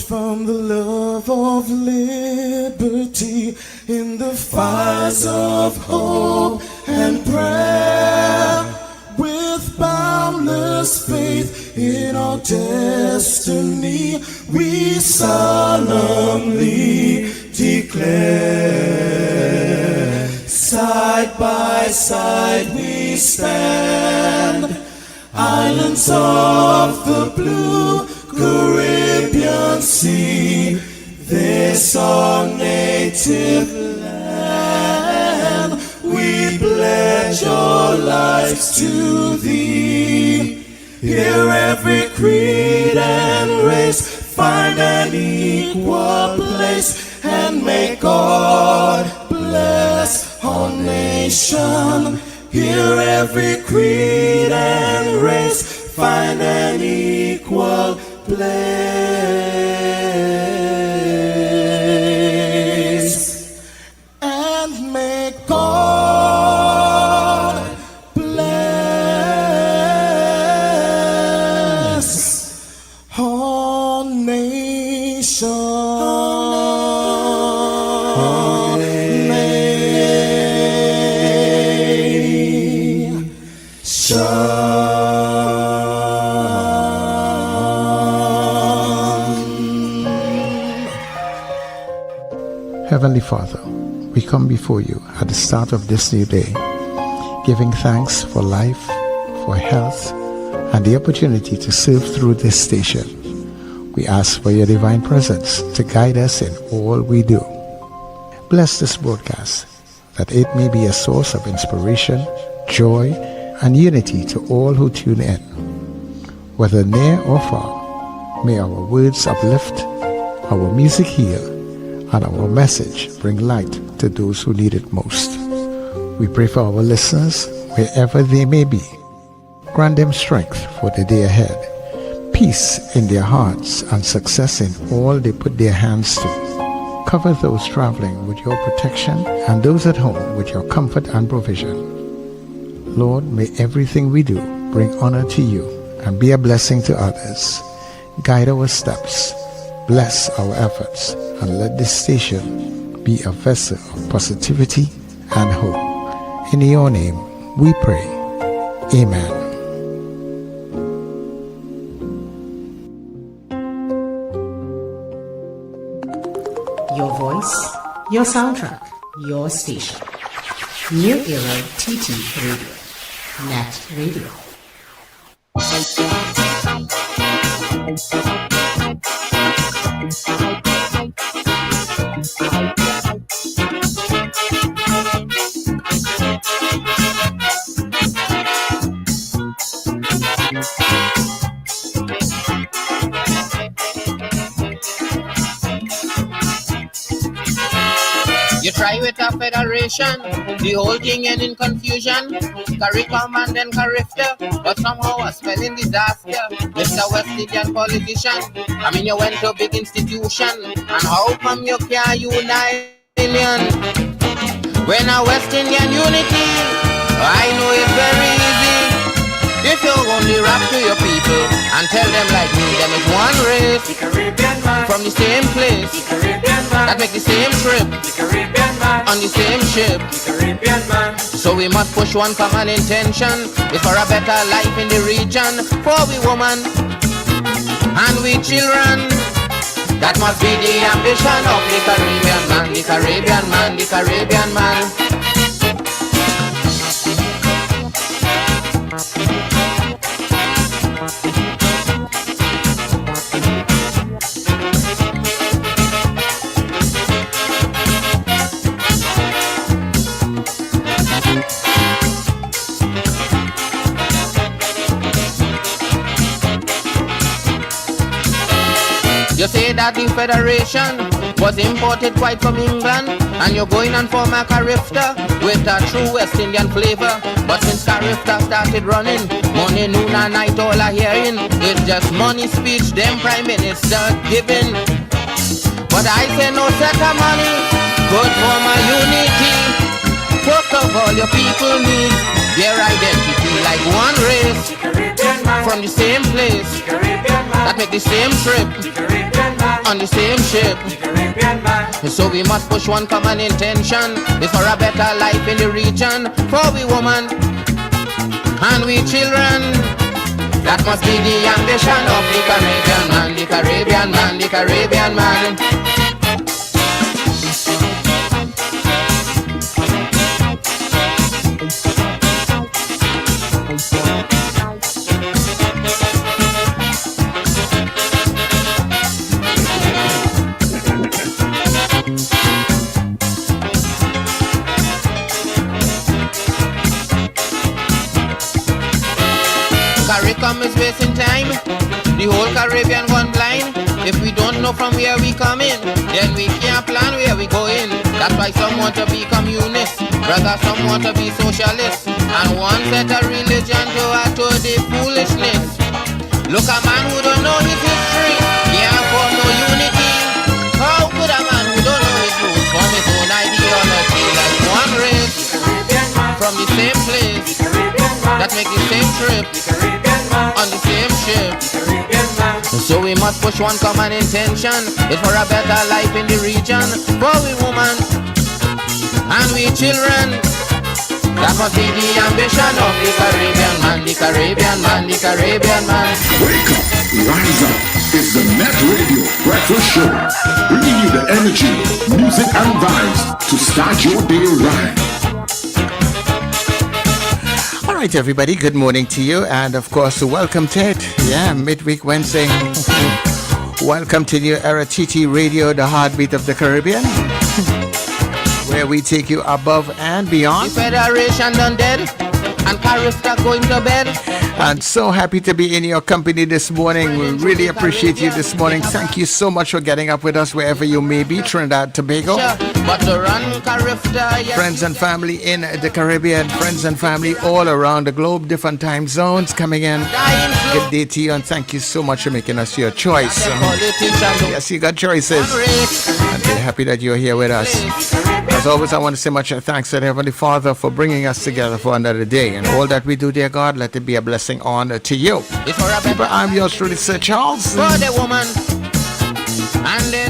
from the love of liberty in the fires of hope and prayer. With boundless faith in our destiny, we solemnly declare. Side by side we stand, islands of the blue Caribbean Sea, this our native land. We pledge our lives to thee. Here every creed and race find an equal place, and may God bless our nation. Here every creed and race find an equal place, and may God bless our nation. Heavenly Father, we come before you at the start of this new day, giving thanks for life, for health, and the opportunity to serve through this station. We ask for your divine presence to guide us in all we do. Bless this broadcast, that it may be a source of inspiration, joy, and unity to all who tune in. Whether near or far, may our words uplift, our music heal, and our message bring light to those who need it most. We pray for our listeners, wherever they may be. Grant them strength for the day ahead, peace in their hearts, and success in all they put their hands to. Cover those traveling with your protection, and those at home with your comfort and provision. Lord, may everything we do bring honor to you and be a blessing to others. Guide our steps, bless our efforts, and let this station be a vessel of positivity and hope. In your name we pray. Amen. Your voice, your soundtrack, your station. New Era TT Radio. NETT Radio. You try with a federation, the whole thing end in confusion. CARICOM and then CARIFTA, but somehow a spelling disaster. Mr. West Indian politician, I mean you went to a big institution, and how come you can't unite million? When a West Indian unity, I know it's very easy. If you only rap to your people and tell them like me, them is one race, the Caribbean man, from the same place, the Caribbean man, that make the same trip, the Caribbean man, on the same ship, the Caribbean man. So we must push one common intention, it's for a better life in the region, for we women and we children. That must be the ambition of the Caribbean man, the Caribbean man, the Caribbean man. You say that the federation was imported quite from England, and you're going on for a CARIFTA with a true West Indian flavor. But since CARIFTA started running, morning, noon and night all are hearing, it's just money speech them prime minister giving. But I say no set of money, good for my unity. First of all your people need their identity like one race, from the same place, that make the same trip, on the same ship. So we must push one common intention. It's for a better life in the region, for we women and we children. That must be the ambition of the Caribbean man, the Caribbean man, the Caribbean man. CARICOM is wasting time. The whole Caribbean gone blind. If we don't know from where we come in, then we can't plan where we go in. That's why some want to be communists, rather some want to be socialists, and one set a religion to add to the foolishness. Look, a man who don't know his history can't form no unity. How could a man who don't know his roots form his own ideology? Like one race from the same place that make the same trip on the same ship. So we must push one common intention. It's for a better life in the region, for we women and we children. That must be the ambition of the Caribbean man, the Caribbean man, the Caribbean man. Wake up, rise up. It's the NETT Radio Breakfast Show, bringing you the energy, music and vibes to start your day right. All right, everybody, good morning to you. And of course, welcome, Ted. Yeah, midweek Wednesday. Welcome to New Era TT Radio, the heartbeat of the Caribbean, where we take you above and beyond. The Federation done dead, and Carista going to bed. And so happy to be in your company this morning. We really appreciate you this morning. Thank you so much for getting up with us wherever you may be, Trinidad, Tobago. But to run Carista, yes. Friends and family in the Caribbean, friends and family all around the globe, different time zones coming in. Good day to you, and thank you so much for making us your choice. Yes, you got choices, and we're happy that you're here with us. As always, I want to say much thanks to the Heavenly Father for bringing us together for another day. And all that we do, dear God, let it be a blessing on to you. People, I'm yours truly, Sir Charles.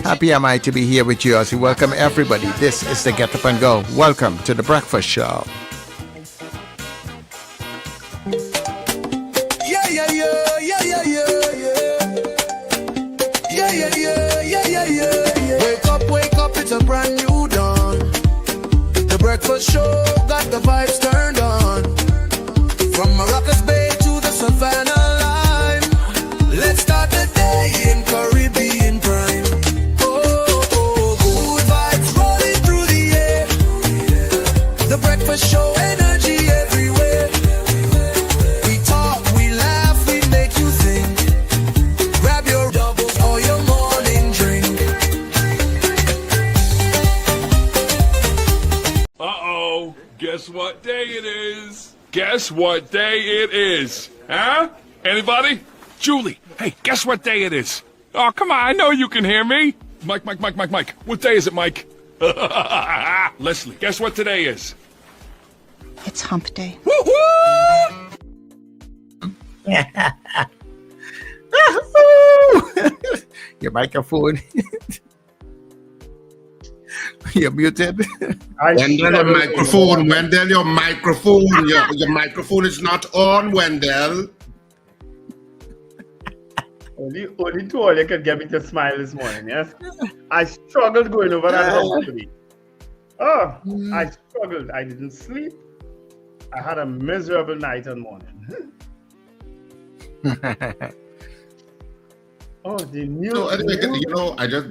Happy am I to be here with you as we welcome everybody. This is the Get Up and Go. Welcome to the Breakfast Show. Yeah, yeah, yeah, yeah, yeah, yeah, yeah, yeah, yeah, yeah, yeah, yeah. Wake up, it's a brand new dawn. The Breakfast Show got the vibes turned on. From Maracas Bay to the Savannah line, let's start the day in Caribbean prime. Oh, good vibes rolling through the air. The Breakfast Show, energy everywhere. We talk, we laugh, we make you think. Grab your doubles or your morning drink. Uh-oh, guess what day it is? Guess what day it is? Huh? Anybody? Julie, hey, guess what day it is? Oh, come on, I know you can hear me. Mike. What day is it, Mike? Leslie, guess what today is? It's hump day. Woo-hoo! Your microphone. You're muted. Wendell, your microphone. Wendell, your microphone. Your microphone is not on, Wendell. Only two all you could get me to smile this morning, yes? I struggled going over that house today. Oh, I struggled. I didn't sleep. I had a miserable night and morning. Oh, the news. So anyway, I just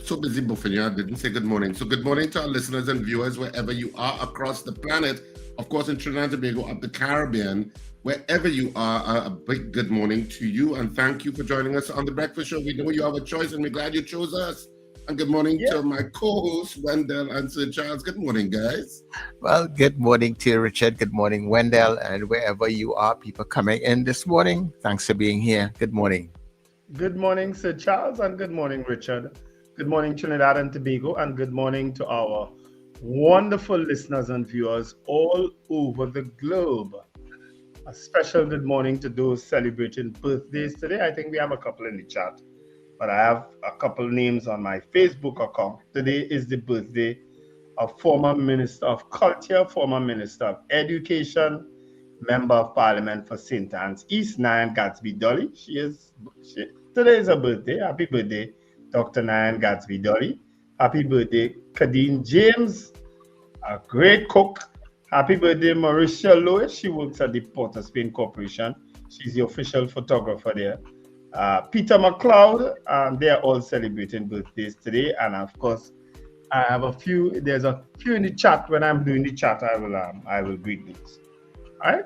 so busy buffing you. I didn't say good morning. So good morning to our listeners and viewers wherever you are across the planet. Of course, in Trinidad and Tobago, up the Caribbean, wherever you are, a big good morning to you. And thank you for joining us on The Breakfast Show. We know you have a choice and we're glad you chose us. And good morning to my co-hosts, Wendell and Sir Charles. Good morning, guys. Well, good morning to you, Richard. Good morning, Wendell. And wherever you are, people coming in this morning, thanks for being here. Good morning. Good morning, Sir Charles, and good morning, Richard. Good morning, Trinidad and Tobago, and good morning to our wonderful listeners and viewers all over the globe. A special good morning to those celebrating birthdays today. I think we have a couple in the chat. but I have a couple names on my Facebook account. Today is the birthday of former Minister of Culture, former Minister of Education, Member of Parliament for St. Anne's East, Nyan Gatsby Dolly. Today is her birthday. Happy birthday, Dr. Nyan Gatsby Dolly. Happy birthday, Kadeen James, a great cook. Happy birthday, Mauricia Lewis. She works at the Port of Spain Corporation. She's the official photographer there. Peter McLeod, they are all celebrating birthdays today. And of course, I have a few, there's a few in the chat. When I'm doing the chat, I will greet these. All right?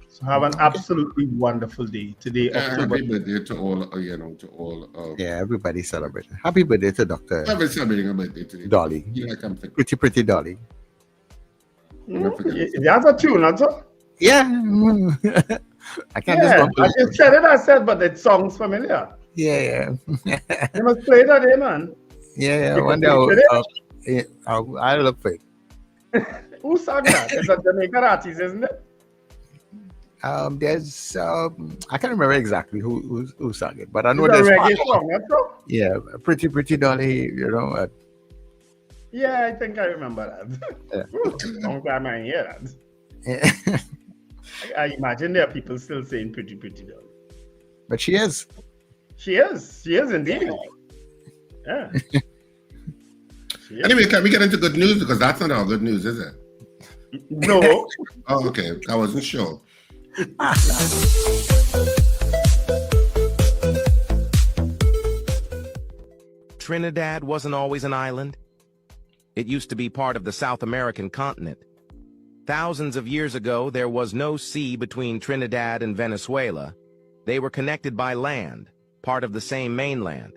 So have an absolutely wonderful day today. Happy birthday to all, to all. Yeah, everybody celebrating. Happy birthday to Dr. Everybody's celebrating a birthday today. Dolly. Pretty Dolly. That's a tune, not so? Yeah. I can't I just said it, I said, but it sounds familiar. Yeah. You must play that day, man. Yeah. One day I'll look for it. Who sang that? It's a Jamaican artist, isn't it? There's I can't remember exactly who sang it, but I know it's there's a reggae song, that's all? Yeah, Pretty Dolly, Yeah, I think I remember that. Yeah. Long time I hear that. Yeah. I imagine there are people still saying Pretty Dolly. But she is. She is indeed. Yeah. Anyway, can we get into good news? Because that's not all good news, is it? No. Oh, okay. I wasn't sure. Trinidad wasn't always an island. It used to be part of the South American continent. Thousands of years ago, there was no sea between Trinidad and Venezuela. They were connected by land, part of the same mainland.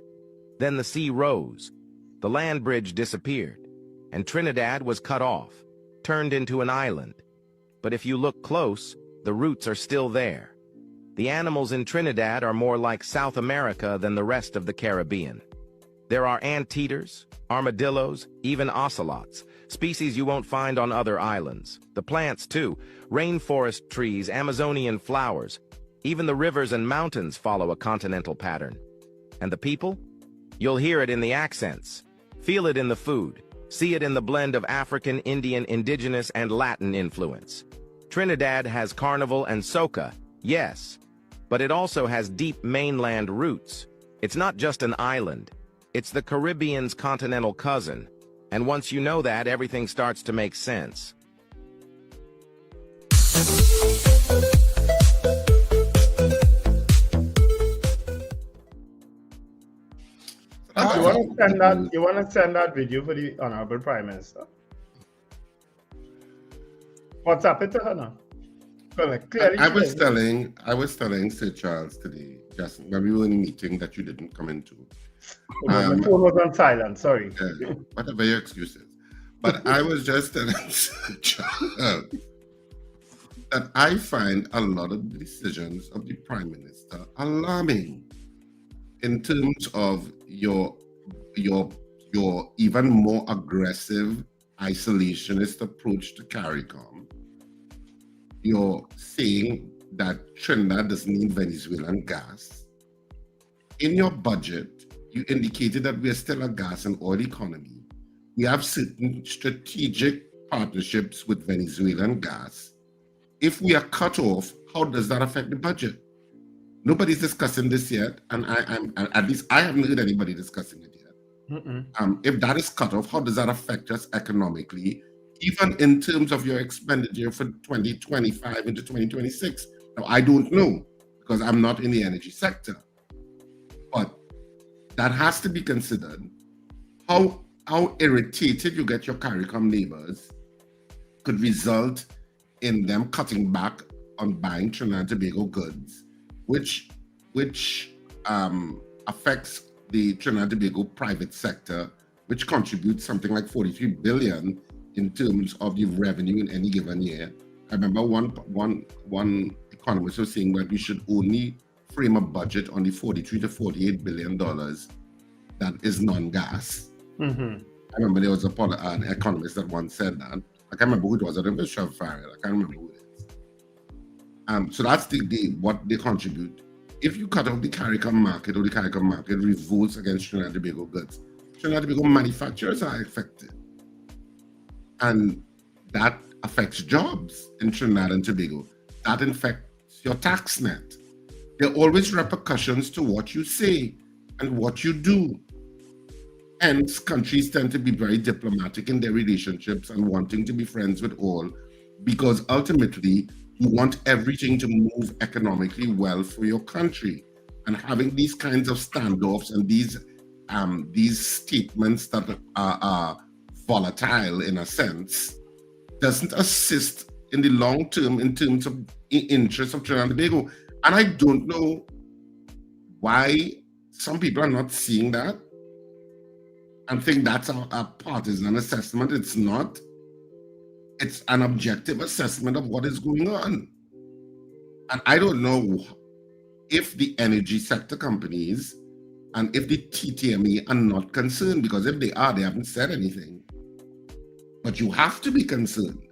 Then the sea rose. The land bridge disappeared, and Trinidad was cut off, turned into an island. But if you look close, the roots are still there. The animals in Trinidad are more like South America than the rest of the Caribbean. There are anteaters, armadillos, even ocelots, species you won't find on other islands. The plants, too, rainforest trees, Amazonian flowers. Even the rivers and mountains follow a continental pattern. And the people? You'll hear it in the accents, feel it in the food, see it in the blend of African, Indian, indigenous, and Latin influence. Trinidad has carnival and soca, yes, but it also has deep mainland roots. It's not just an island. It's the Caribbean's continental cousin. And once you know that, everything starts to make sense. You want to send that video for the Honorable Prime Minister? What's up to her now? I was telling Sir Charles today, just when we were in a meeting that you didn't come into. My phone was on silent, sorry. Whatever your excuse is. But I was just telling Sir Charles that I find a lot of the decisions of the Prime Minister alarming in terms of your even more aggressive isolationist approach to CARICOM. You're saying that Trinidad doesn't need Venezuelan gas. In your budget, you indicated that we're still a gas and oil economy. We have certain strategic partnerships with Venezuelan gas. If we are cut off, how does that affect the budget? Nobody's discussing this yet, and at least I haven't heard anybody discussing it yet. If that is cut off, how does that affect us economically, even in terms of your expenditure for 2025 into 2026? Now, I don't know because I'm not in the energy sector, but that has to be considered. How irritated you get your CARICOM neighbors could result in them cutting back on buying Trinidad and Tobago goods, which affects the Trinidad and Tobago private sector, which contributes something like 43 billion in terms of the revenue in any given year. I remember one economist was saying that we should only frame a budget on the 43 to 48 billion dollars that is non-gas. I remember there was an economist that once said that. I can't remember who it was. I don't know if it was Farrell. I can't remember who it is. So that's what they contribute if you cut off the CARICOM market or the CARICOM market revolts against Trinidad and Tobago goods, Trinidad and Tobago manufacturers are affected. And that affects jobs in Trinidad and Tobago. That affects your tax net. There are always repercussions to what you say and what you do. Hence, countries tend to be very diplomatic in their relationships and wanting to be friends with all, because ultimately you want everything to move economically well for your country. And having these kinds of standoffs and these statements that are volatile in a sense doesn't assist in the long term in terms of interests of Trinidad and Tobago. And I don't know why some people are not seeing that and think that's a partisan assessment. It's not. It's an objective assessment of what is going on. And I don't know if the energy sector companies and if the TTME are not concerned, because if they are, they haven't said anything. But you have to be concerned.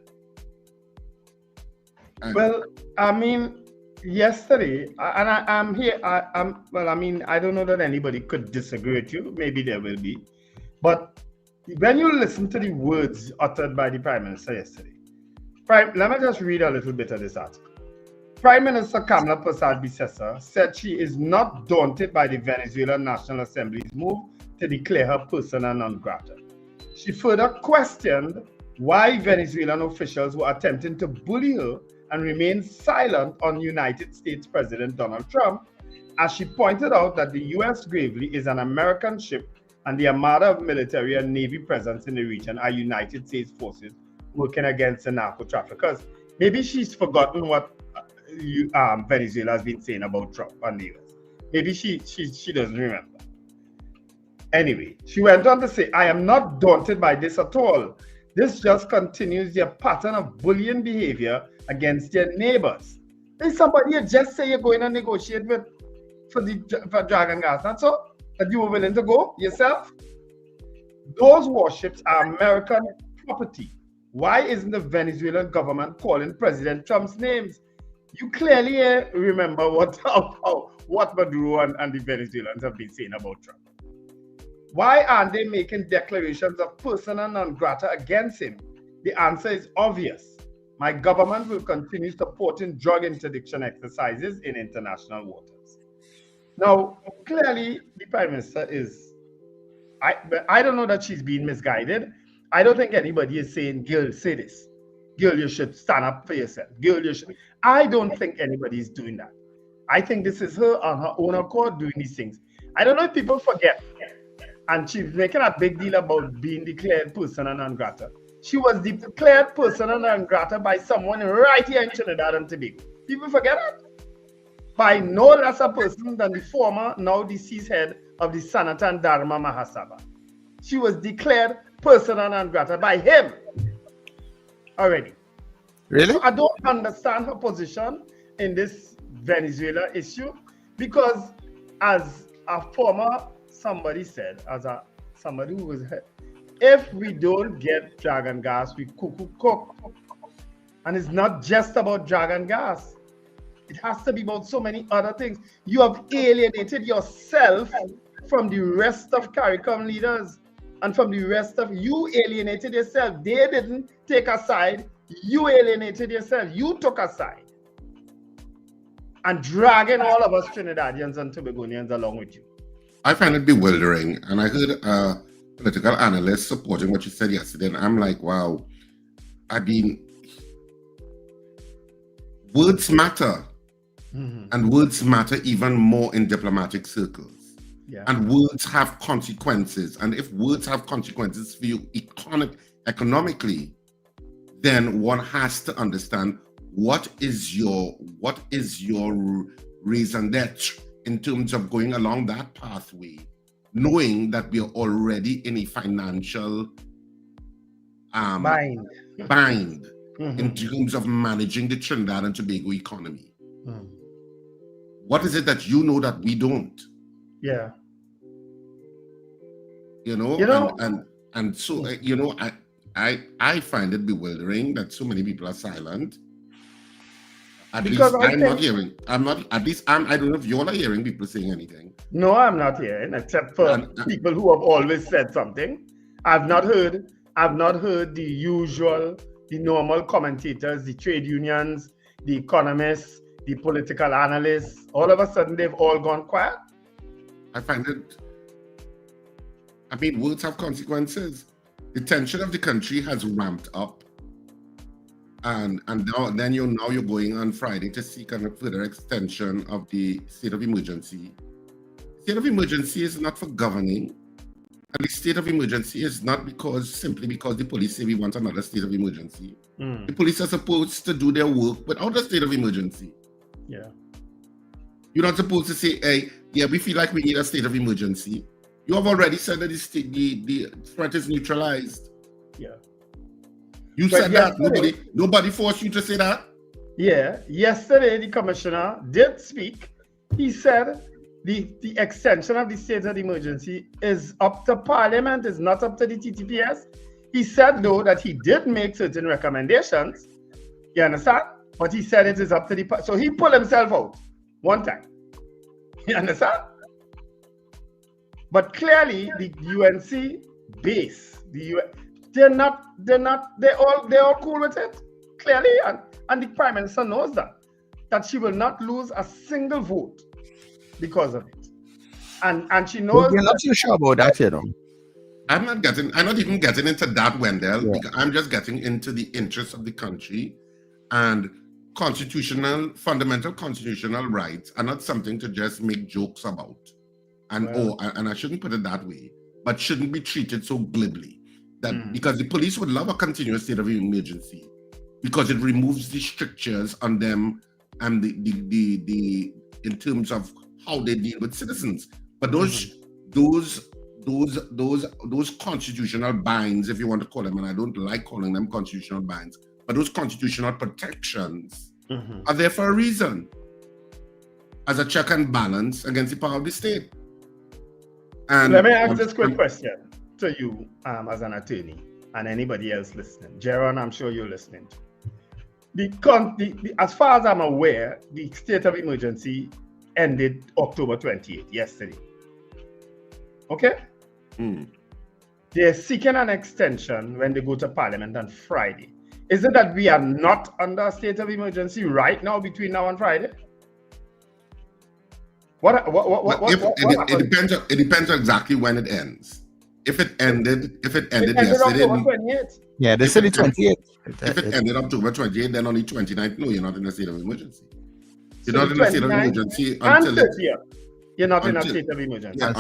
Well, I mean, yesterday, and I'm here, I don't know that anybody could disagree with you. Maybe there will be. But when you listen to the words uttered by the Prime Minister yesterday, let me just read a little bit of this article. Prime Minister Kamala Persad-Bissessar said she is not daunted by the Venezuelan National Assembly's move to declare her persona non grata. She further questioned why Venezuelan officials were attempting to bully her and remain silent on United States President Donald Trump, as she pointed out that the U.S. gravely is an American ship and the armada of military and Navy presence in the region are United States forces working against the narco traffickers. Maybe she's forgotten what Venezuela has been saying about Trump and the US. Maybe she doesn't remember. Anyway, she went on to say, I am not daunted by this at all. This just continues their pattern of bullying behavior against their neighbors. There's somebody you just say you're going to negotiate with for Dragon Gas, not so? That you were willing to go yourself? Those warships are American property. Why isn't the Venezuelan government calling President Trump's names? You clearly remember what Maduro and the Venezuelans have been saying about Trump. Why aren't they making declarations of persona non grata against him? The answer is obvious. My government will continue supporting drug interdiction exercises in international waters. Now, clearly, the Prime Minister is, I don't know that she's being misguided. I don't think anybody is saying, girl, say this. Girl, you should stand up for yourself. Girl, you should. I don't think anybody is doing that. I think this is her on her own accord doing these things. I don't know if people forget. And she's making a big deal about being declared persona non grata. She was declared persona non grata by someone right here in Trinidad and Tobago. People forget that? By no less a person than the former, now deceased head of the Sanatan Dharma Mahasabha. She was declared persona non grata by him already. Really? So I don't understand her position in this Venezuela issue, because as a former somebody said, somebody who was head, if we don't get Dragon Gas, we cook. And it's not just about Dragon Gas. It has to be about so many other things. You have alienated yourself from the rest of CARICOM leaders and from the rest of you alienated yourself. They didn't take a side. You alienated yourself. You took a side. And dragging all of us Trinidadians and Tobagonians along with you. I find it bewildering. And I heard a political analyst supporting what you said yesterday. And I'm like, wow. I mean, words matter. Mm-hmm. And words matter even more in diplomatic circles. Yeah. And words have consequences. And if words have consequences for you economically, then one has to understand what is your raison d'etre in terms of going along that pathway, knowing that we are already in a financial bind mm-hmm. in terms of managing the Trinidad and Tobago economy. Mm. What is it that you know that we don't? Yeah. And so I find it bewildering that so many people are silent. At Because least I I'm think, not hearing. I'm not. At least I don't know if you're not hearing people saying anything. no, I'm not hearing, except for people who have always said something. I've not heard the usual, the normal commentators, the trade unions, the economists, the political analysts. All of a sudden, they've all gone quiet. I find it. I mean, words have consequences. The tension of the country has ramped up, and now you're going on Friday to seek a further extension of the state of emergency. State of emergency is not for governing, and the state of emergency is not simply because the police say we want another state of emergency. The police are supposed to do their work without a state of emergency. Yeah. You're not supposed to say, hey, yeah, we feel like we need a state of emergency. You have already said that the threat is neutralized. Yeah. You said that. Nobody forced you to say that. Yeah. Yesterday, the commissioner did speak. He said the extension of the state of emergency is up to Parliament, is not up to the TTPS. He said, though, that he did make certain recommendations. You understand? But he said it is up to the... So he pulled himself out one time. You understand? But clearly, the UNC base, they're all cool with it. Clearly, and the Prime Minister knows that she will not lose a single vote because of it. And she knows. You're not so sure about that, you know. I'm not even getting into that, Wendell, because I'm just getting into the interests of the country, and fundamental constitutional rights are not something to just make jokes about. And I shouldn't put it that way, but shouldn't be treated so glibly. Because the police would love a continuous state of emergency, because it removes the strictures on them and the in terms of how they deal with citizens. But those constitutional binds, if you want to call them, and I don't like calling them constitutional binds, but those constitutional protections are there for a reason, as a check and balance against the power of the state. And let me ask this quick question to you as an attorney and anybody else listening. Jaron, I'm sure you're listening. As far as I'm aware, the state of emergency ended October 28th, yesterday. Okay? They're seeking an extension when they go to Parliament on Friday. Is it that we are not under a state of emergency right now between now and Friday? It depends on exactly when it ends. If it ended yesterday, October 28th. Yeah, they said the 28th. If it ended October 28th, then on the 29th, no, you're not in a state of emergency. You're not in a state of emergency until you're not in a state of emergency. Yeah,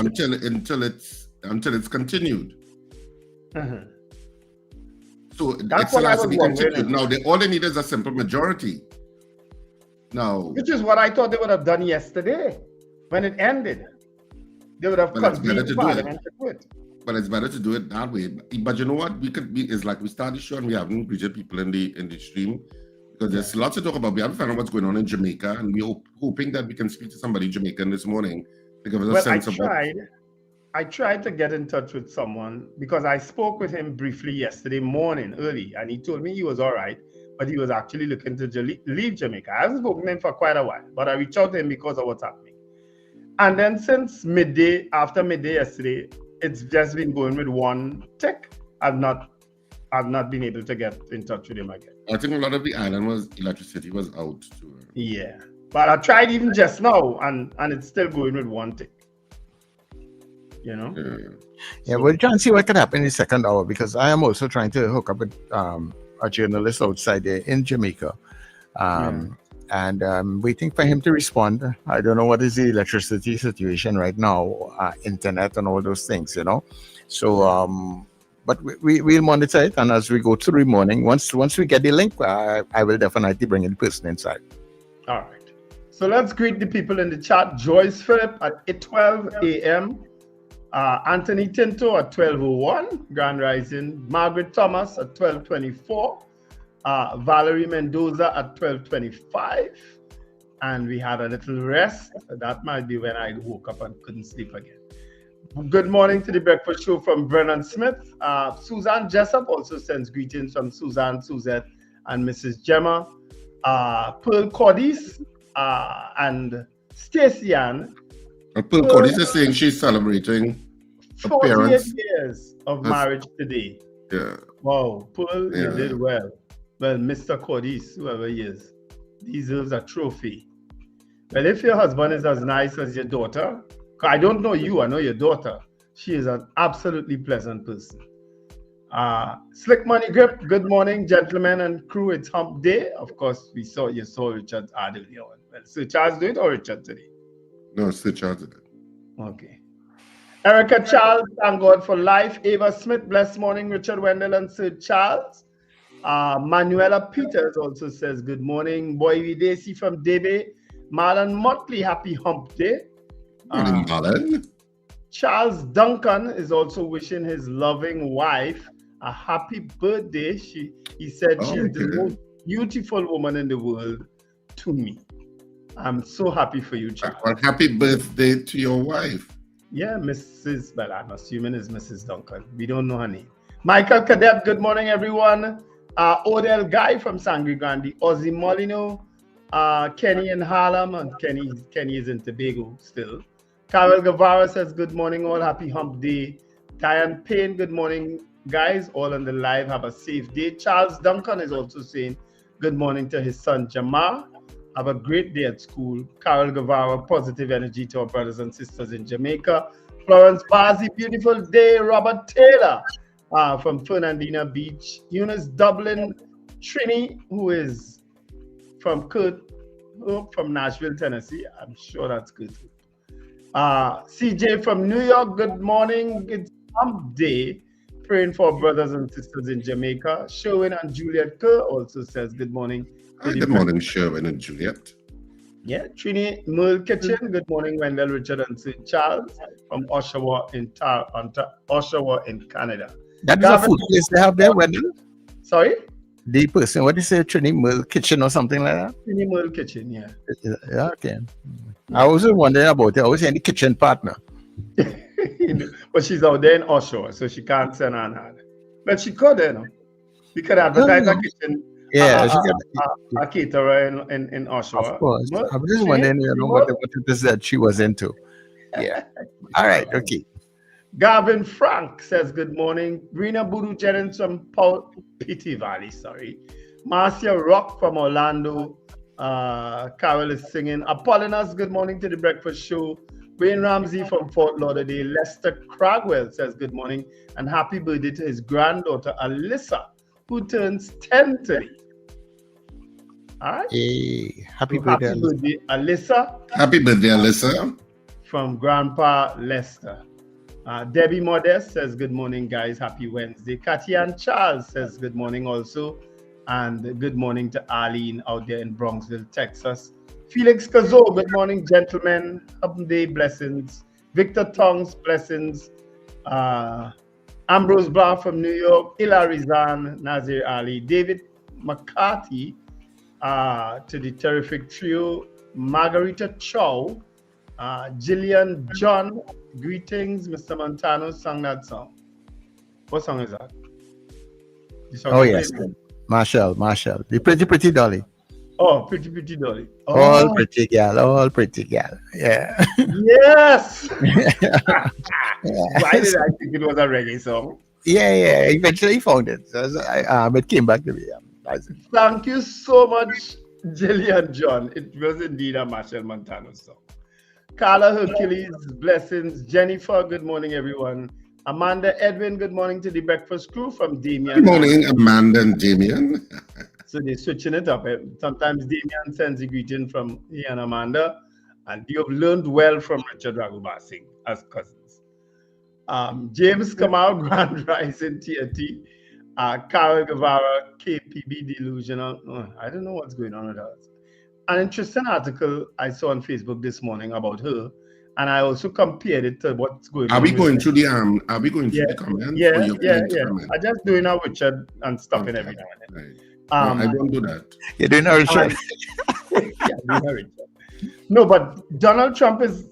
until it's continued. So it still has to be continued. Now, all they need is a simple majority. Now, which is what I thought they would have done yesterday when it ended. They would have convened Parliament to do it. But it's better to do it that way. But you know what? It's like we started the show and we haven't greeted people in the stream, because there's lots to talk about. We haven't found out what's going on in Jamaica, and we're hoping that we can speak to somebody Jamaican this morning to give us a sense of what. I tried to get in touch with someone because I spoke with him briefly yesterday morning early, and he told me he was all right, but he was actually looking to leave Jamaica. I haven't spoken to him for quite a while, but I reached out to him because of what's happening. And then since after midday yesterday, it's just been going with one tick. I've not been able to get in touch with him again. I think a lot of the island electricity was out too. Yeah, but I tried even just now, and it's still going with one tick. You know? Yeah, we're trying to see what can happen in the second hour, because I am also trying to hook up with a journalist outside there in Jamaica. And I'm waiting for him to respond. I don't know what is the electricity situation right now, internet and all those things, you know. So, but we'll monitor it, and as we go through the morning, once we get the link, I will definitely bring in the person inside. All right. So let's greet the people in the chat. Joyce Phillip at 8:12 a.m. Anthony Tinto at 12:01. Grand Rising. Margaret Thomas at 12:24. Valerie Mendoza at 12:25, and we had a little rest. That might be when I woke up and couldn't sleep again. Good morning to the breakfast show from Brennan Smith. Suzanne Jessup also sends greetings from Suzanne, Suzette, and Mrs. Gemma. Pearl Cordis, and Stacey Ann. Pearl Cordis is saying she's celebrating 48 appearance. years of marriage today. Yeah. Wow, Pearl, you Yeah. did well. Well, Mr. Cordis, whoever he is, deserves a trophy. Well, if your husband is as nice as your daughter, 'cause I don't know you, I know your daughter. She is an absolutely pleasant person. Slick Money Grip, good morning, gentlemen and crew. It's hump day. Of course, you saw Richard's ad earlier on. Well, Sir Charles do it or Richard today? No, Sir Charles did it. Okay. Erica Charles, thank God for life. Ava Smith, blessed morning, Richard Wendell and Sir Charles. Manuela Peters also says good morning. Boy Desi from Debe. Marlon Motley, happy hump day. Morning, Marlon. Charles Duncan is also wishing his loving wife a happy birthday. He said she's the most beautiful woman in the world to me. I'm so happy for you, Charles. Well, happy birthday to your wife. Yeah, Mrs. Well, I'm assuming it's Mrs. Duncan. We don't know her name. Michael Cadet, good morning, everyone. Odell Guy from Sangre Grande. Ozzy Molino, Kenny in Harlem, and Kenny is in Tobago still. Carol Guevara says, good morning, all. Happy hump day. Diane Payne, good morning, guys. All on the live. Have a safe day. Charles Duncan is also saying good morning to his son, Jamar. Have a great day at school. Carol Guevara, positive energy to our brothers and sisters in Jamaica. Florence Bazi, beautiful day. Robert Taylor from Fernandina Beach. Eunice Dublin, Trini, who is from Nashville, Tennessee. I'm sure that's good. CJ from New York, good morning. It's hump day. Praying for brothers and sisters in Jamaica. Sherwin and Juliet Kerr also says good morning. Good morning, Sherwin and Juliet. Yeah, Trini Merle Kitchen. Good morning, Wendell, Richard, and St. Charles from Oshawa in Canada. That is a food place they have there, Wendell? Sorry? The person, what do you say, Trini Merle Kitchen or something like that? Trini Merle Kitchen, yeah. Yeah, okay. I was wondering about it. I was in the kitchen partner. But she's out there in Oshawa, so she can't send her an ad. But she could, you know. We could advertise a kitchen. Yeah, a caterer in Oshawa. Of course. I'm just wondering, what it is that she was into. Yeah. All right. Okay. Gavin Frank says good morning. Rena Budu Jennings from Pity Valley, sorry. Marcia Rock from Orlando. Carol is singing. Apollina's good morning to the breakfast show. Wayne Ramsey from Fort Lauderdale. Lester Cragwell says good morning and happy birthday to his granddaughter Alyssa, who turns 10 today. All right. Hey, happy birthday, Alyssa. Happy birthday, Alyssa. From Grandpa Lester. Debbie Modest says good morning, guys. Happy Wednesday. Katian Charles says good morning also. And good morning to Arlene out there in Bronxville, Texas. Felix Kazo, good morning, gentlemen. Happy day, blessings. Victor Tongs, blessings. Ambrose Blah from New York. Ila Rizan, Nazir Ali. David McCarthy to the terrific trio. Margarita Chow. Jillian John, greetings. Mr. Montano sang that song. What song is that? Oh, yes. Marshall. The pretty dolly. Oh, pretty dolly. Oh. All pretty gal. Yeah. Yes. Why did I think it was a reggae song? Yeah. Eventually found it. So it came back to me. Thank you so much, Jillian John. It was indeed a Marshall Montano song. Carla Hercules, blessings. Jennifer, good morning, everyone. Amanda Edwin, good morning to the breakfast crew from Damien. Good morning, Amanda and Damien. So they're switching it up. Sometimes Damien sends a greeting from he and Amanda, and you have learned well from Richard Ragubasing as cousins. James Kamal, Grand Rising TNT. Carol Guevara, KPB Delusional. I don't know what's going on with us. An interesting article I saw on Facebook this morning about her, and I also compared it to what's going on. Are we going through the comments? Yeah. I just doing a Richard and stopping every now and then. Right. I don't do that. You're doing a Richard. No, but Donald Trump is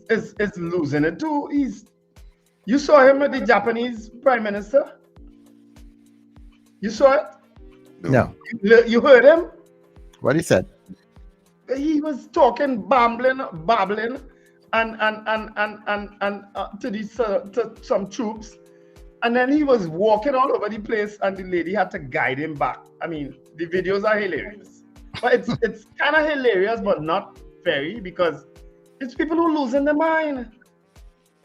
losing it too. You saw him with the Japanese Prime Minister? You saw it? No. You heard him? What he said? he was talking, babbling, and to these to some troops, and then he was walking all over the place, and the lady had to guide him back. I mean, the videos are hilarious, but it's kind of hilarious, but not very, because it's people who are losing their mind.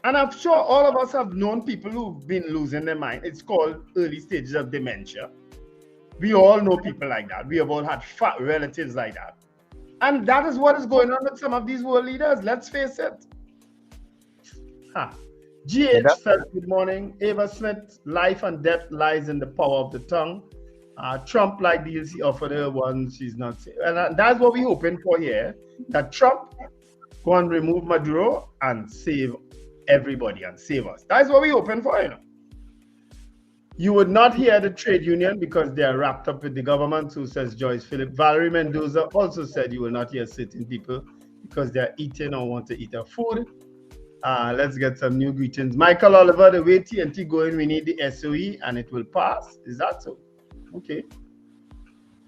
And I'm sure all of us have known people who've been losing their mind. It's called early stages of dementia. We all know people like that. We have all had fat relatives like that. And that is what is going on with some of these world leaders. Let's face it. GH says, good morning. Ava Smith, life and death lies in the power of the tongue. Trump like deals he offered her one, she's not safe. And that's what we're hoping for here, that Trump go and remove Maduro and save everybody and save us. That's what we're hoping for, you know. You would not hear the trade union because they are wrapped up with the government, so says Joyce Phillip. Valerie Mendoza also said you will not hear certain people because they're eating or want to eat our food. Let's get some new greetings. Michael Oliver, the way TNT going, we need the SOE and it will pass. Is that so? Okay.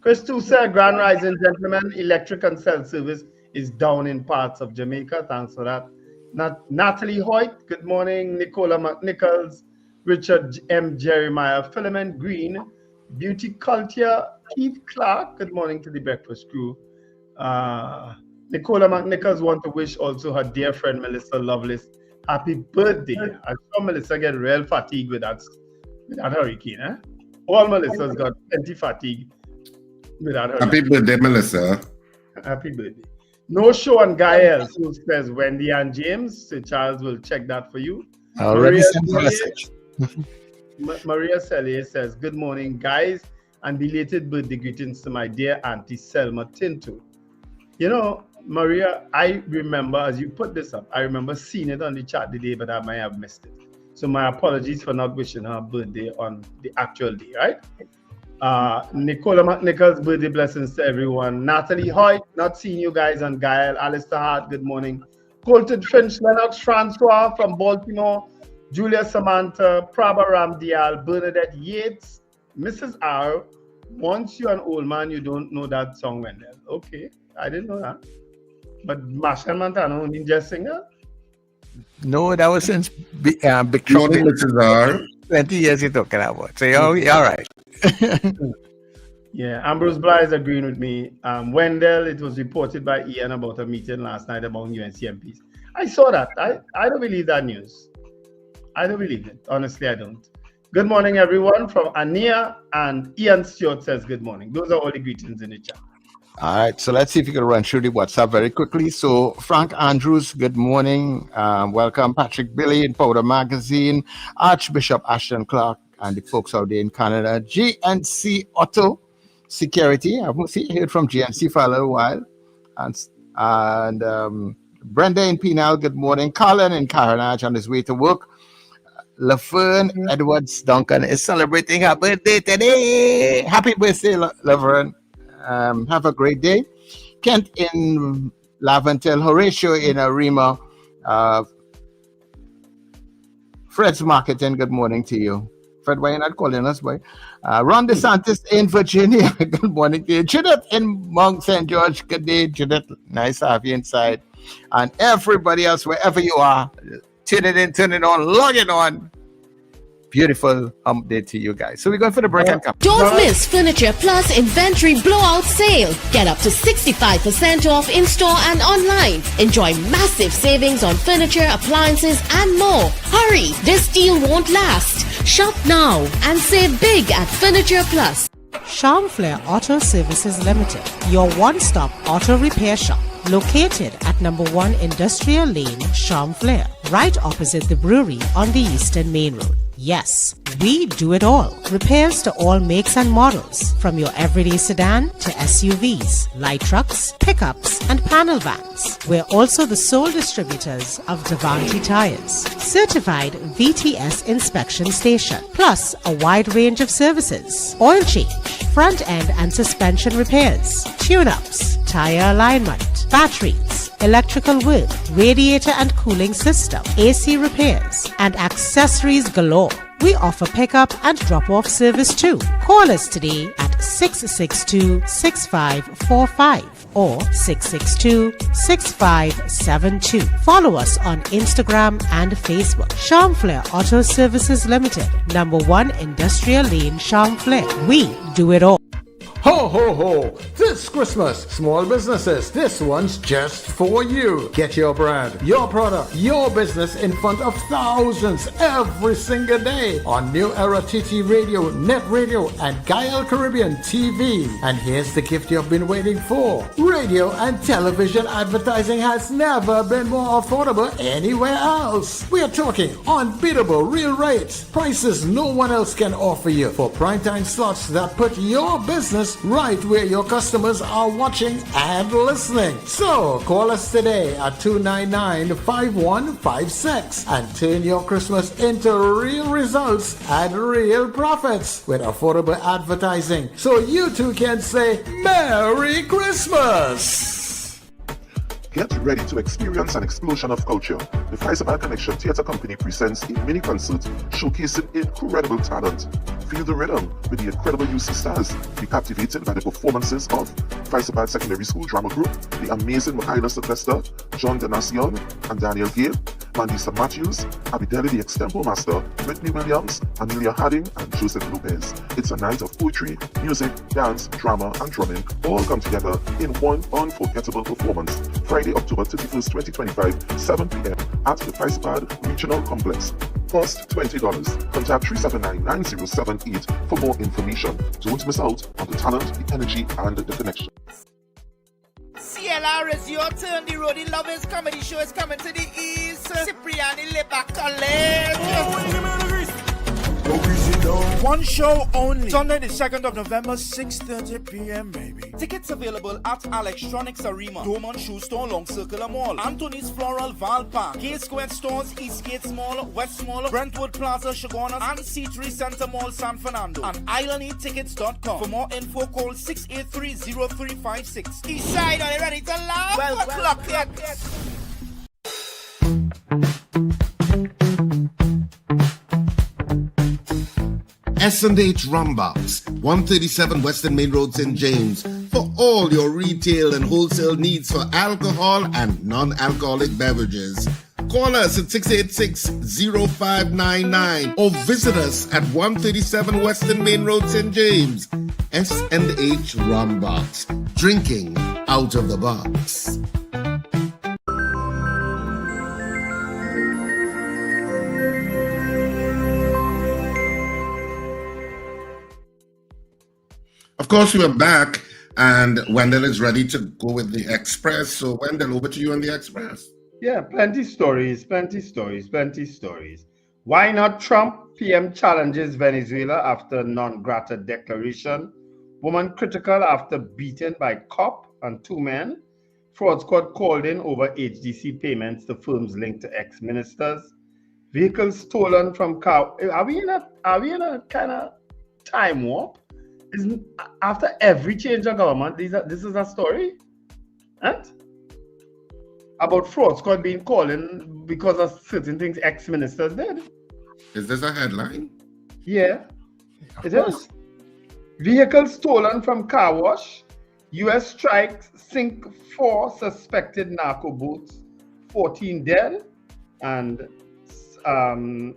Chris too said, Grand Rising, gentlemen, electric and cell service is down in parts of Jamaica. Thanks for that. Natalie Hoyt, good morning. Nicola McNichols, Richard M. Jeremiah, Philomene Green, Beauty Culture, Keith Clark, good morning to the breakfast crew. Nicola McNichols want to wish also her dear friend Melissa Lovelace happy birthday. I saw Melissa get real fatigued with that hurricane. Eh? All Melissa's got plenty fatigue with that hurricane. Happy birthday, Melissa. Happy birthday. No show on Gael, who says Wendy and James. So Charles will check that for you. Already sent a message. Maria Selye says, good morning, guys, and belated birthday greetings to my dear Auntie Selma Tinto. You know, Maria, I remember, as you put this up, I remember seeing it on the chat today, but I might have missed it. So my apologies for not wishing her birthday on the actual day, right? Nicola McNichols, birthday blessings to everyone. Natalie Hoyt, not seeing you guys on Gael. Alistair Hart, good morning. Colton Finch, Lennox Francois from Baltimore. Julia Samantha, Prabha Ramdial, Bernadette Yates, Mrs. R. Once you're an old man, you don't know that song, Wendell. Okay, I didn't know that. But Marshall Montano, Ninja Singer? No, that was since Big Trouble. Mrs. R. 20 years you're talking about. So you're all right. Yeah, Ambrose Bly is agreeing with me. Wendell, it was reported by Ian about a meeting last night about UNC MPs. I saw that. I don't believe that news. I don't believe it. Honestly, I don't. Good morning, everyone, from Ania, and Ian Stewart says good morning. Those are all the greetings in the chat. All right, so let's see if we can run through the WhatsApp very quickly. So Frank Andrews, good morning. Welcome, Patrick Billy in Powder Magazine, Archbishop Ashton Clark, and the folks out there in Canada. GNC Auto Security. I've heard from GNC for a little while. And Brenda in Penal, good morning. Colin in Caranage on his way to work. Laverne Edwards Duncan is celebrating her birthday today. Happy birthday, Laverne. Have a great day. Kent in Laventel, Horatio in Arima, Fred's Marketing, good morning to you. Fred, why are you not calling us, boy? Ron DeSantis in Virginia, good morning to you. Judith in Mount St. George, good day, Judith. Nice to have you inside. And everybody else, wherever you are, tune it in, turn it on, log it on. Beautiful day to you guys. So we're going for the break and come. Don't miss Furniture Plus Inventory Blowout Sale. Get up to 65% off in-store and online. Enjoy massive savings on furniture, appliances, and more. Hurry, this deal won't last. Shop now and save big at Furniture Plus. Charmflair Auto Services Limited, your one-stop auto repair shop. Located at number 1 Industrial Lane, Charmflair, right opposite the brewery on the Eastern Main Road. Yes, we do it all. Repairs to all makes and models, from your everyday sedan to SUVs, light trucks, pickups, and panel vans. We're also the sole distributors of Davanti tires, certified VTS inspection station, plus a wide range of services: oil change, front end and suspension repairs, tune-ups, tire alignment, batteries, electrical work, radiator and cooling system, AC repairs, and accessories galore. We offer pickup and drop-off service too. Call us today at 662-6545 or 662-6572. Follow us on Instagram and Facebook. Charmflair Auto Services Limited, number 1 Industrial Lane, Charmflair. We do it all. Ho, ho, ho! This Christmas, small businesses, this one's just for you. Get your brand, your product, your business in front of thousands every single day on New Era TT Radio, Net Radio, and Gael Caribbean TV. And here's the gift you've been waiting for. Radio and television advertising has never been more affordable anywhere else. We are talking unbeatable real rates, prices no one else can offer you for primetime slots that put your business right where your customers are watching and listening. So call us today at 299-5156 and turn your Christmas into real results and real profits with affordable advertising, so you too can say Merry Christmas. Get ready to experience an explosion of culture. The Faisal Connection Theatre Company presents a mini concert showcasing incredible talent. Feel the rhythm with the incredible UC stars. Be captivated by the performances of Faisal Secondary School Drama Group, the amazing Michaela Sylvester, John Denacion, and Daniel Gale, Mandisa Matthews, Abideli the Extempo Master, Whitney Williams, Amelia Harding, and Joseph Lopez. It's a night of poetry, music, dance, drama, and drumming all come together in one unforgettable performance. Friday, October 31st, 2025, 7 p.m. at the Faisal Regional Complex. Cost $20. Contact 379-9078 for more information. Don't miss out on the talent, the energy, and the connection. CLR is your turn. The Roadie Lovers Comedy Show is coming to the east. Cipriani Lebac College. One show only. Sunday the 2nd of November, 6:30 p.m. baby. Tickets available at Electronics Arena, Dorman Shoe Store, Long Circular Mall, Anthony's Floral, Val Park, Gay Square Stores, Eastgate Mall, West Mall, Brentwood Plaza, Chaguanas, and C3 Center Mall, San Fernando. And IslandEtickets.com. For more info, call 683-0356. Eastside, are you ready to laugh? Well, clock it. S&H Rumbox, 137 Western Main Road, St. James, for all your retail and wholesale needs for alcohol and non-alcoholic beverages. Call us at 686-0599 or visit us at 137 Western Main Road, St. James. S&H Rumbox, drinking out of the box. Of course, we are back, and Wendell is ready to go with the Express. So, Wendell, over to you on the Express. Yeah, plenty stories. Why not Trump? PM challenges Venezuela after non-grata declaration. Woman critical after beaten by cop and 2 men. Fraud squad called in over HDC payments to firms linked to ex-ministers. Vehicles stolen from car. Are we in a kind of time warp? Isn't after every change of government, this is a story, and about fraud squad being called in because of certain things ex-ministers did. Is this a headline? Yeah, it is. Vehicles stolen from car wash. U.S. strikes sink 4 suspected narco boats, 14 dead. And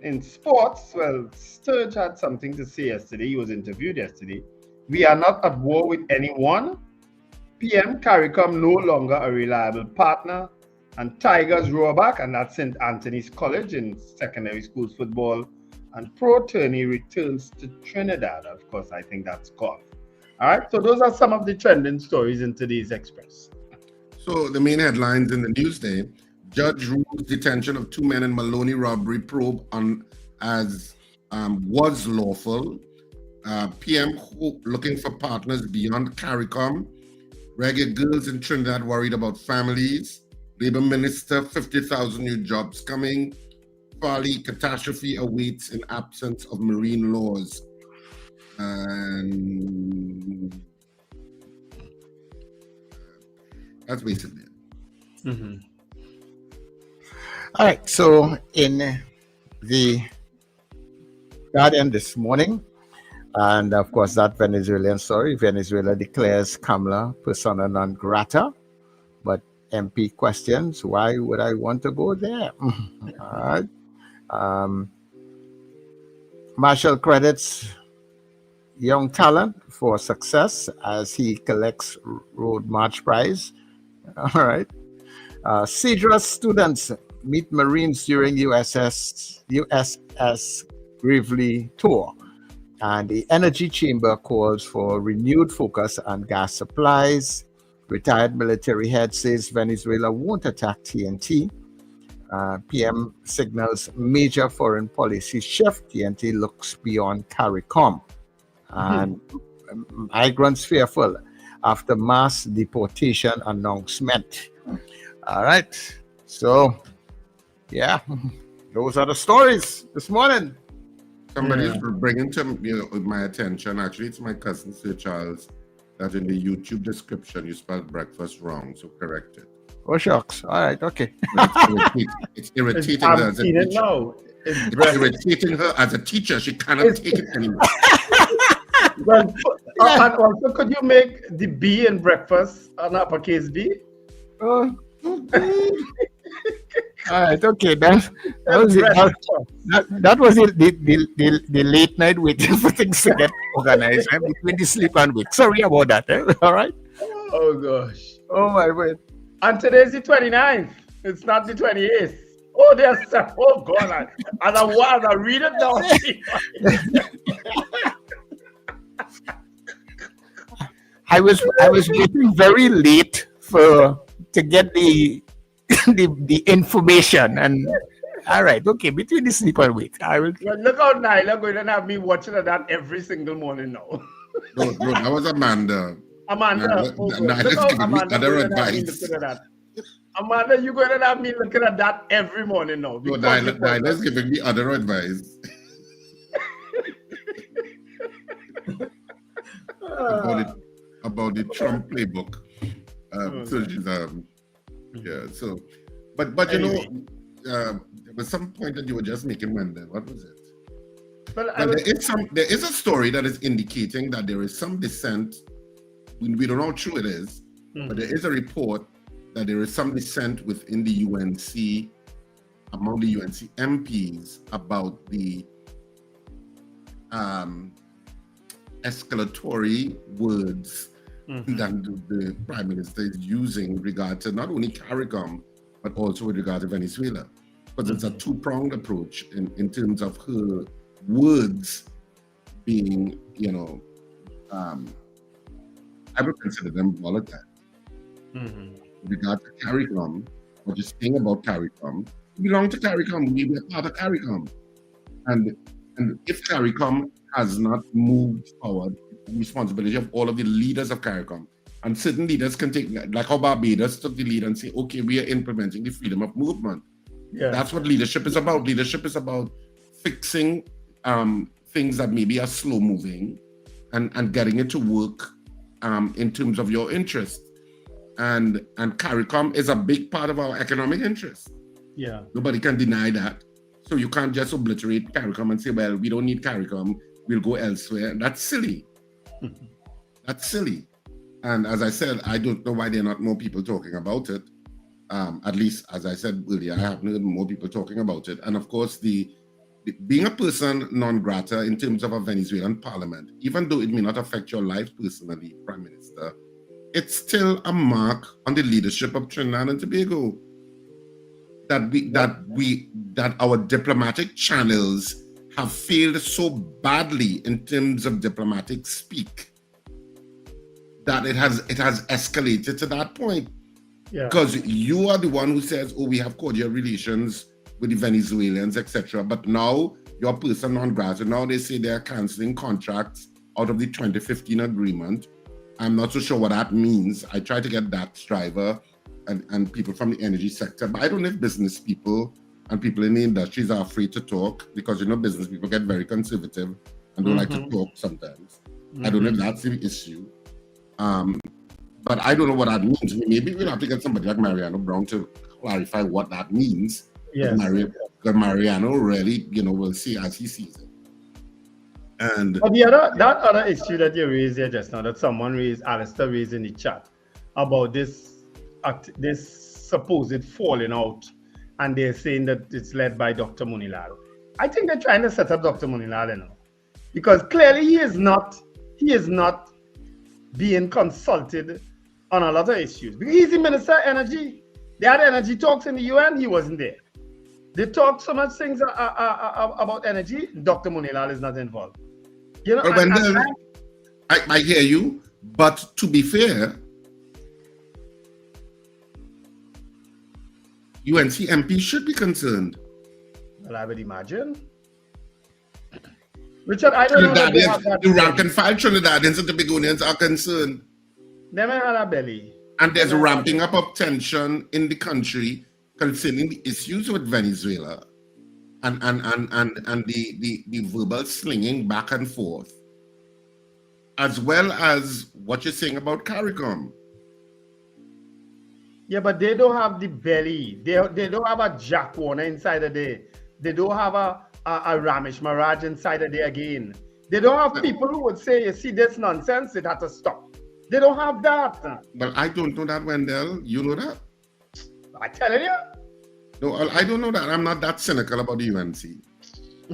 in sports, well, Sturge had something to say yesterday. He was interviewed yesterday. We are not at war with anyone. PM CARICOM no longer a reliable partner. And Tigers roar back, and that's St. Anthony's College in secondary schools football. And Pro Tourney returns to Trinidad. Of course, I think that's golf. All right, so those are some of the trending stories in today's Express. So the main headlines in the Newsday: Judge rules detention of 2 men in Maloney robbery probe on as was lawful. PM looking for partners beyond CARICOM. Reggae girls in Trinidad worried about families. Labor Minister, 50,000 new jobs coming. Farley catastrophe awaits in absence of marine laws. And that's basically it. Mm-hmm. All right, so in the Guardian this morning, And of course, that Venezuelan story, Venezuela declares Kamala persona non grata. But MP questions, why would I want to go there? All right. Marshall credits young talent for success as he collects Road March Prize. All right. CEDRA students meet Marines during USS Gravely tour. And the Energy Chamber calls for renewed focus on gas supplies. Retired military head says Venezuela won't attack TNT. PM signals major foreign policy shift. TNT looks beyond CARICOM. And migrants fearful after mass deportation announcement. All right. So, yeah, those are the stories this morning. Somebody's bringing to my attention. Actually, it's my cousin Sir Charles. That in the YouTube description you spelled breakfast wrong, so correct it. Oh shucks! All right, okay. It's irritating her as a teacher. It's irritating her as a teacher. She cannot take it anymore. Well, and also, could you make the B in breakfast an uppercase B? All right, okay. That was it. That was it. The late night waiting for things to get organized between the sleep and wake. Sorry about that. All right. Oh gosh. Oh my word. And today's the 29th. It's not the 28th. Oh, there's oh God. And I read it down. I was waiting very late to get the information, and all right, okay, between the sleep and wake, I will. Well, look how Nyla going to have me watching that every single morning now. No, that was Amanda. Amanda, Nyla's giving me other advice. Amanda, you're going to have me looking at that every morning now. No, Nyla's giving me other advice. About the Trump playbook. So she's yeah. So, but you know, there was some point that you were just making, Wendell. What was it? Well, there is a story that is indicating that there is some dissent. We don't know how true it is, but there is a report that there is some dissent within the UNC, among the UNC MPs, about the escalatory words that the Prime Minister is using in regard to not only CARICOM, but also with regard to Venezuela. Because it's a two-pronged approach in terms of her words being, I would consider them volatile. With regard to CARICOM, or just saying about CARICOM, we belong to CARICOM, we are part of CARICOM. And if CARICOM has not moved forward, the responsibility of all of the leaders of CARICOM. And certain leaders can take, like how Barbados took the lead and say, okay, we are implementing the freedom of movement. Yeah. That's what leadership is about. Leadership is about fixing things that maybe are slow moving and getting it to work in terms of your interest. And CARICOM is a big part of our economic interest. Yeah. Nobody can deny that. So you can't just obliterate CARICOM and say, well, we don't need CARICOM, we'll go elsewhere. That's silly. That's silly. And as I said, I don't know why there are not more people talking about it. At least, as I said earlier, I haven't heard more people talking about it. And of course, the being a person non grata in terms of a Venezuelan parliament, even though it may not affect your life personally, Prime Minister, it's still a mark on the leadership of Trinidad and Tobago. That our diplomatic channels have failed so badly in terms of diplomatic speak that it has escalated to that point. Yeah. Because you are the one who says, oh, we have cordial relations with the Venezuelans, etc. But now you're person non grata. Now they say they're canceling contracts out of the 2015 agreement. I'm not so sure what that means. I try to get that Striver and people from the energy sector, but I don't know if business people and people in the industries are afraid to talk because, business people get very conservative and don't like to talk sometimes. I don't know if that's the issue. But I don't know what that means. Maybe we'll have to get somebody like Mariano Brown to clarify what that means. Yes. Because Mariano really, will see as he sees it. And but that other issue that you raised here just now, that someone raised, Alistair raised in the chat, about this supposed falling out, and they're saying that it's led by Dr. Munilal. I think they're trying to set up Dr. Munilal, you know, because clearly he is not being consulted on a lot of issues. Because he's the Minister of Energy. They had energy talks in the UN, he wasn't there. They talked so much things about energy, Dr. Munilal is not involved. You know, I hear you, but to be fair, UNC MP should be concerned. Well, I would imagine. Richard, I don't know that they have that. The rank and file Trinidadians and Tobagonians are concerned. They may have a belly. And there's a ramping up of tension in the country concerning the issues with Venezuela and the verbal slinging back and forth, as well as what you're saying about CARICOM. Yeah, but they don't have the belly. They don't have a Jack Warner inside of there. They don't have a Ramesh Maharaj inside of there again. They don't have people who would say, you see, this nonsense, it had to stop. They don't have that. But I don't know that, Wendell. You know that? I tell you. No, I don't know that. I'm not that cynical about the UNC.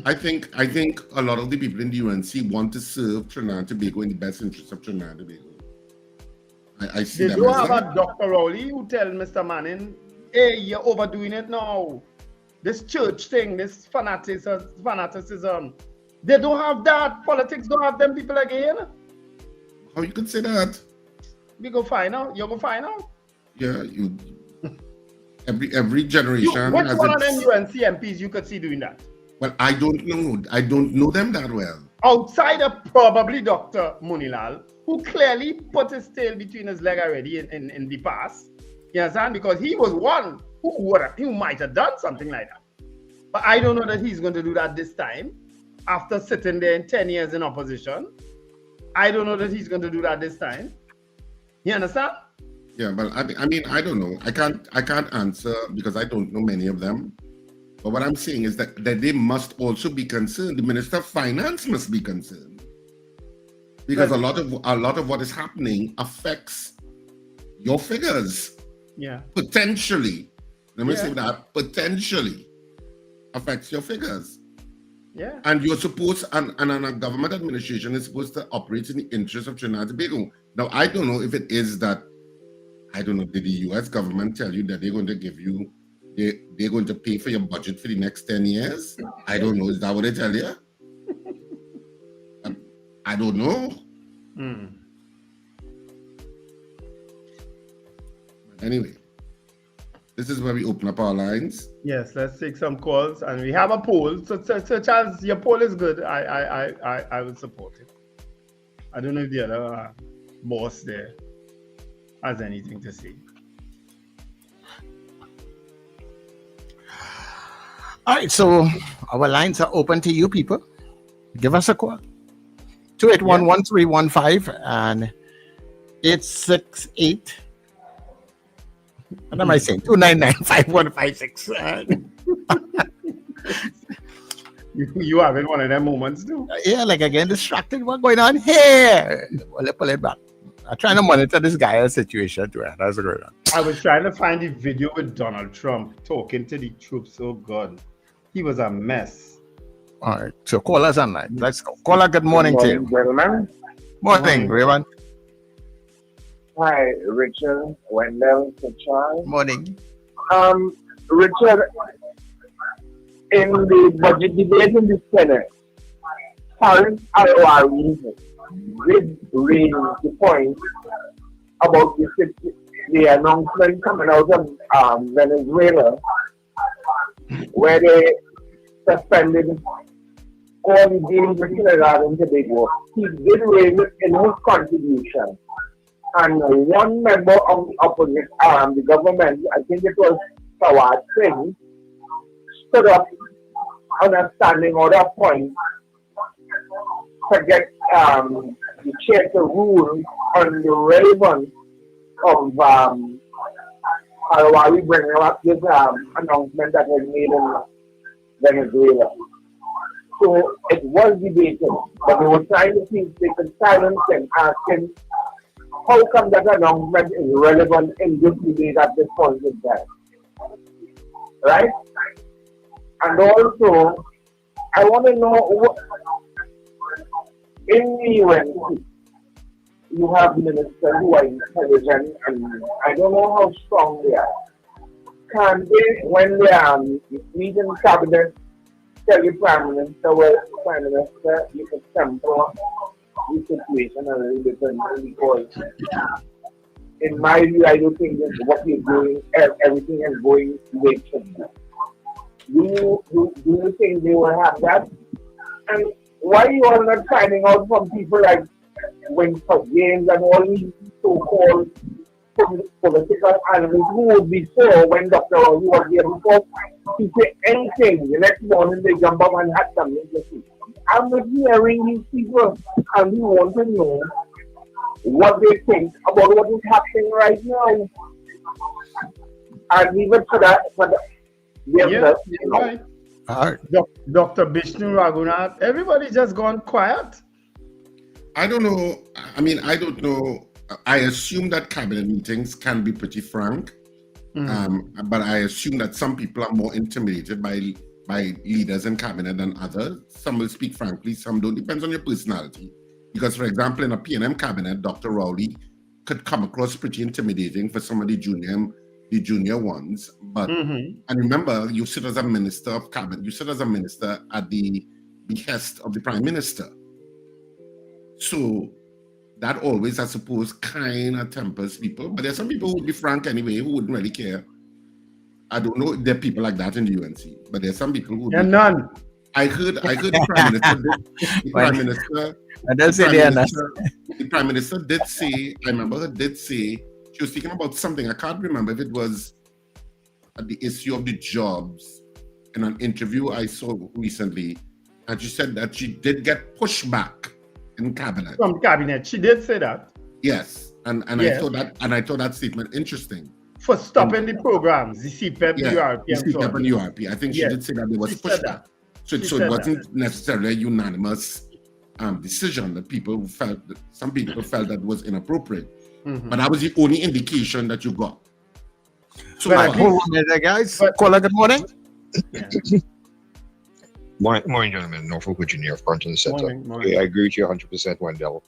I think a lot of the people in the UNC want to serve Trinidad and Tobago in the best interest of Trinidad and Tobago. I see they them do as have that. a Dr. Rowley who tell Mr. Manning, hey, you're overdoing it now. This church thing, this fanaticism. They don't have that. Politics don't have them people again. How you could say that? We go find out. You go find out. Yeah, you. Every generation. Which has one of its... them UNC MPs you could see doing that? Well, I don't know. I don't know them that well. Outside of probably Dr. Munilal, who clearly put his tail between his leg already in the past. You understand? Because he was one who might have done something like that. But I don't know that he's going to do that this time. After sitting there in 10 years in opposition, I don't know that he's going to do that this time. You understand? Yeah, but I mean, I don't know. I can't answer because I don't know many of them. But what I'm saying is that they must also be concerned. The Minister of Finance must be concerned. Because a lot of what is happening affects your figures. Yeah. Potentially. Let me say that. Potentially affects your figures. Yeah. And you're supposed, and a government administration is supposed to operate in the interest of Trinidad and Tobago. Now, I don't know if it is that, I don't know, did the US government tell you that they're going to give you, they're going to pay for your budget for the next 10 years? I don't know. Is that what they tell you? I don't know. Anyway, this is where we open up our lines. Yes, let's take some calls, and we have a poll. So Charles, your poll is good. I would support it. I don't know if the other boss there has anything to say. All right, so our lines are open to you people. Give us a call. 281-1315 and 868. What am I saying? 299-5156. You having one of them moments too? Yeah, like again distracted. What's going on here? Well, pull it back. I'm trying to monitor this guy's situation too. That's going on. I was trying to find the video with Donald Trump talking to the troops. Oh God, he was a mess. All right, so call us online. Let's go. Caller, good morning to you. Gentlemen. Morning, Raymond. Hi, Richard, Wendell, Charles. Morning. Richard, in the budget debate in the Senate, Paris Alwari did raise the point about the announcement coming out of Venezuela, where they suspended all the deals with Trinidad and Tobago. He did raise it in his contribution. And one member of the opposition, the government, I think it was Sawad Singh, stood up on a standing order point to get the chair to rule on the relevance of Alwari bringing up this announcement that was made in Venezuela. So it was debated, but they were trying to see if they could silence him, asking how come that announcement is relevant in this debate at this point in time, right? And also, I want to know what in the UNC you have ministers who are intelligent, and I don't know how strong they are. Can they, when they are meeting cabinet, tell the Prime Minister, well, Prime Minister, you can temper the situation a little bit, because in my view, I don't think that what you're doing, everything is going the way it should be. Do you think they will have that? And why you are not finding out from people like Winter James and all these so-called political analysts who would be sure when Dr. Ravi was here before to say anything, the next morning they jump up and had something to say. I'm not hearing these people, and we want to know what they think about what is happening right now. And even for that, yes, you're right. Dr. Bishnu Raghunath, everybody just gone quiet. I don't know. I mean, I don't know. I assume that cabinet meetings can be pretty frank, but I assume that some people are more intimidated by leaders in cabinet than others. Some will speak frankly, some don't. Depends on your personality. Because, for example, in a PNM cabinet, Dr. Rowley could come across pretty intimidating for some of the junior ones. But and remember, you sit as a minister of cabinet. You sit as a minister at the behest of the Prime Minister. So that always, I suppose, kind of tempers people. But there's some people who would be frank anyway, who wouldn't really care. I don't know if there are people like that in the UNC, but there's some people who would be none. I heard the Prime Minister. The Prime Minister did say, I remember her did say, she was speaking about something. I can't remember if it was the issue of the jobs in an interview I saw recently. And she said that she did get pushback in cabinet. From cabinet, she did say that. Yes, and yes. I thought that statement interesting. For stopping the programs, the CPEP, URP, the CPEP and URP. I think she did say that there was pushback. So it wasn't necessarily a unanimous decision that some people felt that was inappropriate. But that was the only indication that you got. So guys, caller, good morning. Morning, gentlemen. Norfolk, Virginia, front and center. Morning. I agree with you 100%, Wendell.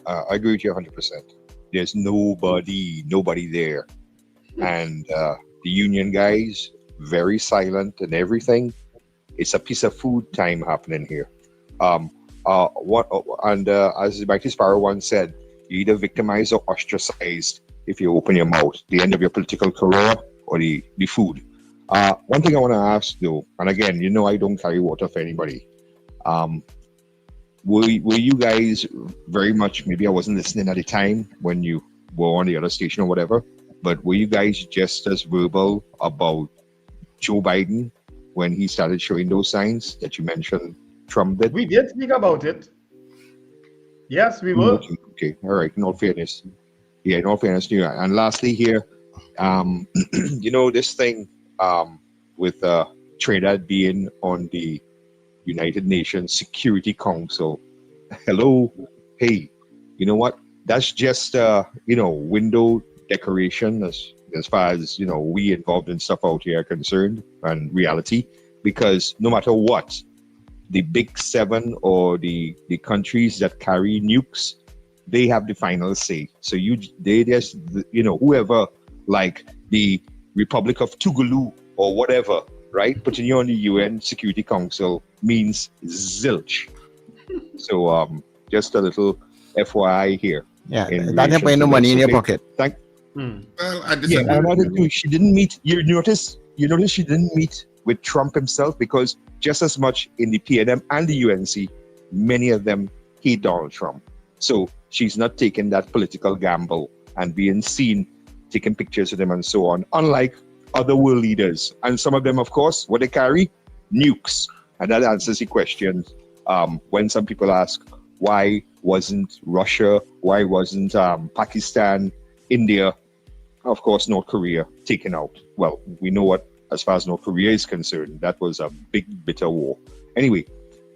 I agree with you 100%. There's nobody there. And the union guys, very silent and everything. It's a piece of food time happening here. As Mighty Sparrow once said, you're either victimized or ostracized if you open your mouth. The end of your political career or the food. One thing I want to ask though, and again, I don't carry water for anybody. Were you guys very much, maybe I wasn't listening at the time when you were on the other station or whatever, but were you guys just as verbal about Joe Biden when he started showing those signs that you mentioned Trump did? We did speak about it. Yes, we were. Okay, all right, in all fairness. Yeah, in all fairness to you. And lastly here, this thing with Trinidad being on the United Nations Security Council. Hello, hey, you know what? That's just window decoration as far as we involved in stuff out here are concerned and reality, because no matter what, the big seven or the countries that carry nukes, they have the final say. So they just whoever, like the Republic of Tuvalu or whatever, right? Putting you on the UN Security Council means zilch. So just a little FYI here. Yeah, that ain't putting no money in your pocket. Well, I disagree. Yeah, another thing, she didn't meet. You notice she didn't meet with Trump himself, because just as much in the PNM and the UNC, many of them hate Donald Trump. So she's not taking that political gamble and being seen taking pictures with him and so on, unlike other world leaders. And some of them, of course, what they carry? Nukes. And that answers the question when some people ask, why wasn't Russia, why wasn't Pakistan, India, of course, North Korea taken out? Well, we know what, as far as North Korea is concerned, that was a big, bitter war. Anyway,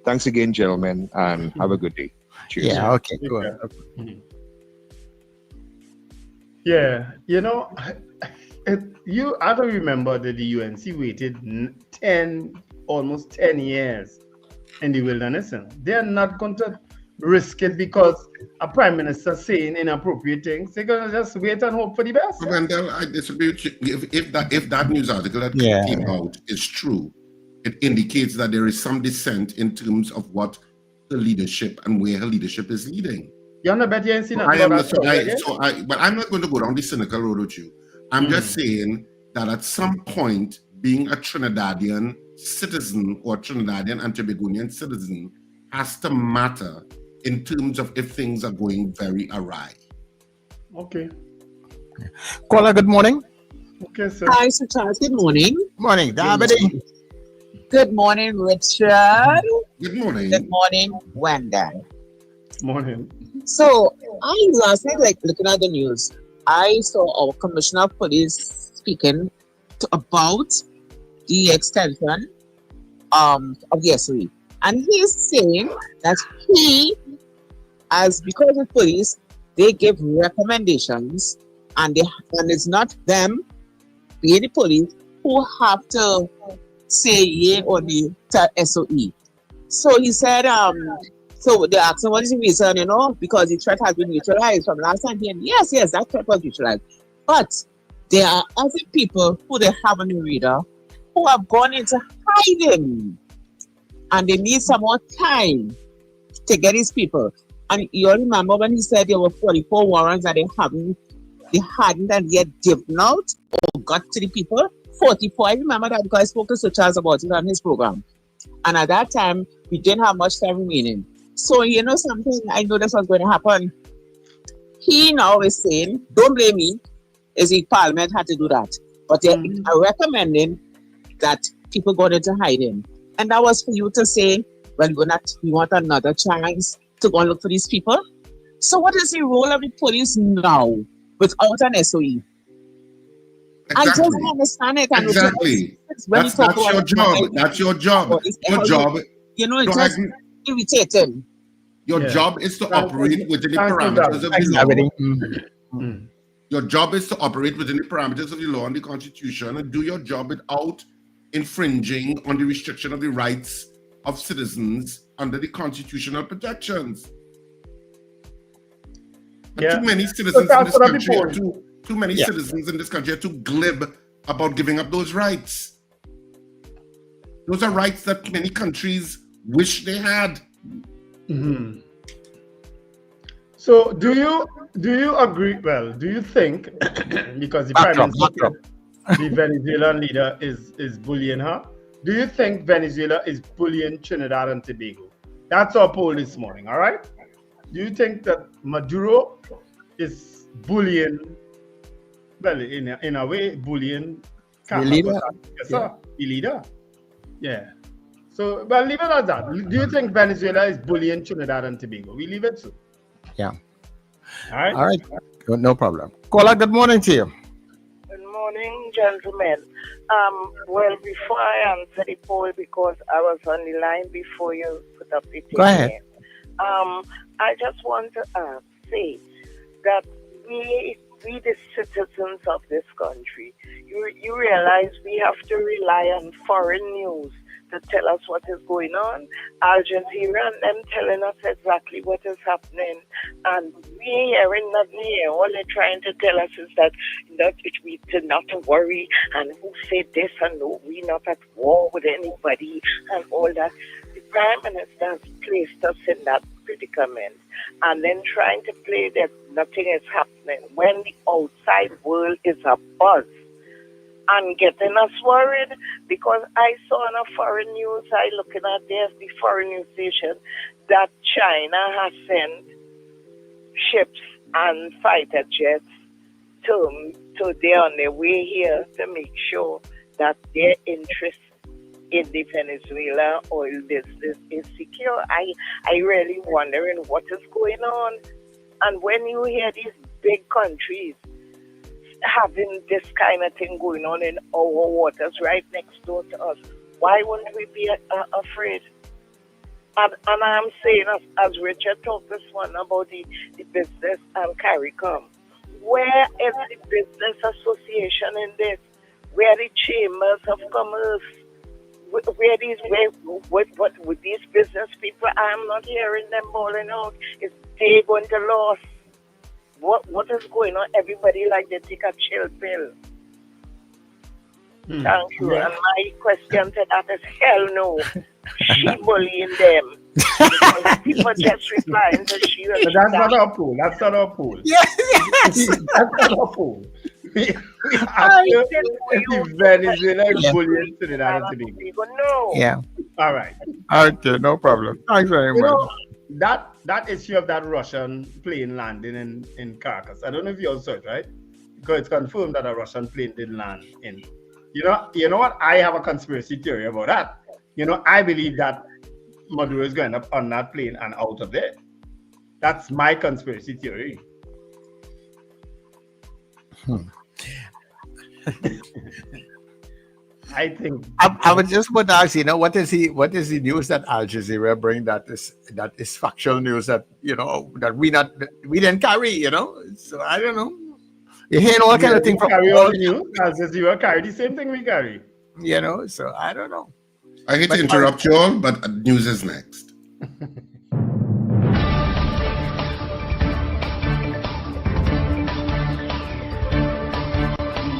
Thanks again, gentlemen, and have a good day. Cheers. Yeah, okay, go on. Yeah, you know, I don't remember that the UNC waited almost 10 years in the wilderness. They're not going to risk it because a prime minister saying inappropriate things. They're going to just wait and hope for the best. Wendell, I disagree with you. If that news article that came out is true, it indicates that there is some dissent in terms of what the leadership and where her leadership is leading. You're not bet you ain't seen But I'm not going to go down the cynical road with you. I'm just saying that at some point, being a Trinidadian citizen or Trinidadian and Tobagonian citizen has to matter in terms of if things are going very awry. Okay. Caller, good morning. Okay, sir. Hi, Sir Charles. Good morning. Morning, Dabity. Good morning, Richard. Good morning. Good morning, Wendell. Morning. So, last night, like looking at the news, I saw our Commissioner of Police speaking about the extension of the SOE. And he's saying that because of police, they give recommendations and it's not them, being the police, who have to say yea or nay to SOE. So he said, so they asked him what is the reason, because the threat has been neutralized from last time. And yes, that threat was neutralized. But there are other people who they have on the radar who have gone into hiding. And they need some more time to get these people. And you all remember when he said there were 44 warrants that they hadn't yet given out or got to the people? 44. I remember that because I spoke to Sir Charles about it on his program. And at that time, we didn't have much time remaining. So, something, I know this was going to happen. He now is saying, don't blame me, is the Parliament had to do that. But they are recommending that people go into hiding. And that was for you to say, well, we want another chance to go and look for these people. So what is the role of the police now without an SOE? Exactly. I just don't understand it. And exactly. That's your job. That's your job. Your job. It's just irritating. Your job is to operate within the parameters of the law. Your job is to operate within the parameters of the law and the Constitution and do your job without infringing on the restriction of the rights of citizens under the constitutional protections. Too many citizens in this country are too many citizens in this country are too glib about giving up those rights. Those are rights that many countries wish they had. So do you agree? Well, do you think because the prime minister, the Venezuelan leader is bullying her? Do you think Venezuela is bullying Trinidad and Tobago? That's our poll this morning, all right? Do you think that Maduro is bullying, well, in a way, bullying the leader? Yes, sir. The leader. Yeah. So, well, leave it at that. Do you think Venezuela is bullying Trinidad and Tobago? We leave it so. Yeah. All right. All right. No problem. Caller, good morning to you. Good morning, gentlemen. Well, before I answer the poll, because I was on the line before you put up the thing. Go ahead. I just want to say that we the citizens of this country, you realize we have to rely on foreign news to tell us what is going on. Al Jazeera and them telling us exactly what is happening, and we ain't hearing nothing here. All they're trying to tell us is that we did not to worry, and who said this, and no, we're not at war with anybody, and all that. The Prime Minister has placed us in that predicament, and then trying to play that nothing is happening when the outside world is abuzz and getting us worried, because I saw on a foreign news, I looking at the foreign news station, that China has sent ships and fighter jets to they're on their way here to make sure that their interest in the Venezuela oil business is secure. I really wondering what is going on. And when you hear these big countries having this kind of thing going on in our waters right next door to us, why wouldn't we be afraid? And I'm saying, as Richard talked this one about the business and CARICOM, where is the business association in this? Where the chambers of commerce? Where with these business people? I'm not hearing them bawling out. Is they going to lose? What is going on? Everybody like they take a chill pill. Thank you. Yeah. And my question to that is hell no. She bullying them. People just replying to she. But that's not our pool. That's not our pool. Yes. That's not our pool. We after the Venezuela bullying Trinidad and Tobago. No. Yeah. All right. Okay, no problem. Thanks very You much. know, that issue of that Russian plane landing in Caracas, I don't know if you all saw it, right? Because it's confirmed that a Russian plane did land in. You know what? I have a conspiracy theory about that. I believe that Maduro is going up on that plane and out of there. That's my conspiracy theory. I think I would just want to ask, what is the news that Al Jazeera bring that is factual news that that we didn't carry, So I don't know. You're hearing all kind of things from carry all the news. Al Jazeera carry the same thing we carry. So I don't know. I hate to interrupt you all, but news is next.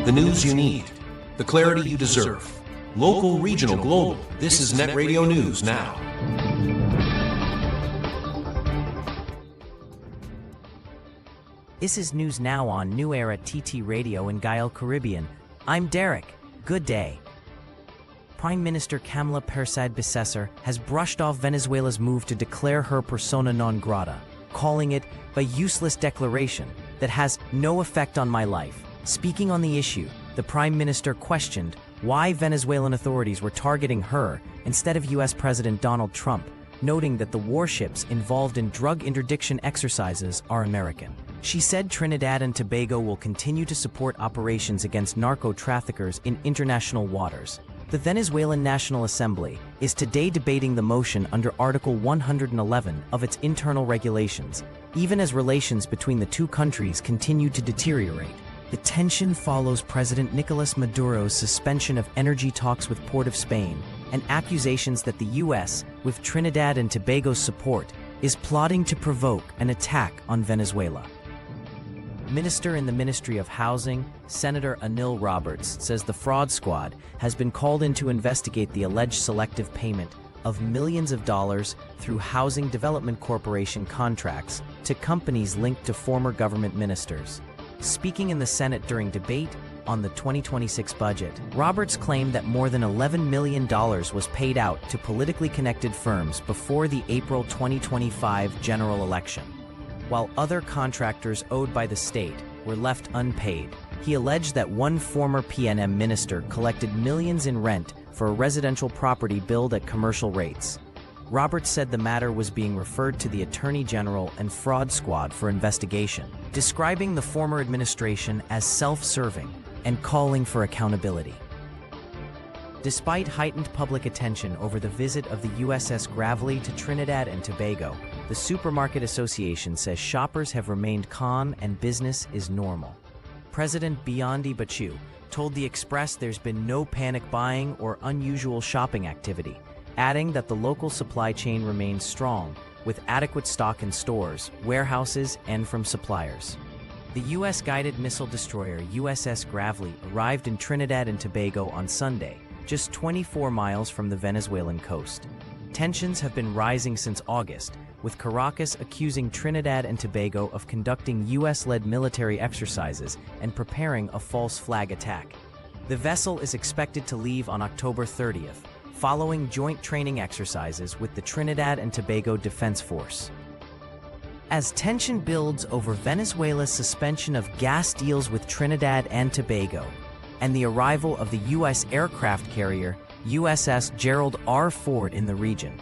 The news you need, the clarity you deserve. Local, regional, global. This is Net Radio News Now. This is News Now on New Era TT Radio in Gael, Caribbean. I'm Derek. Good day. Prime Minister Kamala Persad-Bissessar has brushed off Venezuela's move to declare her persona non grata, calling it a useless declaration that has no effect on my life. Speaking on the issue, the Prime Minister questioned why Venezuelan authorities were targeting her instead of U.S. President Donald Trump, noting that the warships involved in drug interdiction exercises are American. She said Trinidad and Tobago will continue to support operations against narco-traffickers in international waters. The Venezuelan National Assembly is today debating the motion under Article 111 of its internal regulations, even as relations between the two countries continue to deteriorate. The tension follows President Nicolas Maduro's suspension of energy talks with Port of Spain and accusations that the U.S., with Trinidad and Tobago's support, is plotting to provoke an attack on Venezuela. Minister in the Ministry of Housing, Senator Anil Roberts, says the fraud squad has been called in to investigate the alleged selective payment of millions of dollars through Housing Development Corporation contracts to companies linked to former government ministers. Speaking in the Senate during debate on the 2026 budget, Roberts claimed that more than $11 million was paid out to politically connected firms before the April 2025 general election. While other contractors owed by the state were left unpaid, he alleged that one former PNM minister collected millions in rent for a residential property billed at commercial rates. Roberts said the matter was being referred to the Attorney General and Fraud Squad for investigation, describing the former administration as self-serving and calling for accountability. Despite heightened public attention over the visit of the USS Gravely to Trinidad and Tobago, the Supermarket Association says shoppers have remained calm and business is normal. President Biondi Bachu told the Express there's been no panic buying or unusual shopping activity, adding that the local supply chain remains strong, with adequate stock in stores, warehouses, and from suppliers. The U.S. guided missile destroyer USS Gravely arrived in Trinidad and Tobago on Sunday, just 24 miles from the Venezuelan coast. Tensions have been rising since August, with Caracas accusing Trinidad and Tobago of conducting U.S.-led military exercises and preparing a false flag attack. The vessel is expected to leave on October 30th, following joint training exercises with the Trinidad and Tobago Defense Force. As tension builds over Venezuela's suspension of gas deals with Trinidad and Tobago and the arrival of the U.S. aircraft carrier USS Gerald R. Ford in the region,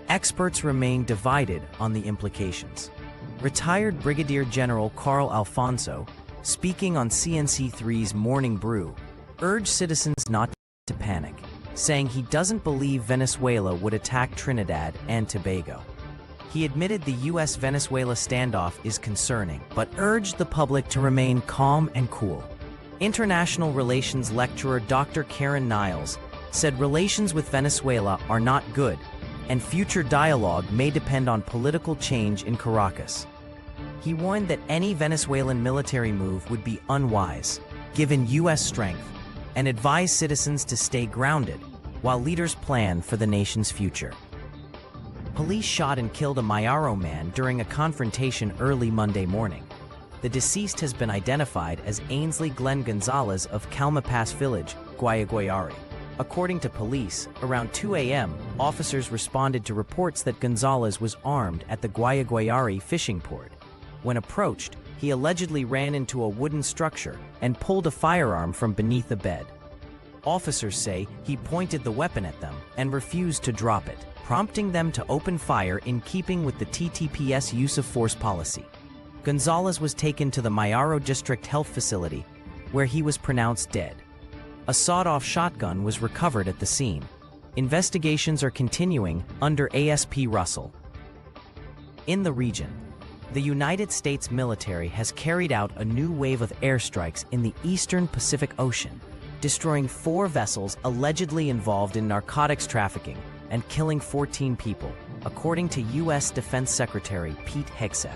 experts remain divided on the implications. Retired Brigadier General Carl Alfonso, speaking on CNC3's Morning Brew, urged citizens not to panic, saying he doesn't believe Venezuela would attack Trinidad and Tobago. He admitted the U.S.-Venezuela standoff is concerning, but urged the public to remain calm and cool. International relations lecturer Dr. Karen Niles said relations with Venezuela are not good, and future dialogue may depend on political change in Caracas. He warned that any Venezuelan military move would be unwise, given U.S. strength, and advised citizens to stay grounded while leaders plan for the nation's future. Police shot and killed a Mayaro man during a confrontation early Monday morning. The deceased has been identified as Ainsley Glenn Gonzalez of Calmapass Village, Guayaguayari. According to police, around 2 a.m., officers responded to reports that Gonzalez was armed at the Guayaguayari fishing port. When approached, he allegedly ran into a wooden structure and pulled a firearm from beneath a bed. Officers say he pointed the weapon at them and refused to drop it, prompting them to open fire in keeping with the TTP's use of force policy. Gonzalez was taken to the Mayaro District Health Facility, where he was pronounced dead. A sawed-off shotgun was recovered at the scene. Investigations are continuing under ASP Russell. In the region, the United States military has carried out a new wave of airstrikes in the eastern Pacific Ocean, destroying 4 vessels allegedly involved in narcotics trafficking and killing 14 people, according to U.S. Defense Secretary Pete Hegseth.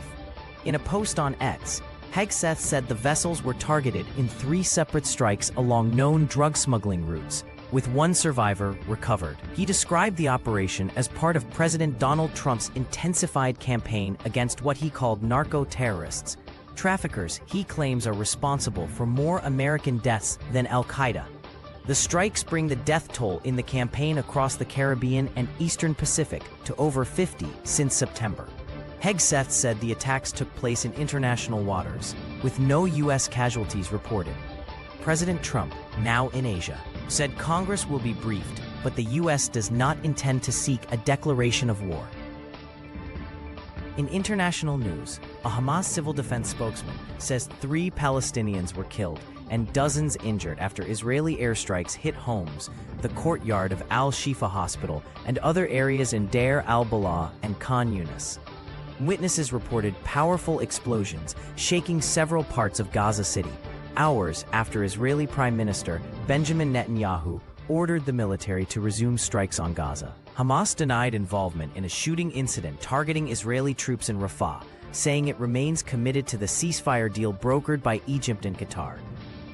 In a post on X, Hegseth said the vessels were targeted in 3 separate strikes along known drug smuggling routes, with 1 survivor recovered. He described the operation as part of President Donald Trump's intensified campaign against what he called narco-terrorists, traffickers he claims are responsible for more American deaths than Al-Qaeda. The strikes bring the death toll in the campaign across the Caribbean and Eastern Pacific to over 50 since September. Hegseth said the attacks took place in international waters, with no U.S. casualties reported. President Trump, now in Asia, said Congress will be briefed, but the U.S. does not intend to seek a declaration of war. In international news, a Hamas civil defense spokesman says 3 Palestinians were killed and dozens injured after Israeli airstrikes hit homes, the courtyard of Al-Shifa Hospital, and other areas in Deir al-Balah and Khan Yunis. Witnesses reported powerful explosions shaking several parts of Gaza City, hours after Israeli Prime Minister Benjamin Netanyahu ordered the military to resume strikes on Gaza. Hamas denied involvement in a shooting incident targeting Israeli troops in Rafah, saying it remains committed to the ceasefire deal brokered by Egypt and Qatar.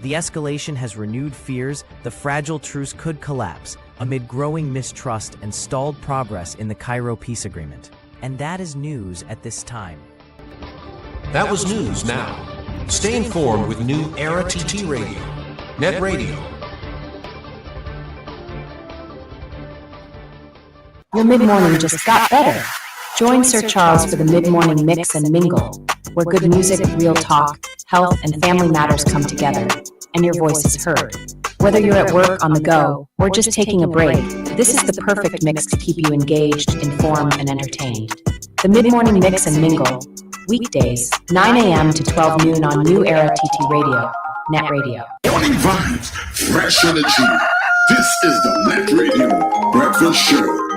The escalation has renewed fears the fragile truce could collapse amid growing mistrust and stalled progress in the Cairo peace agreement. And that is news at this time. That was News Now. Stay informed with New Era TT Radio, Net Radio. Your mid-morning just got better. Join Sir Charles for the mid-morning mix and mingle, where good music, real talk, health, and family matters come together, and your voice is heard. Whether you're at work, on the go, or just taking a break, this is the perfect mix to keep you engaged, informed, and entertained. The mid-morning mix and mingle, weekdays, 9 a.m. to 12 noon on New Era TT Radio, Net Radio. Morning vibes, fresh energy. This is the Net Radio Breakfast Show.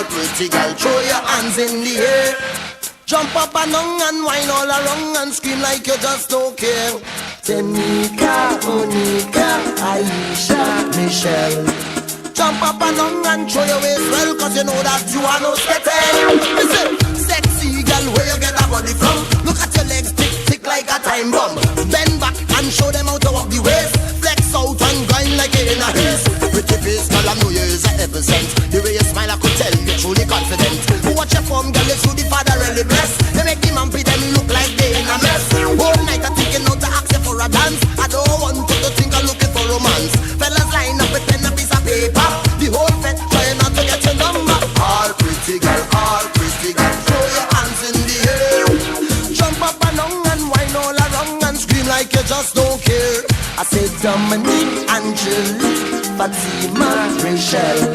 Pretty girl, throw your hands in the air. Jump up and down and whine all around and scream like you just don't care. Tenika, Monica, Aisha, Michelle. Jump up and down and throw your waist well, cause you know that you are no sweating. Listen, sexy girl, where you get that body from? Look at your legs tick, tick like a time bomb. Bend back and show them how to walk the waist. Flex out and grind like you're in a haze. Pretty face, girl, I know you don't want you to think I'm looking for romance. Fellas line up with pen and piece of paper. The whole fet trying not to get your number. All pretty girl, throw your hands in the air. Jump up and down and whine all around and scream like you just don't care. I said Dominique, Angelique, Fatima, Rachel.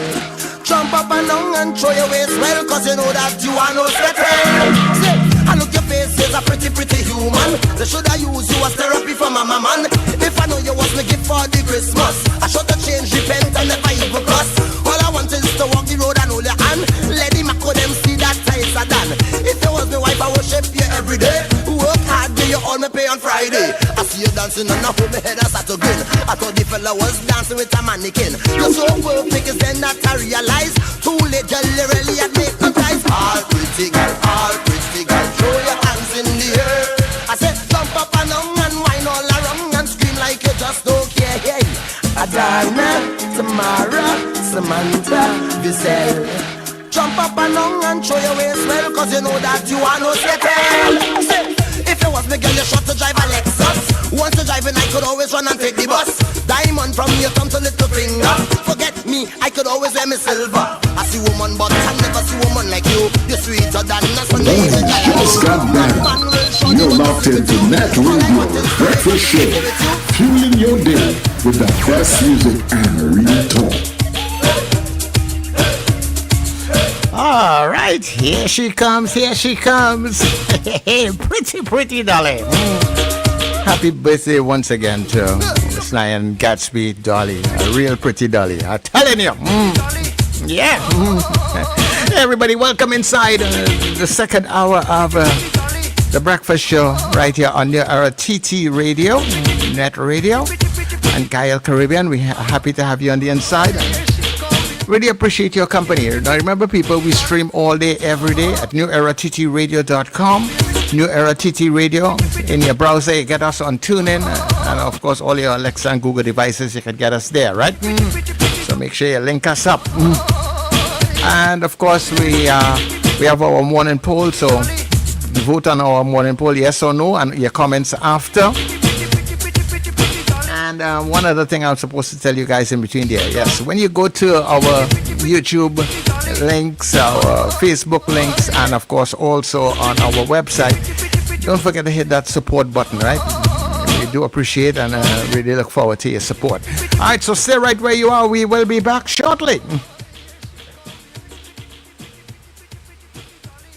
Jump up and down and throw your waist well, cause you know that you are no sweating. Say, I look your face is a pretty human. They should have used you as therapy for my man. If I know you was me gift for the Christmas, I should have changed, repent and never even cross. All I want is to walk the road and hold your hand. Let him echo them see that ties are done. If you was my wife, I worship you every day. Work hard, do you all me pay on Friday. I see you dancing and I hold my head and start to grin. I thought the fella was dancing with a mannequin. You're so perfect, it's then that I realize. Too late, you literally had made no price. All pretty girl, throw your hands in the air. I said jump up and down and whine all around and scream like you just don't care. Hey, Adana, Tamara, Samantha, Giselle. Jump up and down and show your waist well, cause you know that you are no settle. If you was me girl, you shot to drive a Lexus. Once you driving, I could always run and take the bus. Diamond from your thumb to little finger. Forget me, I could always wear me silver. I see woman, but I never see woman like you. You're sweeter than a Sunday. Just got better. You're locked into NETT Radio Breakfast Show, fueling your day with the best music and real talk. All right, here she comes. pretty dolly. Happy birthday once again to Miss Lion Gatsby Dolly, a real pretty dolly, I'm telling you. Yeah. Hey, everybody, welcome inside the second hour of the breakfast show right here on our TT Radio, NETT Radio, and Gael Caribbean. We're happy to have you on the inside. Really appreciate your company. Now remember, people, we stream all day, every day at newerattradio.com. New Era TT Radio in your browser. You get us on TuneIn, and of course, all your Alexa and Google devices. You can get us there, right? So make sure you link us up. And of course, we have our morning poll. So vote on our morning poll, yes or no, and your comments after. And one other thing I'm supposed to tell you guys in between there. Yes, when you go to our YouTube links, our Facebook links, and of course also on our website, don't forget to hit that support button, right? We do appreciate and really look forward to your support. All right, so stay right where you are. We will be back shortly.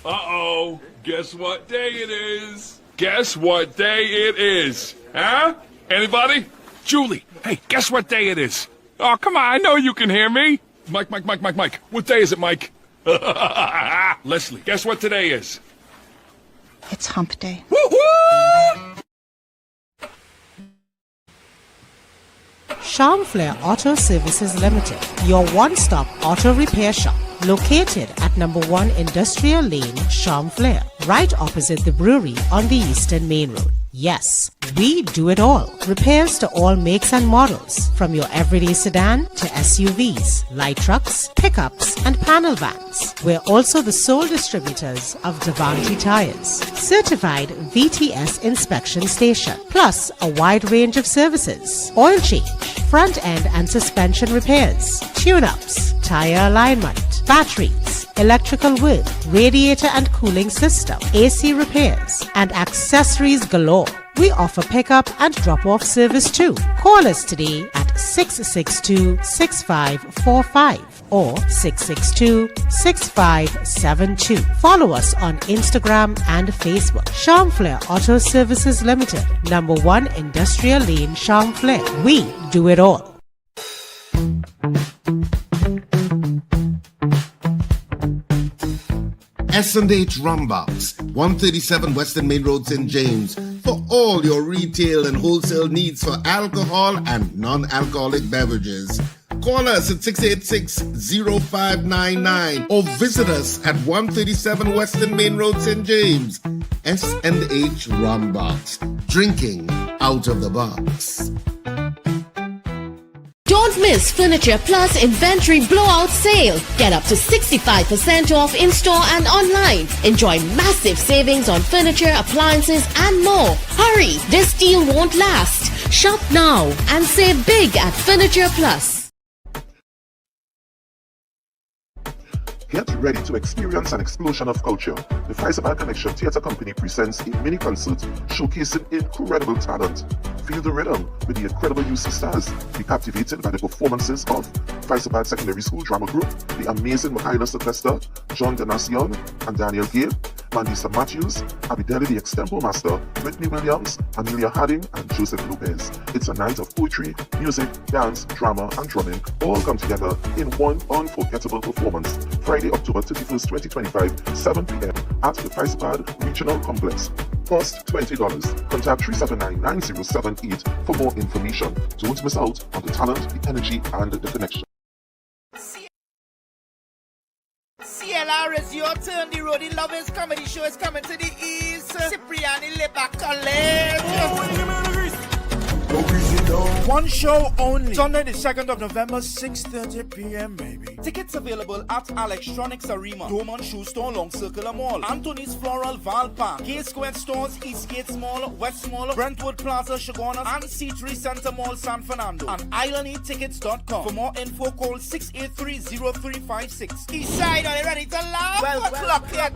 Uh-oh. Guess what day it is? Guess what day it is? Huh? Anybody? Julie, hey, guess what day it is? Oh, come on, I know you can hear me. Mike. What day is it, Mike? Leslie, guess what today is? It's hump day. Woo-hoo! Charmflair Auto Services Limited, your one-stop auto repair shop, located at number 1 Industrial Lane, Charmflair, right opposite the brewery on the Eastern Main Road. Yes, we do it all. Repairs to all makes and models, from your everyday sedan to SUVs, light trucks, pickups, and panel vans. We're also the sole distributors of Devantry tires, certified VTS inspection station, plus a wide range of services: oil change, front end and suspension repairs, tune-ups, tire alignment, batteries, electrical work, radiator and cooling system, AC repairs, and accessories galore. We offer pickup and drop-off service too. Call us today at 662-6545 or 662-6572. Follow us on Instagram and Facebook. Charmflair Auto Services Limited, number 1 Industrial Lane, Charmflair. We do it all. S&H Rumbox, 137 Western Main Road, St. James, for all your retail and wholesale needs for alcohol and non-alcoholic beverages. Call us at 686-0599 or visit us at 137 Western Main Road, St. James. S&H Rumbox, drinking out of the box. Don't miss Furniture Plus Inventory Blowout Sale. Get up to 65% off in-store and online. Enjoy massive savings on furniture, appliances, and more. Hurry, this deal won't last. Shop now and save big at Furniture Plus. Get ready to experience an explosion of culture. The Faisal Connection Theatre Company presents a mini concert showcasing incredible talent. Feel the rhythm with the incredible UC stars. Be captivated by the performances of Faisal Secondary School Drama Group, the amazing Michaela Sylvester, John Denacion, and Daniel Gale, Mandisa Matthews, Abideli the Extempo Master, Whitney Williams, Amelia Harding, and Joseph Lopez. It's a night of poetry, music, dance, drama, and drumming, all come together in one unforgettable performance. Friday, October 31st, 2025, 7 p.m. at the Faisal Regional Complex. Cost $20. Contact 379-9078 for more information. Don't miss out on the talent, the energy, and the connection. CLR is your turn. The Roadie Lovers Comedy Show is coming to the east. Cipriani Lepa College. One show only. Sunday the 2nd of November, 6:30 p.m. baby. Tickets available at Electronics Arena, Dorman Shoe Store, Long Circular Mall, Anthony's Floral Val Park, K Square Stores, Eastgate Mall, West Mall, Brentwood Plaza, Chaguanas, and C3 Center Mall, San Fernando. And IslandEtickets.com. For more info, call 683-0356. Eastside, are you ready to laugh? Well, clock yet.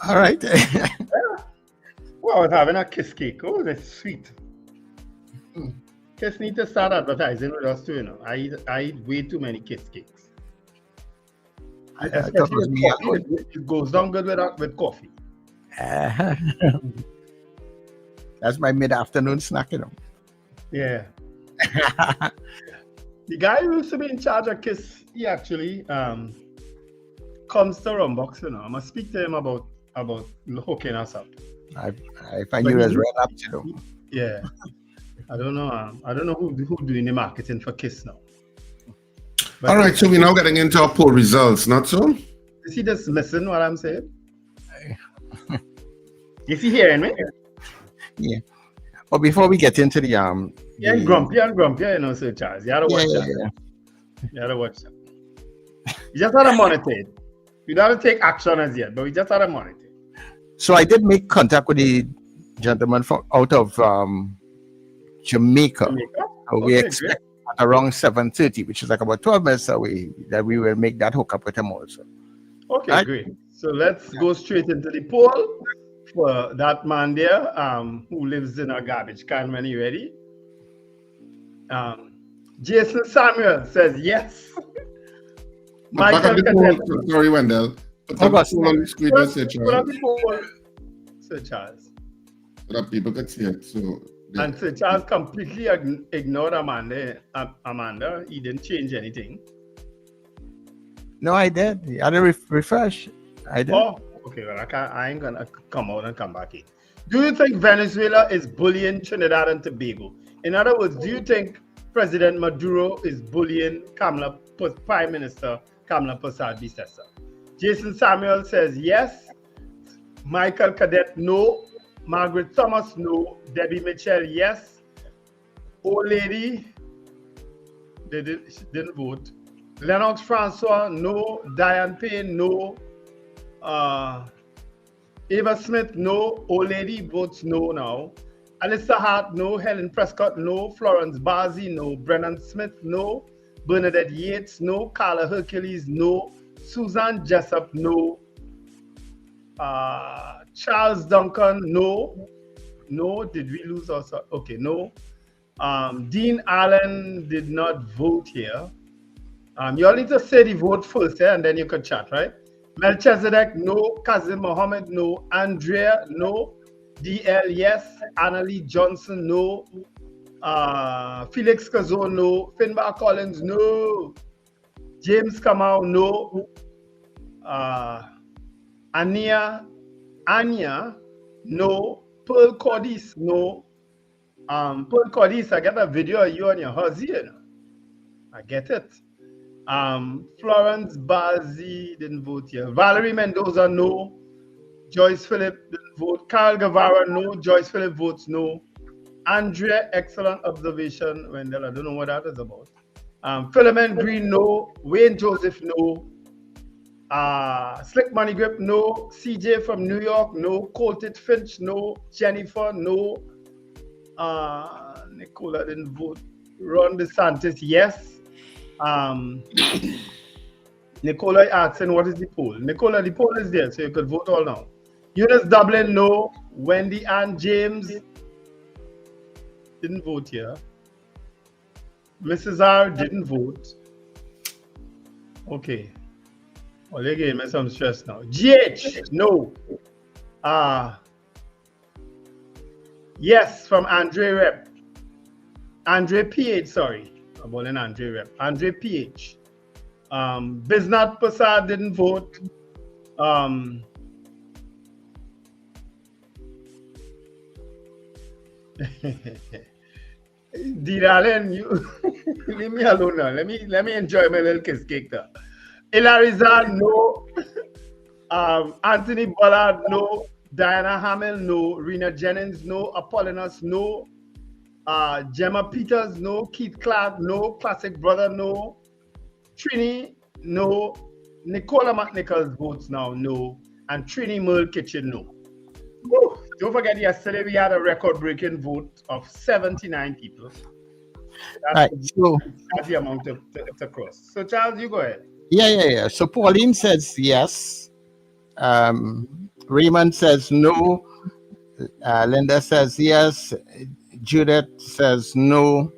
All right. Well, I was having a kiss cake. Oh, that's sweet. Kiss need to start advertising with us too, you know. I eat way too many kiss cakes. Especially with coffee. It goes down good with coffee. That's my mid-afternoon snack, you know. Yeah. The guy who used to be in charge of Kiss, he actually comes to Rumbox, you know. I must speak to him about hooking us up. I find you as well up, you know. Yeah. I don't know who doing the marketing for Kiss now. But all right, so we're now getting into our poll results, not so? Is he just listening what I'm saying? Is he hearing me? Yeah. But before we get into the yeah, grumpy, you know, Sir Charles. You gotta watch that. You gotta watch that. You just gotta monitor it. You don't take action as yet, but we just gotta monitor it. So I did make contact with the gentleman from out of Jamaica. We expect at around 7:30, which is like about 12 minutes away, that we will make that hookup with him also. Okay, great. So let's go straight into the poll for that man there who lives in a garbage can when you ready. Jason Samuel says yes. Michael Cadet. Sorry, Wendell. Put up the screen, Sir Charles. Sir Charles. So that people could see it. So, yeah. And Sir Charles completely ignored Amanda. He didn't change anything. No, I did. I had to refresh. I did. Oh, okay. Well, I ain't gonna come out and come back in. Do you think Venezuela is bullying Trinidad and Tobago? In other words, do you think President Maduro is bullying Prime Minister Kamala Persad-Bissessar? Jason Samuel says yes. Michael Cadet, no. Margaret Thomas, no. Debbie Mitchell, yes. Old lady, she didn't vote. Lennox Francois, no. Diane Payne, no. Ava Smith, no. Old lady votes no now. Alyssa Hart, no. Helen Prescott, no. Florence Bazi, no. Brennan Smith, no. Bernadette Yates, no. Carla Hercules, no. Susan Jessup, no. Charles Duncan, no. No. Did we lose also? Okay, no. Dean Allen did not vote here. You all need to say the vote first, and then you can chat, right? Melchizedek, no. Kazim Mohammed, no. Andrea, no. DL, yes. Annalie Johnson, no. Felix Cazo, no. Finbar Collins, no. James Kamau, no. Anya, no. Pearl Cordis, no. Paul Cordis, I get a video of you on your huzzy, you know. I get it. Florence Bazzi didn't vote here. Valerie Mendoza, no. Joyce Phillip didn't vote. Carl Guevara, no. Joyce Phillip votes no. Andrea, excellent observation. Wendell, I don't know what that is about. Philemon Green, no. Wayne Joseph, no. Slick Money Grip, no. CJ from New York, no. Colted Finch, no. Jennifer, no. Nicola didn't vote. Ron DeSantis, yes. Nicola asking what is the poll. Nicola, the poll is there, so you could vote all now. Eunice Dublin, no. Wendy Ann James didn't vote here. Mrs. R didn't vote. Okay. Well, they gave me some stress now. GH, no. Yes, from Andre Rep. Andre PH, sorry. I'm calling Andre Rep. Andre PH. Biznat Prasad didn't vote. Darling, you leave me alone now. Let me enjoy my little kiss cake there. Ilarizar, no. Anthony Ballard, no. Diana Hamill, no. Rena Jennings, no. Apollinaris, no. Gemma Peters, no. Keith Clark, no. Classic Brother, no. Trini, no. Nicola McNichols votes now, no. And Trini Merle Kitchen, no. Woo. Don't forget, yesterday we had a record-breaking vote of 79 people. That's the amount to cross. So, Charles, you go ahead. Yeah. So Pauline says yes. Raymond says no. Linda says yes. Judith says no.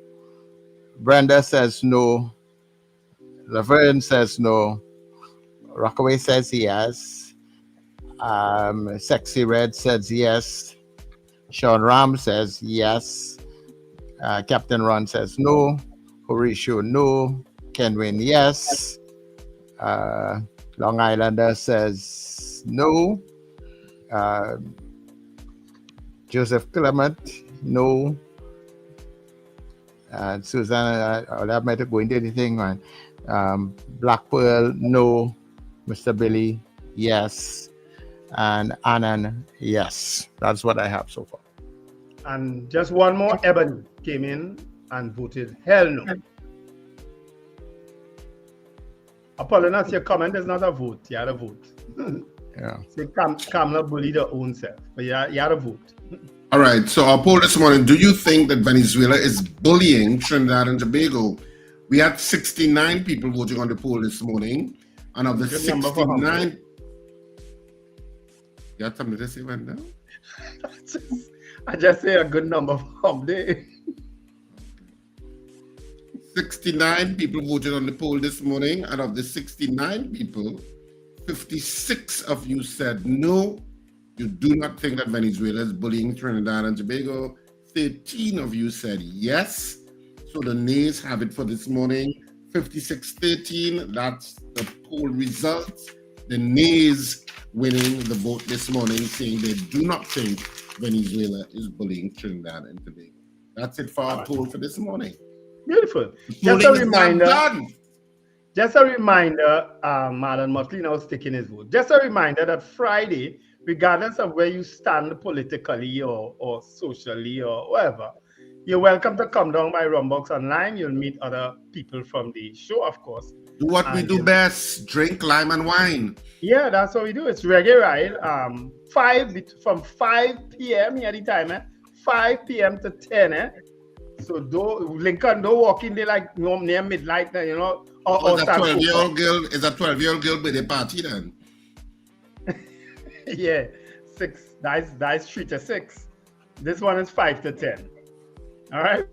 Brenda says no. Laverne says no. Rockaway says yes. Sexy Red says yes. Sean Ram says yes. Captain Ron says no. Horatio, no. Kenwin, yes. Long Islander says no. Joseph Clement, no. Susanna, that might go into anything, man. Black Pearl, no. Mr. Billy, yes. And Annan, yes. That's what I have so far. And just one more, Ebony came in and voted hell no. Apollinaris, your comment is not a vote. You had a vote. Yeah. So Kamala bullied her own self, but you had a vote. All right. So our poll this morning: do you think that Venezuela is bullying Trinidad and Tobago? We had 69 people voting on the poll this morning, and of the 69, you had something to say, Wendell? I just say a good number for Humday. 69 people voted on the poll this morning, and of the 69 people, 56 of you said no, you do not think that Venezuela is bullying Trinidad and Tobago. 13 of you said yes. So the nays have it for this morning. 56-13, that's the poll results. The nays winning the vote this morning, saying they do not think Venezuela is bullying Trinidad and Tobago. That's it for our poll for this morning. Beautiful. Just a reminder, Marlon Motley now sticking his vote. Just a reminder that Friday, regardless of where you stand politically or socially or whatever, you're welcome to come down by Rumbox Online. You'll meet other people from the show, of course. Do what we do best, drink lime and wine. Yeah, that's what we do. It's Reggae Ride. From 5 p.m. here the time, 5 p.m. to 10, So Lincoln don't walk in there like near midnight, you know. Is a 12-year-old girl? Is a 12-year-old girl birthday party then? Yeah, 6. That's 3 to 6. This one is 5 to 10. All right.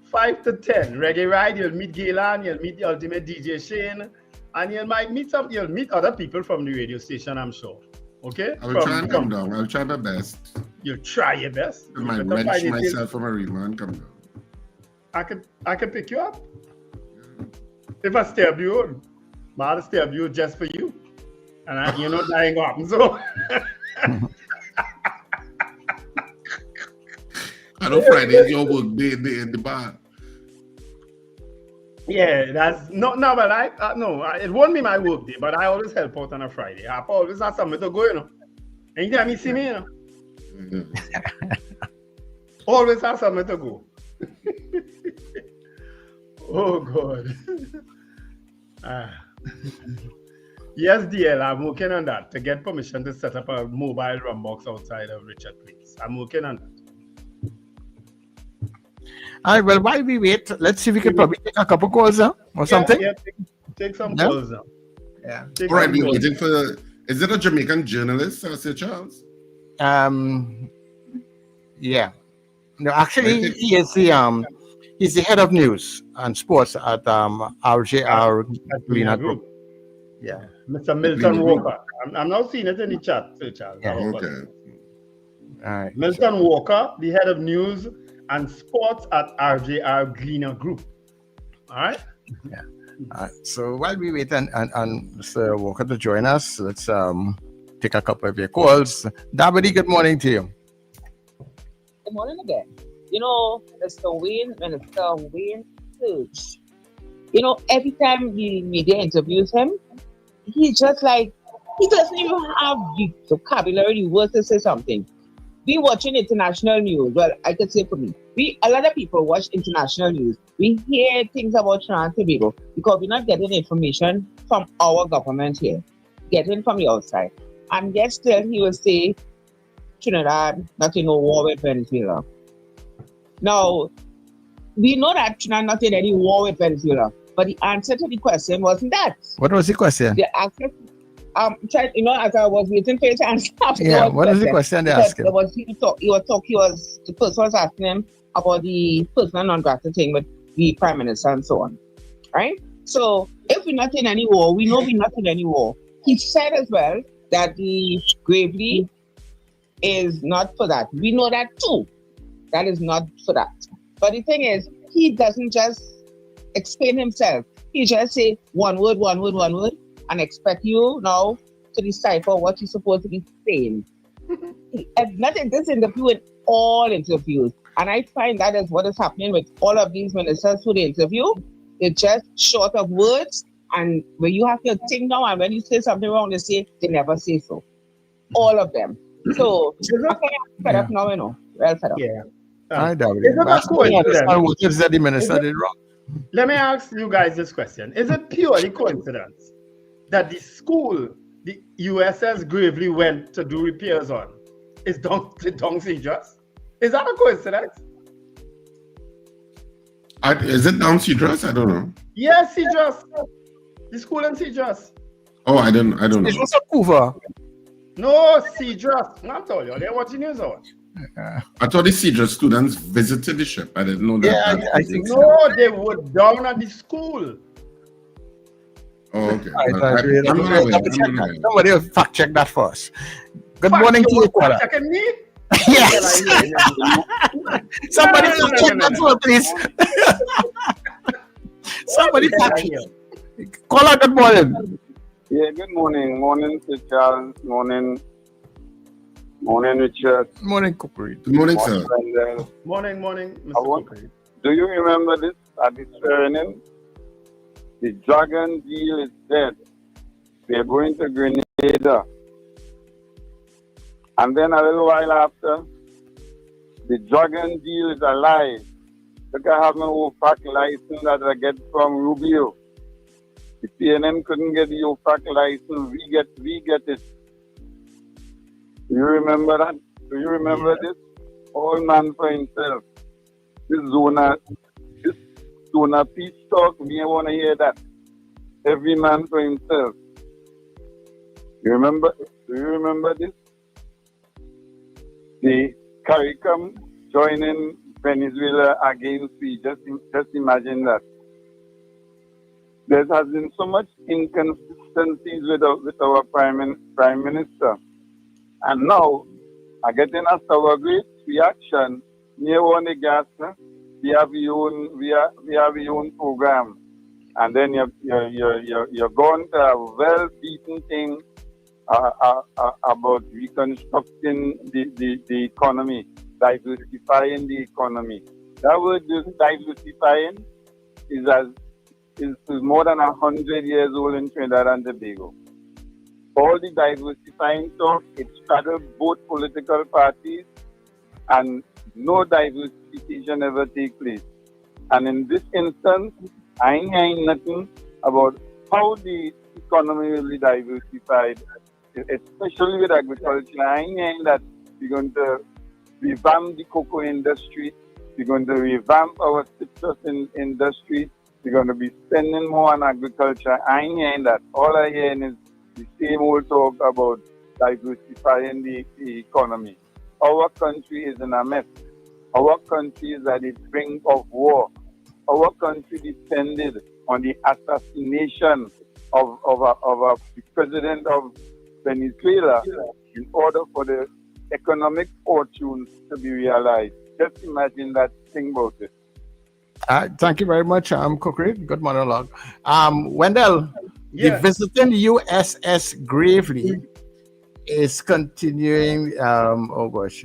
5 to 10. Reggae Ride. You'll meet Gaylan. You'll meet the ultimate DJ Shane, and you'll meet other people from the radio station, I'm sure. Okay. I will try and come down. I'll try my best. You'll try your best. I might wrench myself from a rima and come down. I can pick you up. If I stab you, I'll stab you just for you. And you're not dying off. So I I know Friday is your work day in the bar. Yeah, that's no, but it won't be my work day, but I always help out on a Friday. I always have somewhere to go, you know. Anytime you see me, you know. Always have somewhere to go. Oh God. Yes, DL, I'm working on that to get permission to set up a mobile rum box outside of Richard Place. I'm working on that. All right, well, while we wait, let's see if we can probably take a couple calls now or something. Yeah, take some calls now. Yeah. All right, we're waiting for. Is it a Jamaican journalist, Sir Charles? Yeah. No, actually, he is he's the head of news and sports at RJR Gleaner Group. Yeah. Mr. Milton Walker. I'm now seeing it in the chat, Sir Charles. Okay. All right. Milton Walker, the head of news and sports at RJR Gleaner Group. All right? Yeah. All right. So while we wait and Mr. Walker to join us, let's take a couple of your calls. Dabadi, good morning to you. Good morning again. You know, Minister Wayne Church, you know, every time the media interviews him, he's just like, he doesn't even have the vocabulary, the words to say something. We watching international news. Well, I could say for me, a lot of people watch international news. We hear things about Trinidad and Tobago because we're not getting information from our government here, getting from the outside. And yet still he will say Trinidad not in a war with Venezuela. Now, we know that Trinidad not in any war with Venezuela, but the answer to the question wasn't that. What was the question? The answer, you know, as I was waiting for you to answer. Yeah, what was the question they asked him? The person was asking him about the personal non-grata thing with the Prime Minister and so on. Right? So, if we're not in any war, we know we're not in any war. He said as well that the Gravely is not for that. We know that too. That is not for that. But the thing is, he doesn't just explain himself. He just say one word, and expect you now to decipher what you're supposed to be saying. Not in this interview, in all interviews. And I find that is what is happening with all of these ministers who they interview. They're just short of words, and when you have to think now, and when you say something wrong, they say they never say so. All of them. So I'm fed up now, you know. Well fed up. Yeah. I doubt Is it a coincidence? The minister did wrong. Let me ask you guys this question. Is it purely coincidence that the school the USS Gravely went to do repairs on is down Cedros? Is that a coincidence? Is it down Cedros? I don't know. Yes, Cedros. The school in Cedros. Oh, I don't know. It was a Cuba. No, Cedros. I'm telling you, they're watching news or what? I thought the Cedros students visited the ship. I didn't know that. Yeah, I think so. No, they were down at the school. Oh, okay. Somebody will fact check that for us. Good morning to you, Cora. Checking me? Yes. Somebody fact check that for us, please. Somebody fact check. Caller, good morning. Yeah, good morning. Morning to Charles. Morning, Richard. Morning, Cooper. Good morning, sir. Morning, Mr. Cooper. Do you remember this at the swearing in? The dragon deal is dead. They're going to Grenada. And then a little while after, the dragon deal is alive. Look, I have my OFAC license that I get from Rubio. The PNM couldn't get the OFAC license. We get it. Do you remember that? Do you remember this? All man for himself. This Zona peace talk, we want to hear that. Every man for himself. Do you remember this? The CARICOM joining Venezuela against we. Just imagine that. There has been so much inconsistencies with our Prime Minister. And now, I get in a sour great reaction near one the gas. We have your own program, and then you're going to a well-beaten thing about reconstructing the economy. diversifying the economy. That word diversifying is more than 100 years old in Trinidad and Tobago. All the diversifying talk, it straddled both political parties, and no diversification ever take place. And in this instance, I ain't hearing nothing about how the economy will be diversified, especially with agriculture. I ain't hearing that we're going to revamp the cocoa industry, we're going to revamp our citrus industry, we're going to be spending more on agriculture. I ain't hearing that. All I hearing is the same old talk about diversifying the economy. Our country is in a mess. Our country is at the brink of war. Our country depended on the assassination of the president of Venezuela in order for the economic fortunes to be realized. Just imagine that. Think about it. Thank you very much, Kukri. Good monologue. Wendell, the visiting USS Gravely is continuing. Oh gosh.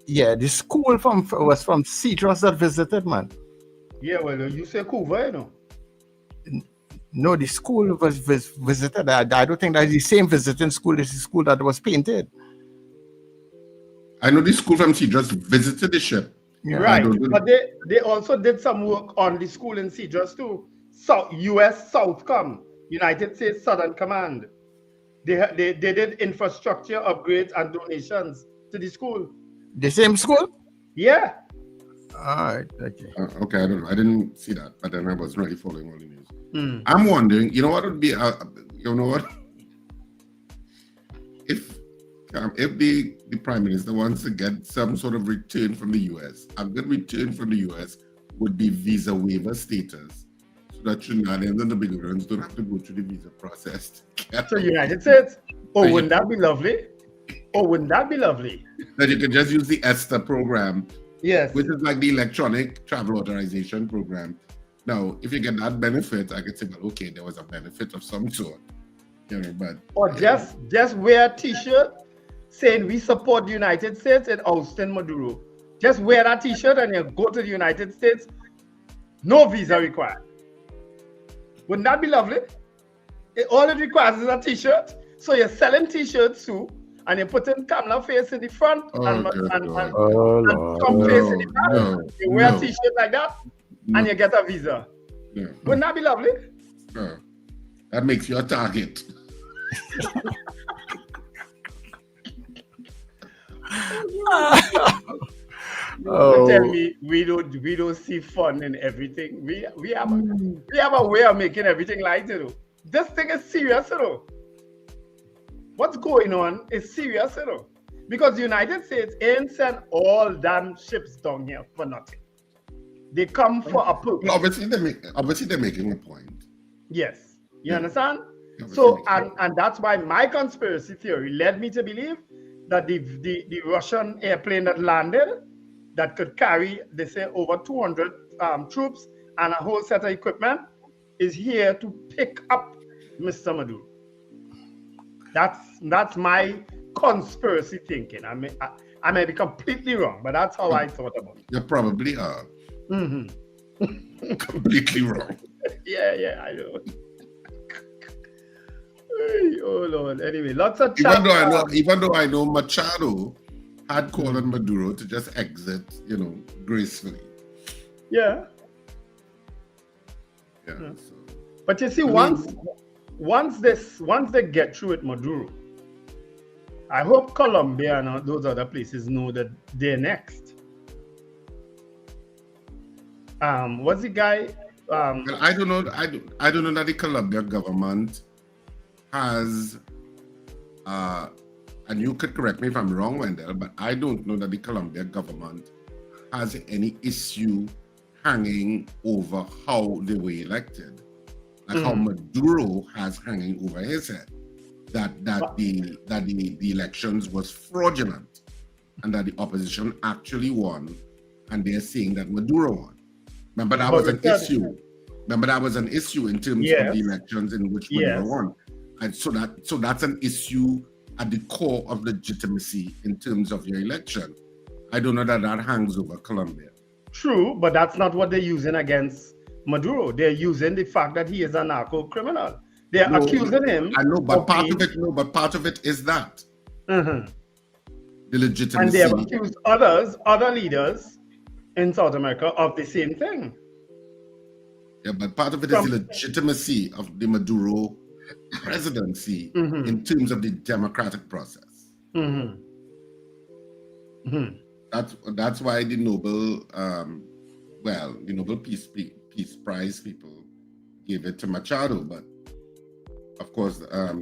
Yeah, the school was from Citrus that visited, man. Yeah, well, you say Cuba, you know. No, the school was visited. I don't think that's the same visiting school as the school that was painted. I know the school from Cedros visited the ship. Yeah. Right, but they also did some work on the school in Cedros too. U.S. Southcom, United States Southern Command. They did infrastructure upgrades and donations to the school. The same school? Yeah. All right, okay. Okay, I don't know. I didn't see that, but then I was really following all the news. I'm wondering, you know what would be, you know what? If the Prime Minister wants to get some sort of return from the U.S., a good return from the U.S. would be visa waiver status, so that Trinidadians and Tobagoans don't have to go through the visa process. So United States, wouldn't that be lovely? Oh, wouldn't that be lovely? That you can just use the ESTA program, yes, which is like the electronic travel authorization program. Now, if you get that benefit, I could say, well, okay, there was a benefit of some sort, you know, but or just wear a T-shirt saying we support the United States and ousting Maduro. Just wear that T-shirt and you go to the United States, no visa required. Wouldn't that be lovely? All it requires is a T-shirt. So you're selling T-shirts too, and you're putting Kamala face in the front and some face in the back. You wear a T-shirt like that, and you get a visa. Wouldn't that be lovely? That makes you a target. So tell me, we don't see fun in everything. We have a way of making everything light, you know. This thing is serious, you know. What's going on is serious, you know. Because the United States ain't sent all damn ships down here for nothing. They come for a purpose. Obviously, they're making a point. Yes, you understand. So and that's why my conspiracy theory led me to believe that the Russian airplane that landed, that could carry, they say, over 200 troops and a whole set of equipment, is here to pick up Mr. Maduro. That's my conspiracy thinking. I may be completely wrong, but that's how I thought about it. You probably are. Completely wrong. Yeah, I know. Oh Lord. Anyway, lots of chat. Even though I know Machado had called on Maduro to just exit, you know, gracefully. Yeah. So. But you see, once they get through with Maduro, I hope Colombia and those other places know that they're next. What's the guy? I don't know. I don't know that the Colombian government has, and you could correct me if I'm wrong, Wendell, but I don't know that the Colombian government has any issue hanging over how they were elected, like how Maduro has hanging over his head, that the elections was fraudulent, and that the opposition actually won, and they're saying that Maduro won. Remember that was an issue. Remember that was an issue in terms of the elections in which Maduro won. And so that's an issue at the core of legitimacy in terms of your election. I don't know that hangs over Colombia. True, but that's not what they're using against Maduro. They're using the fact that he is a narco criminal. They're accusing him. I know, but part of it is that. Mm-hmm. The legitimacy. And they have accused other leaders in South America of the same thing. Yeah, but part of it is the legitimacy of the Maduro presidency in terms of the democratic process. Mm-hmm. Mm-hmm. That's why the Nobel, the Nobel Peace Prize people gave it to Machado. But of course, I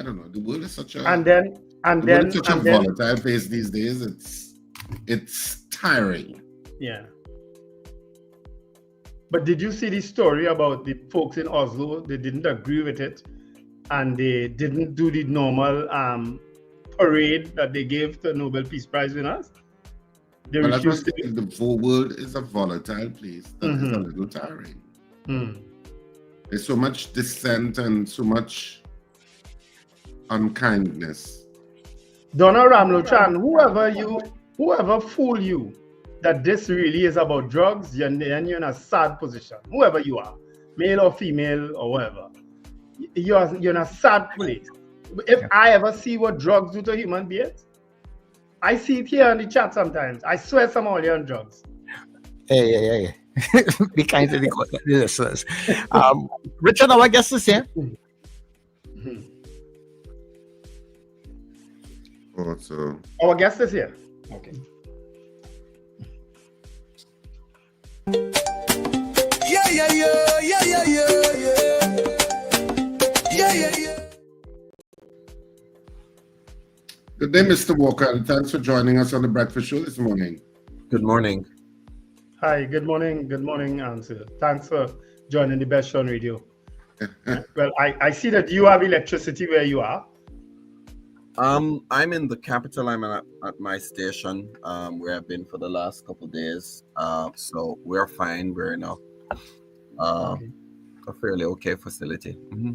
don't know. The world is such a volatile place these days. It's tiring. Yeah. But did you see the story about the folks in Oslo? They didn't agree with it, and they didn't do the normal parade that they gave to Nobel Peace Prize winners. They refused to. The whole world is a volatile place. That is a little tiring. There's so much dissent and so much unkindness. Donna Ramlochan, whoever fool you that this really is about drugs, then you're in a sad position. Whoever you are, male or female or whatever, you're in a sad place. If I ever see what drugs do to human beings, I see it here in the chat sometimes. I swear some of you on drugs. Hey. Be kind to the listeners. Richard, our guest is here. Our guest is here. Okay. Yeah. Good day, Mr. Walker, and thanks for joining us on the Breakfast Show this morning. Good morning. Hi, good morning. Good morning, Ansel. Thanks for joining the Best Show on Radio. Well, I see that you have electricity where you are. I'm in the capital. I'm at my station, where I've been for the last couple of days. So we're fine. We're in a fairly okay facility. Mm-hmm.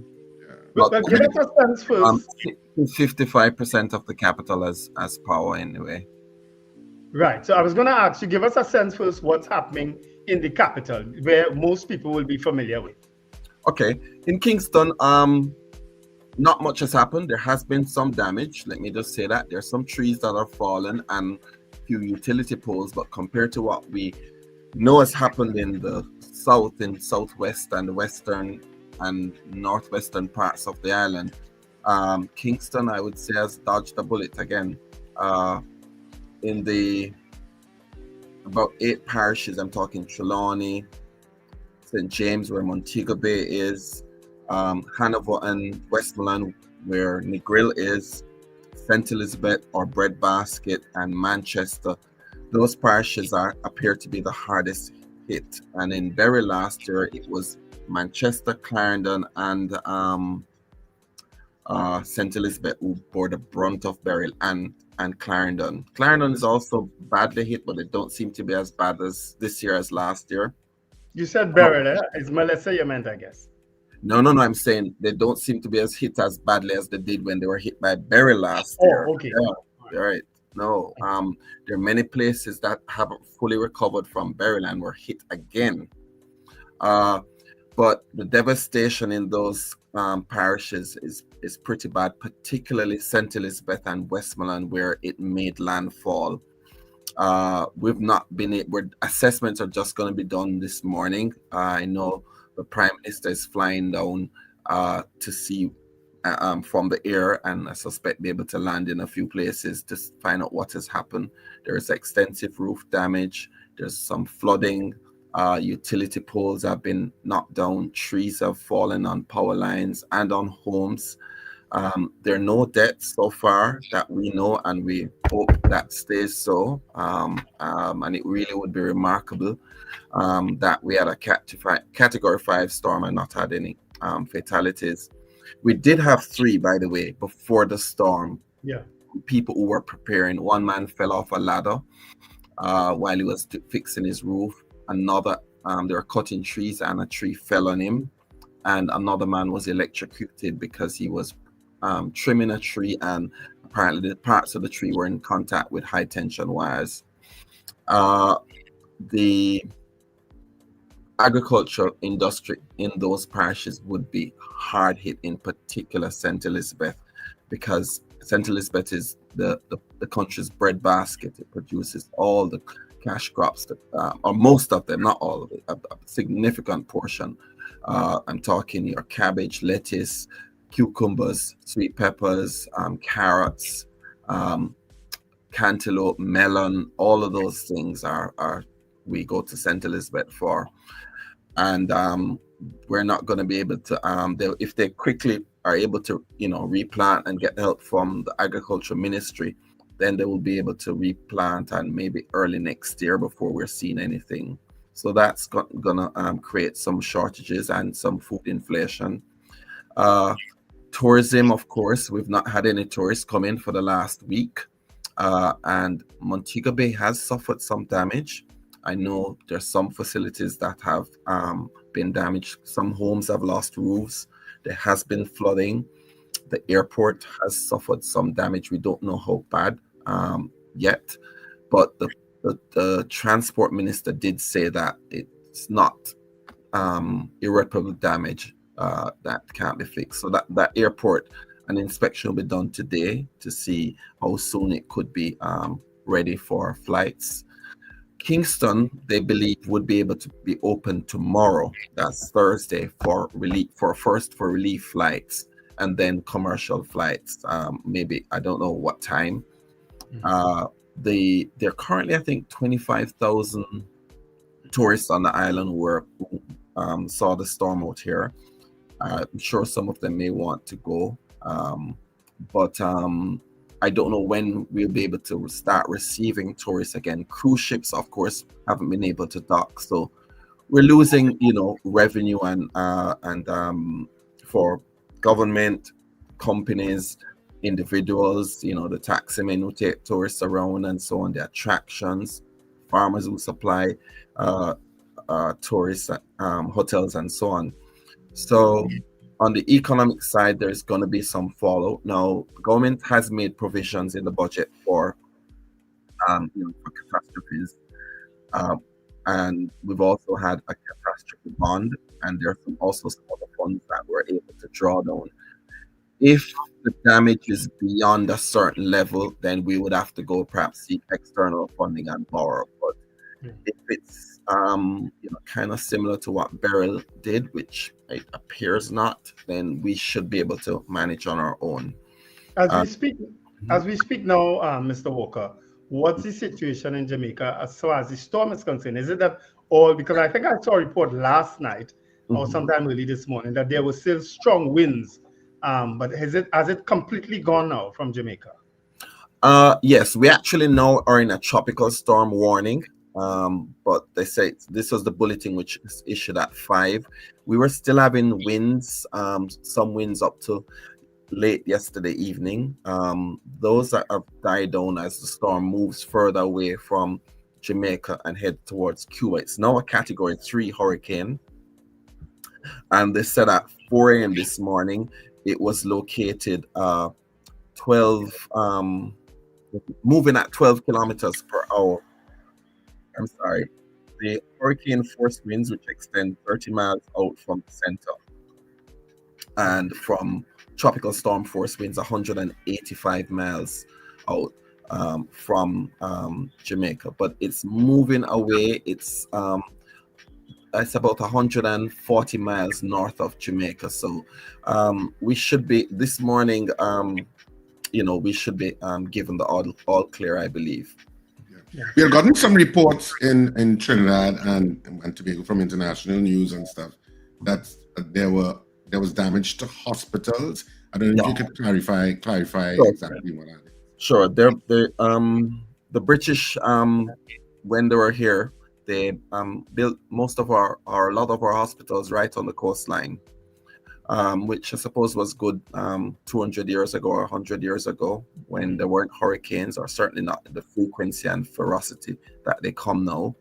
But give us a sense first. 55% of the capital has power anyway. Right. So I was going to ask you, give us a sense first what's happening in the capital, where most people will be familiar with. Okay. In Kingston, not much has happened. There has been some damage. Let me just say that. There's some trees that are fallen and a few utility poles, but compared to what we know has happened in the south, in southwest and the western and northwestern parts of the island, Kingston, I would say, has dodged a bullet again. In the about 8 parishes, I'm talking Trelawney, St. James, where Montego Bay is, Hanover and Westmoreland, where Negril is, St. Elizabeth or Breadbasket, and Manchester. Those parishes appear to be the hardest hit. And in Bury last year, it was Manchester, Clarendon, and St. Elizabeth who bore the brunt of Bury and Clarendon. Clarendon is also badly hit, but they don't seem to be as bad as this year as last year. You said Bury, It's Melissa you meant, I guess. No, I'm saying they don't seem to be as hit as badly as they did when they were hit by Bury last year. Okay. Yeah, right. No, there are many places that haven't fully recovered from Bury and were hit again. But the devastation in those parishes is pretty bad, particularly St. Elizabeth and Westmoreland, where it made landfall. We've not been able, assessments are just going to be done this morning. I know the Prime Minister is flying down to see from the air, and I suspect be able to land in a few places to find out what has happened. There is extensive roof damage. There's some flooding. Utility poles have been knocked down. Trees have fallen on power lines and on homes. There are no deaths so far that we know, and we hope that stays so. And it really would be remarkable that we had a Category 5 storm and not had any fatalities. We did have 3, by the way, before the storm. Yeah. People who were preparing. One man fell off a ladder while he was fixing his roof. Another, they were cutting trees and a tree fell on him. And another man was electrocuted because he was trimming a tree, and apparently the parts of the tree were in contact with high tension wires. The agricultural industry in those parishes would be hard hit, in particular St. Elizabeth, because St. Elizabeth is the country's breadbasket. It produces all the cash crops, that, or most of them, not all of it, a significant portion. I'm talking your cabbage, lettuce, cucumbers, sweet peppers, carrots, cantaloupe, melon, all of those things are we go to St. Elizabeth for. And we're not going to be able to, if they quickly are able to, replant and get help from the agriculture ministry, then they will be able to replant, and maybe early next year before we're seeing anything. So that's gonna create some shortages and some food inflation. Tourism, of course, we've not had any tourists come in for the last week, and Montego Bay has suffered some damage. I know there's some facilities that have been damaged. Some homes have lost roofs. There has been flooding. The airport has suffered some damage. We don't know how bad yet, but the transport minister did say that it's not irreparable damage that can't be fixed. So that airport, an inspection will be done today to see how soon it could be ready for flights. Kingston, they believe, would be able to be open tomorrow. That's Thursday for relief flights, and then commercial flights. Maybe, I don't know what time. They're currently, I think, 25,000 tourists on the island who saw the storm out here. I'm sure some of them may want to go, but I don't know when we'll be able to start receiving tourists again. Cruise ships, of course, haven't been able to dock, so we're losing, revenue and for government, companies, individuals, the taximen who take tourists around and so on, the attractions, farmers who supply tourists, hotels and so on. So on the economic side, there's going to be some fallout. Now, the government has made provisions in the budget for catastrophes, and we've also had a catastrophe bond, and there's also some other funds that we're able to draw down. If the damage is beyond a certain level, then we would have to go perhaps seek external funding and borrow. But if it's kind of similar to what Beryl did, which it appears not, then we should be able to manage on our own. As we speak now, Mr. Walker, what's the situation in Jamaica as far as the storm is concerned? Is it that all, because I think I saw a report last night or sometime early this morning that there were still strong winds, but has it completely gone now from Jamaica? Yes, we actually now are in a tropical storm warning. But they say this was the bulletin which is issued at 5. We were still having winds, some winds up to late yesterday evening. Those have died down as the storm moves further away from Jamaica and head towards Cuba. It's now a Category 3 hurricane. And they said at 4 a.m. this morning, it was located moving at 12 kilometers per hour. I'm sorry, the hurricane force winds, which extend 30 miles out from the center, and from tropical storm force winds 185 miles out from Jamaica. But it's moving away. It's about 140 miles north of Jamaica. So we should be this morning. We should be given the all clear, I believe. We have gotten some reports in Trinidad and Tobago from international news and stuff that there was damage to hospitals. I don't know if you could clarify exactly what that is. Sure. The British, when they were here, they built a lot of our hospitals right on the coastline, which I suppose was good 200 years ago or 100 years ago when there weren't hurricanes, or certainly not the frequency and ferocity that they come now.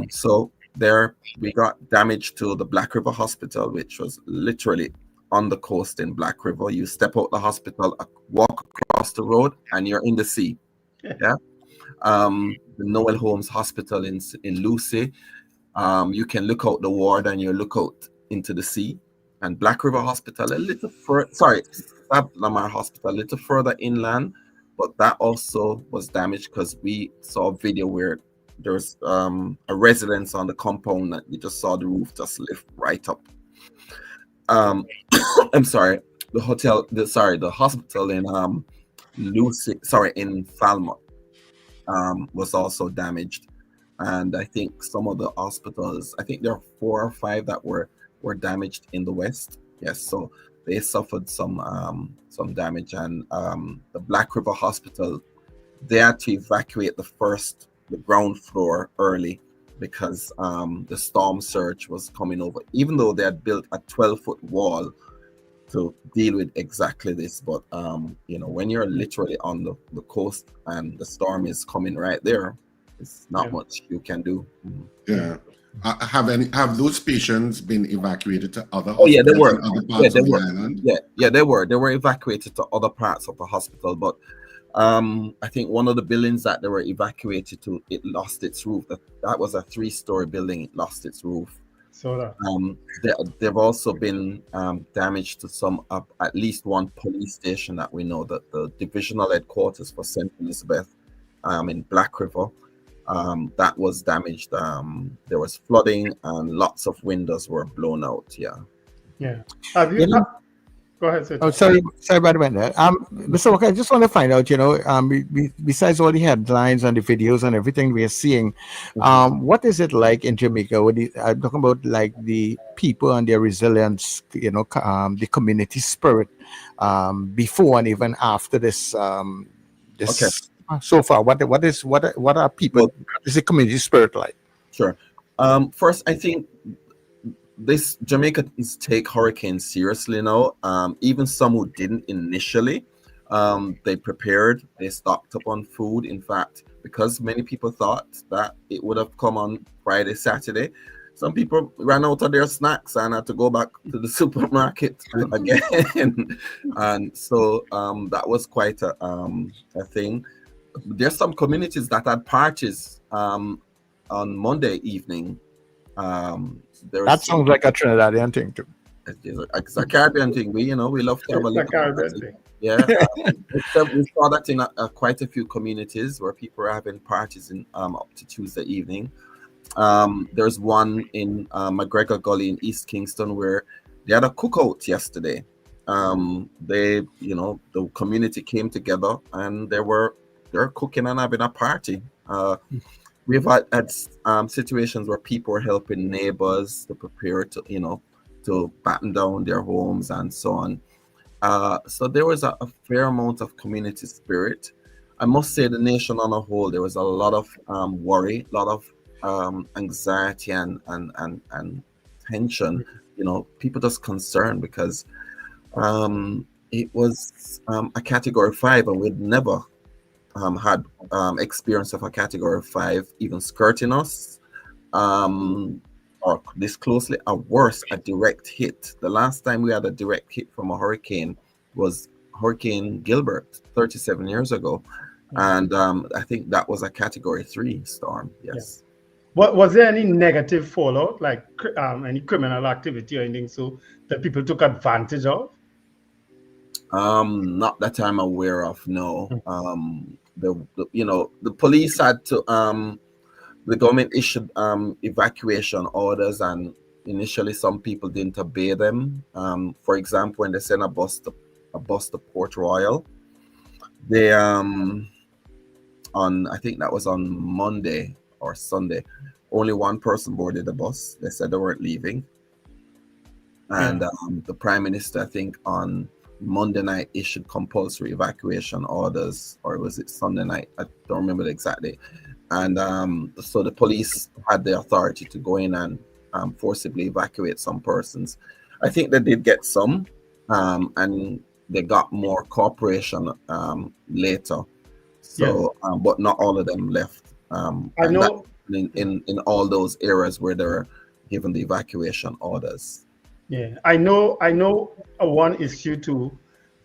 So there we got damage to the Black River Hospital, which was literally on the coast in Black River. You step out the hospital, walk across the road, and you're in the sea. Yeah. The Noel Holmes Hospital in Lucy. You can look out the ward and you look out into the sea. And Black River Hospital, a little further, Lamar Hospital, a little further inland, but that also was damaged because we saw a video where there's a residence on the compound that you just saw the roof just lift right up. I'm sorry, the hospital in in Falmouth was also damaged. And I think some of the hospitals, I think there are 4 or 5 that were damaged in the West. Yes, so they suffered some damage. And the Black River Hospital, they had to evacuate the ground floor early because the storm surge was coming over, even though they had built a 12-foot wall to deal with exactly this. But when you're literally on the coast and the storm is coming right there, it's not much you can do. Yeah. Have those patients been evacuated to other hospitals? Oh yeah, they were. In other parts of the island? Yeah, they were. They were evacuated to other parts of the hospital, but I think one of the buildings that they were evacuated to, it lost its roof. That was a 3-story building. It lost its roof. So they've also been damaged to some, at least one police station that we know, that the divisional headquarters for St. Elizabeth in Black River, that was damaged. There was flooding and lots of windows were blown out. Yeah. Have you? Go ahead, sir. Oh, sorry about that. Mr. Walker, I just want to find out, besides all the headlines and the videos and everything we are seeing, what is it like in Jamaica? I'm talking about like the people and their resilience, the community spirit, before and even after this. Okay. So far, what are people? What is the community spirit like? Sure. First, I think Jamaicans take hurricanes seriously now. Even some who didn't initially, they prepared, they stocked up on food. In fact, because many people thought that it would have come on Friday, Saturday, some people ran out of their snacks and had to go back to the supermarket again. And so that was quite a thing. There's some communities that had parties on Monday evening. That sounds like a Trinidadian thing too. It's a Caribbean thing. We love to have a little Caribbean thing. Yeah, we saw that in quite a few communities where people are having parties up to Tuesday evening. There's one in McGregor Gully in East Kingston where they had a cookout yesterday. The community came together and they're cooking and having a party. We've had situations where people are helping neighbors to prepare to batten down their homes and so on. So there was a fair amount of community spirit. I must say the nation on a whole, there was a lot of worry, a lot of anxiety and tension. People just concerned because it was a Category 5 and we'd never had experience of a Category 5 even skirting us or this closely, or worse, a direct hit. The last time we had a direct hit from a hurricane was Hurricane Gilbert 37 years ago. And I think that was a Category 3 storm. Yes. Yeah. Was there any negative fallout, like any criminal activity or anything so that people took advantage of? Not that I'm aware of, no. The police had to the government issued evacuation orders, and initially some people didn't obey them. For example, when they sent a bus to Port Royal, they I think that was on Monday or Sunday, only one person boarded the bus. They said they weren't leaving. And the Prime Minister, I think on Monday night, issued compulsory evacuation orders, or was it Sunday night? I don't remember the exact date. And so the police had the authority to go in and forcibly evacuate some persons. I think they did get some, and they got more cooperation later. So, but not all of them left. I know in all those areas where they were given the evacuation orders. Yeah, I know. One issue too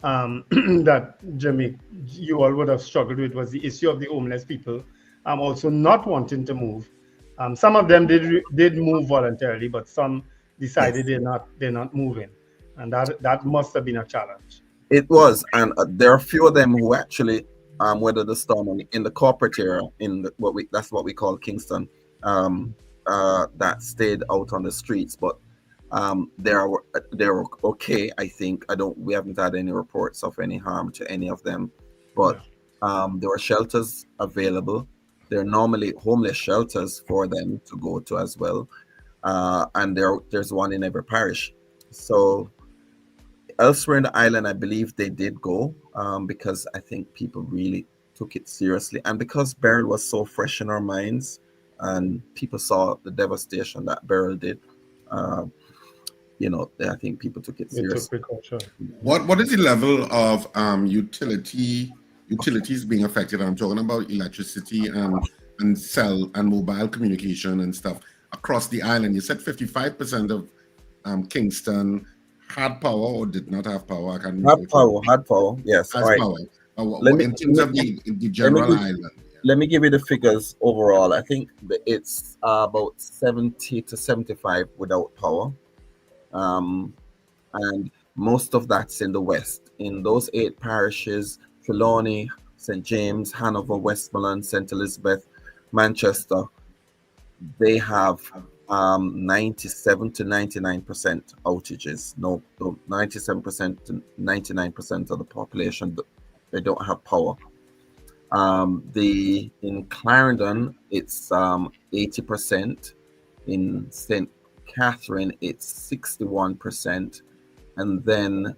that Jamaica, you all would have struggled with was the issue of the homeless people. Also not wanting to move. Some of them did move voluntarily, but some decided Yes, they're not moving, and that must have been a challenge. it was, and there are a few of them who actually weathered the storm in the corporate area, in that's what we call Kingston, um, that stayed out on the streets, but they're okay. I think we haven't had any reports of any harm to any of them, but there were shelters available. There are normally homeless shelters for them to go to as well, and there's one in every parish. So elsewhere in the island, I believe they did go, because I think people really took it seriously, and because Beryl was so fresh in our minds, and people saw the devastation that Beryl did. Um, I think people took it They took seriously. precaution. What is the level of utilities being affected? I'm talking about electricity and cell and mobile communication and stuff across the island. You said 55% of Kingston had power or did not have power. I can't remember. Had power, yes. All Has right. power. Let me In terms of the general island. let me give you the figures overall. I think that it's about 70 to 75 without power. Um, and most of that's in the west. In those 8 parishes, Trelawney, St. James, Hanover, Westmoreland, St. Elizabeth, Manchester, they have 97 to 99% outages. No, 97% to 99% of the population, they don't have power. In Clarendon, it's 80%. In St. Catherine, it's 61%. And then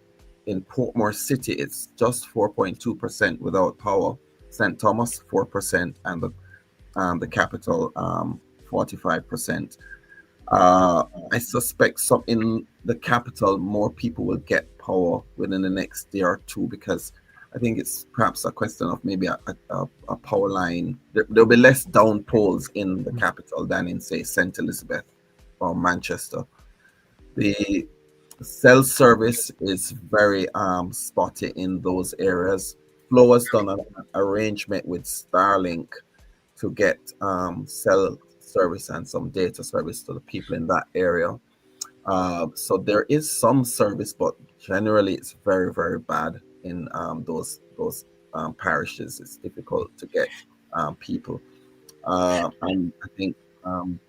in Portmore City, it's just 4.2% without power. St. Thomas, 4%, and the capital, 45%. I suspect some in the capital, more people will get power within the next year or two, because I think it's perhaps a question of maybe a power line. There'll be less down poles in the capital than in, say, St. Elizabeth or Manchester. The cell service is very spotty in those areas. Flo has done an arrangement with Starlink to get cell service and some data service to the people in that area. So there is some service, but generally it's very, very bad in those parishes. It's difficult to get people. And I think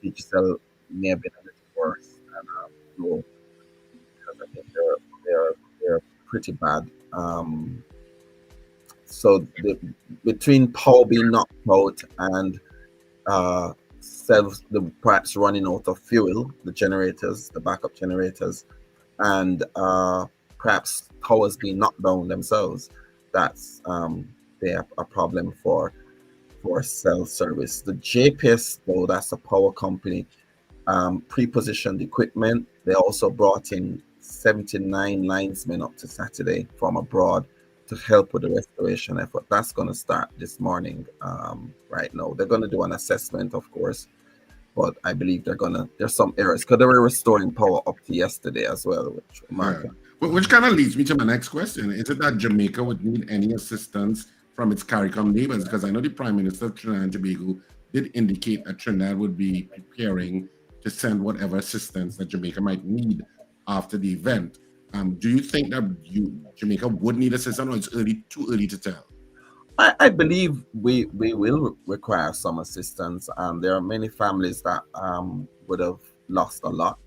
digital may have been a little worse than Flo, because I think they're pretty bad. So between power being knocked out and perhaps running out of fuel, the generators, the backup generators, and perhaps towers being knocked down themselves, that's a problem for cell service. The JPS, though, that's a power company, pre-positioned equipment. They also brought in 79 linesmen up to Saturday from abroad to help with the restoration effort. That's going to start this morning. Right now, they're going to do an assessment, of course, but I believe there's some errors because they were restoring power up to yesterday as well. Which kind of leads me to my next question. Is it that Jamaica would need any assistance from its CARICOM neighbors? Because I know the Prime Minister of Trinidad and Tobago did indicate that Trinidad would be preparing to send whatever assistance that Jamaica might need after the event. Do you think that Jamaica would need assistance, or it's too early to tell? I believe we will require some assistance. There are many families that would have lost a lot.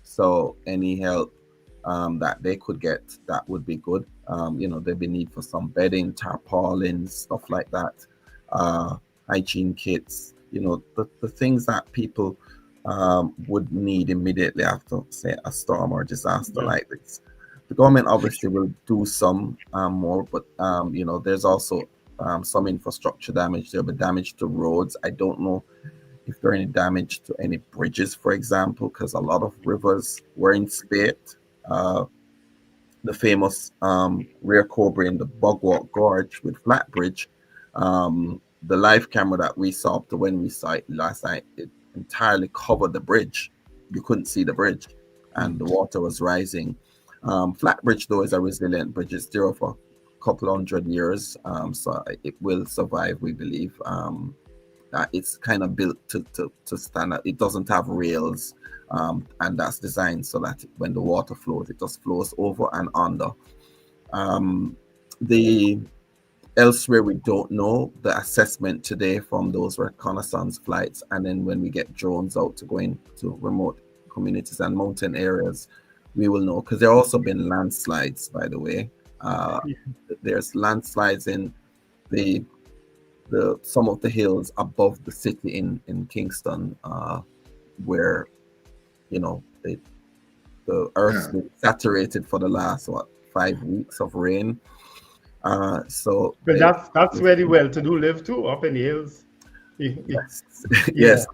So any help that they could get, that would be good. There'd be need for some bedding, tarpaulins, stuff like that, hygiene kits, the things that people would need immediately after, say, a storm or disaster like this. The government obviously will do some more, but there's also some infrastructure damage. There'll be damage to roads. I don't know if there any damage to any bridges, for example, because a lot of rivers were in spate. The famous rear cobra in the Bugwalk Gorge with Flatbridge, the live camera that we saw up to when we saw it last night, it entirely covered the bridge. You couldn't see the bridge. and the water was rising. Flatbridge, though, is a resilient bridge. It's there for a couple hundred years, so it will survive, we believe. It's kind of built to stand up. It doesn't have rails, and that's designed so that when the water flows, it just flows over and under. The elsewhere we don't know the assessment today from those reconnaissance flights, and then when we get drones out to go into remote communities and mountain areas, we will know, because there have also been landslides, by the way. There's landslides in the some of the hills above the city in Kingston, where the earth's been saturated for the last 5 weeks of rain. So but that's where the well-to-do live too, up in the hills. Yes, yes.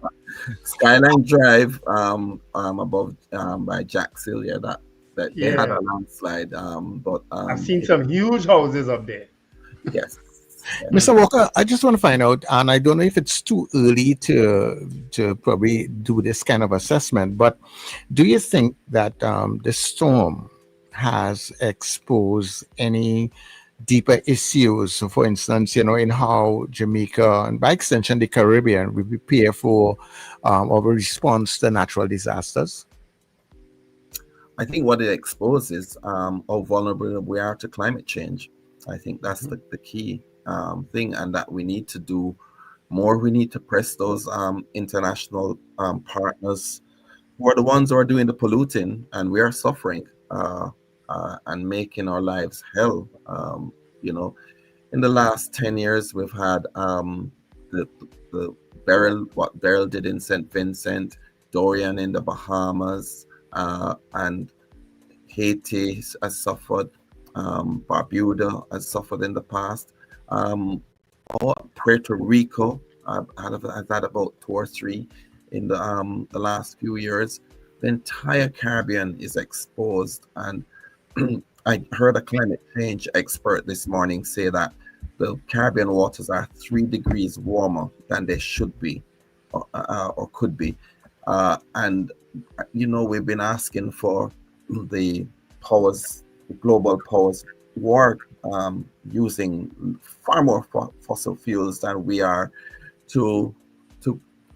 Skyline Drive, above by Jackshill, that they had a landslide. But I've seen some huge houses up there. Yes. Mr. Walker, I just want to find out, and I don't know if it's too early to probably do this kind of assessment, but do you think that the storm has exposed any deeper issues, for instance, in how Jamaica and by extension the Caribbean will prepare for our response to natural disasters? I think what it exposes how vulnerable we are to climate change. I think that's the key thing, and that we need to do more. We need to press those international partners who are the ones who are doing the polluting, and we are suffering and making our lives hell. In the last 10 years, we've had the what Beryl did in St. Vincent, Dorian in the Bahamas, and Haiti has suffered. Barbuda has suffered in the past. Puerto Rico has had about 2 or 3 in the last few years. The entire Caribbean is exposed, and I heard a climate change expert this morning say that the Caribbean waters are 3 degrees warmer than they should be or could be. And, we've been asking for the global powers who are using far more fossil fuels than we are to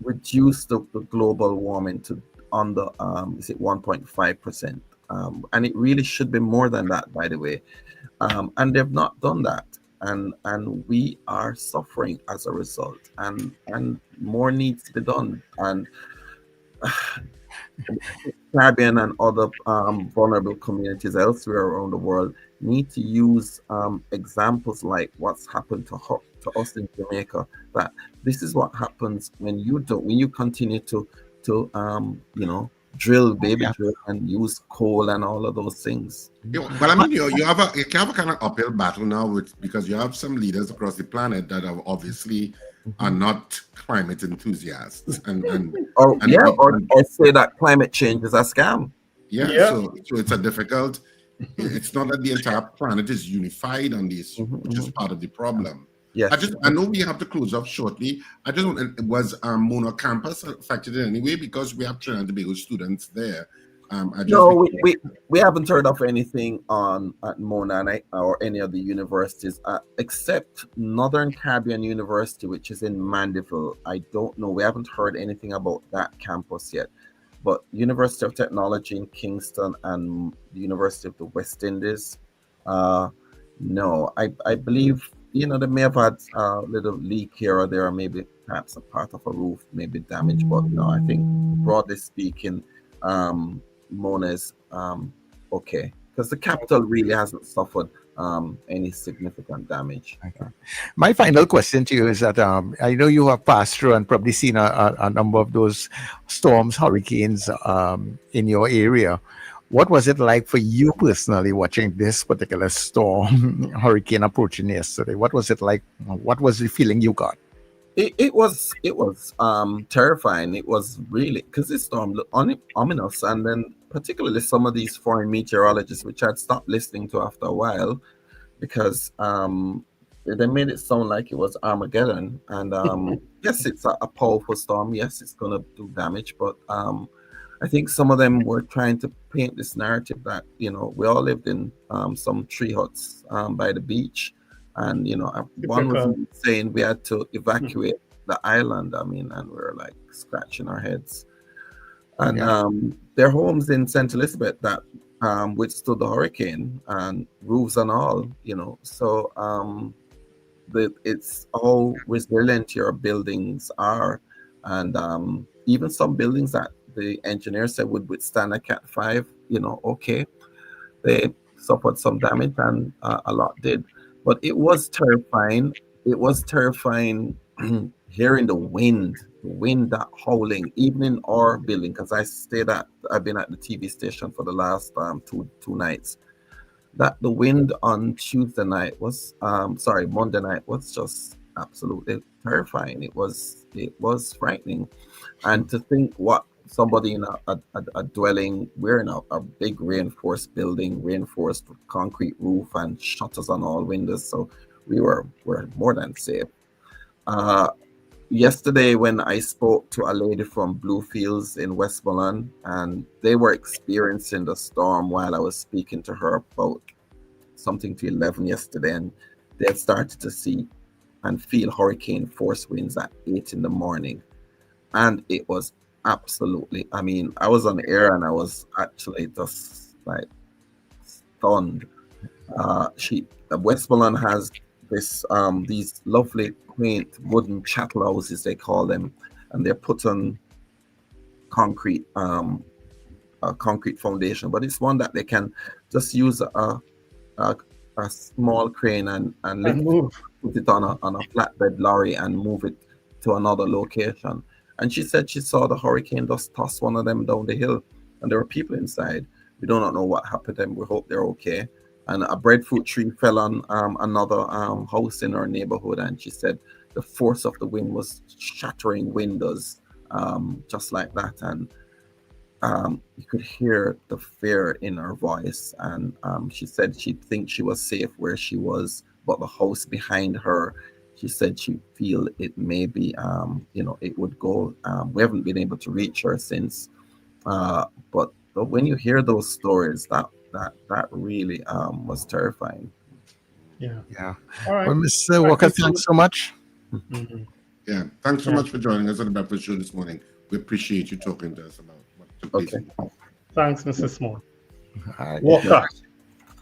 reduce the global warming to under, is it 1.5%? And it really should be more than that, by the way. And they've not done that. And we are suffering as a result. And more needs to be done. And Caribbean and other vulnerable communities elsewhere around the world need to use examples like what's happened to us in Jamaica. That this is what happens when you continue to drill, drill, and use coal and all of those things. Well, I mean, you have a kind of uphill battle now because you have some leaders across the planet that are obviously are not climate enthusiasts, or say that climate change is a scam. So it's a difficult. It's not that the entire planet is unified on this, which is part of the problem. Yes. I know we have to close off shortly. Was Mona campus affected in any way, because we have Trinidad and Tobago students there? We haven't heard of anything at Mona or any of the universities except Northern Caribbean University, which is in Mandeville. I don't know. We haven't heard anything about that campus yet. But University of Technology in Kingston and the University of the West Indies, no. I believe they may have had a little leak here or there, or maybe perhaps a part of a roof may be damaged. But no, I think broadly speaking, Mona is okay, because the capital really hasn't suffered any significant damage. Okay. My final question to you is that I know you have passed through and probably seen a number of those storms, hurricanes in your area. What was it like for you personally watching this particular storm, hurricane approaching yesterday? What was it like? What was the feeling you got? It was terrifying. It was really, because this storm looked ominous, and then particularly some of these foreign meteorologists, which I'd stopped listening to after a while, because they made it sound like it was Armageddon. And yes, it's a powerful storm. Yes, it's going to do damage, but I think some of them were trying to paint this narrative that, you know, we all lived in some tree huts by the beach. And, you know, one was Typical. saying we had to evacuate the island. I mean, and we were like scratching our heads. And their homes in St. Elizabeth that withstood the hurricane, and roofs and all, you know. So it's how resilient your buildings are. And even some buildings that the engineer said would withstand a Cat 5, you know, okay, they suffered some damage, and a lot did. But it was terrifying. It was terrifying hearing the wind that howling, even in our building, because I've been at the TV station for the last two nights. That the wind on Monday night was just absolutely terrifying. It was frightening. And to think what somebody in a dwelling, we're in a big reinforced building, reinforced concrete roof and shutters on all windows, so we're more than safe. Yesterday when I spoke to a lady from Bluefields in Westmoreland, and they were experiencing the storm while I was speaking to her about something to 11 yesterday, and they had started to see and feel hurricane force winds at 8 in the morning. And it was absolutely, I mean, I was on air and I was actually just like stunned. Westmoreland has these lovely quaint wooden chattel houses, they call them, and they're put on concrete foundation, but it's one that they can just use a small crane and put it on a flatbed lorry and move it to another location. And she said she saw the hurricane just toss one of them down the hill, and there were people inside. We do not know what happened to them. We hope they're okay. And a breadfruit tree fell on another house in our neighborhood, and she said the force of the wind was shattering windows just like that. And you could hear the fear in her voice. And she said she'd think she was safe where she was, but the house behind her, she said she feel it may be, it would go. We haven't been able to reach her since. But when you hear those stories, that really was terrifying. Yeah. All right. Well, Mr. Walker, thanks so much. Mm-hmm. Yeah, thanks so much for joining us on the Breakfast Show this morning. We appreciate you talking to us about what took place. Thanks, Mr. Small. Walker.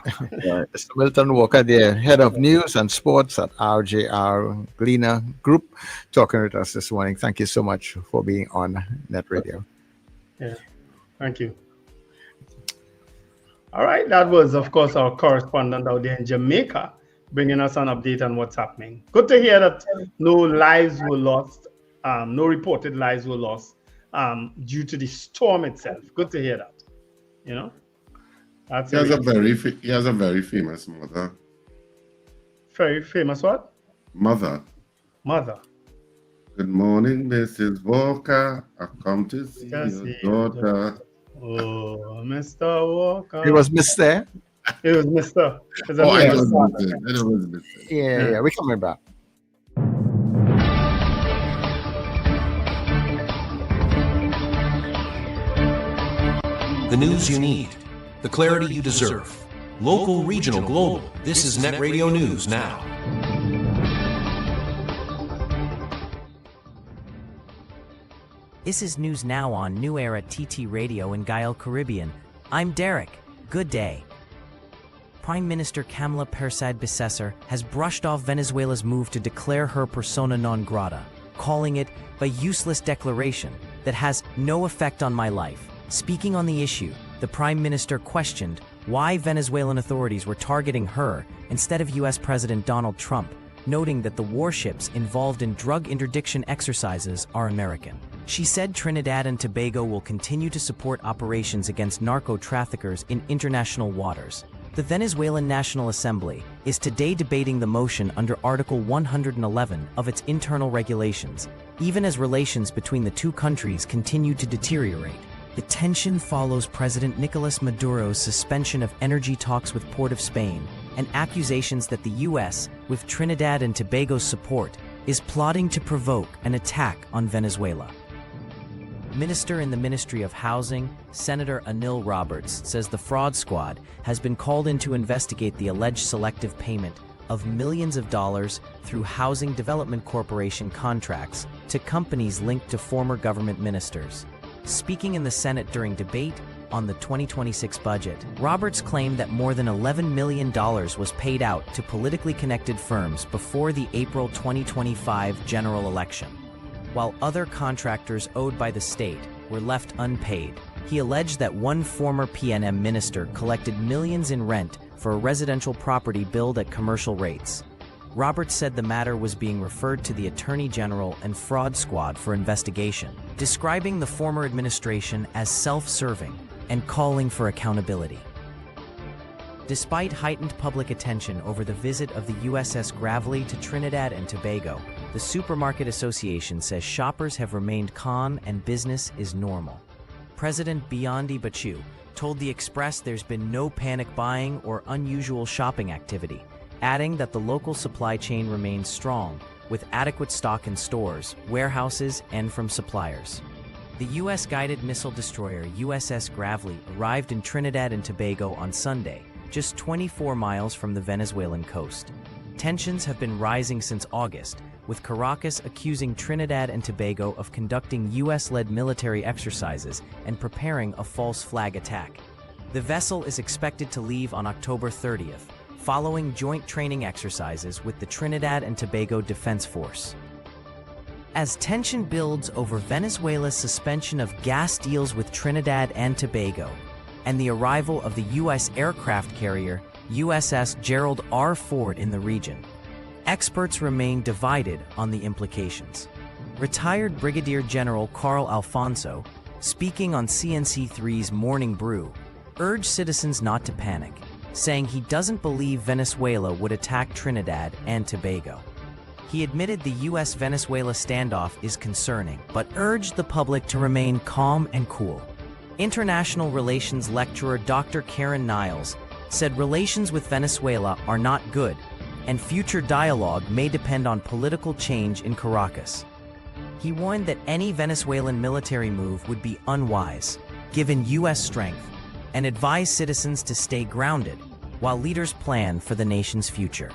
Mr. Milton Walker, the head of news and sports at RJR Gleaner Group, talking with us this morning. Thank you so much for being on Net Radio. Yeah, thank you. All right, that was, of course, our correspondent out there in Jamaica, bringing us an update on what's happening. Good to hear that no lives were lost, no reported lives were lost due to the storm itself. Good to hear that. You know, he has a very famous mother. Very famous what? Mother. Good morning, Mrs. Walker. I come to see your daughter. Oh, Mr. Walker. It was Mr. It was Mr. It was Mr. Yeah, we're coming back. The news you need, the clarity you deserve. Local, regional, global. This is Net Radio News Now. This is News Now on New Era TT Radio in Gael, Caribbean. I'm Derek. Good day. Prime Minister Kamala Persad-Bissessar has brushed off Venezuela's move to declare her persona non grata, calling it a useless declaration that has no effect on my life. Speaking on the issue, the Prime Minister questioned why Venezuelan authorities were targeting her instead of U.S. President Donald Trump, noting that the warships involved in drug interdiction exercises are American. She said Trinidad and Tobago will continue to support operations against narco-traffickers in international waters. The Venezuelan National Assembly is today debating the motion under Article 111 of its internal regulations, even as relations between the two countries continue to deteriorate. The tension follows President Nicolas Maduro's suspension of energy talks with Port of Spain and accusations that the U.S., with Trinidad and Tobago's support, is plotting to provoke an attack on Venezuela. Minister in the Ministry of Housing, Senator Anil Roberts, says the fraud squad has been called in to investigate the alleged selective payment of millions of dollars through Housing Development Corporation contracts to companies linked to former government ministers. Speaking in the Senate during debate on the 2026 budget, Roberts claimed that more than $11 million was paid out to politically connected firms before the April 2025 general election, while other contractors owed by the state were left unpaid. He alleged that one former PNM minister collected millions in rent for a residential property billed at commercial rates. Roberts said the matter was being referred to the Attorney General and Fraud Squad for investigation, describing the former administration as self-serving and calling for accountability. Despite heightened public attention over the visit of the USS Gravely to Trinidad and Tobago, the Supermarket Association says shoppers have remained calm and business is normal. President Biondi Bachu told the Express there's been no panic buying or unusual shopping activity, adding that the local supply chain remains strong, with adequate stock in stores, warehouses, and from suppliers. The U.S. guided missile destroyer USS Gravely arrived in Trinidad and Tobago on Sunday, just 24 miles from the Venezuelan coast. Tensions have been rising since August, with Caracas accusing Trinidad and Tobago of conducting U.S.-led military exercises and preparing a false flag attack. The vessel is expected to leave on October 30th, following joint training exercises with the Trinidad and Tobago Defense Force. As tension builds over Venezuela's suspension of gas deals with Trinidad and Tobago and the arrival of the U.S. aircraft carrier USS Gerald R. Ford in the region, experts remain divided on the implications. Retired Brigadier General Carl Alfonso, speaking on CNC3's Morning Brew, urged citizens not to panic, saying he doesn't believe Venezuela would attack Trinidad and Tobago. He admitted the U.S.-Venezuela standoff is concerning, but urged the public to remain calm and cool. International Relations lecturer Dr. Karen Niles said relations with Venezuela are not good, and future dialogue may depend on political change in Caracas. He warned that any Venezuelan military move would be unwise, given U.S. strength, and advised citizens to stay grounded while leaders plan for the nation's future.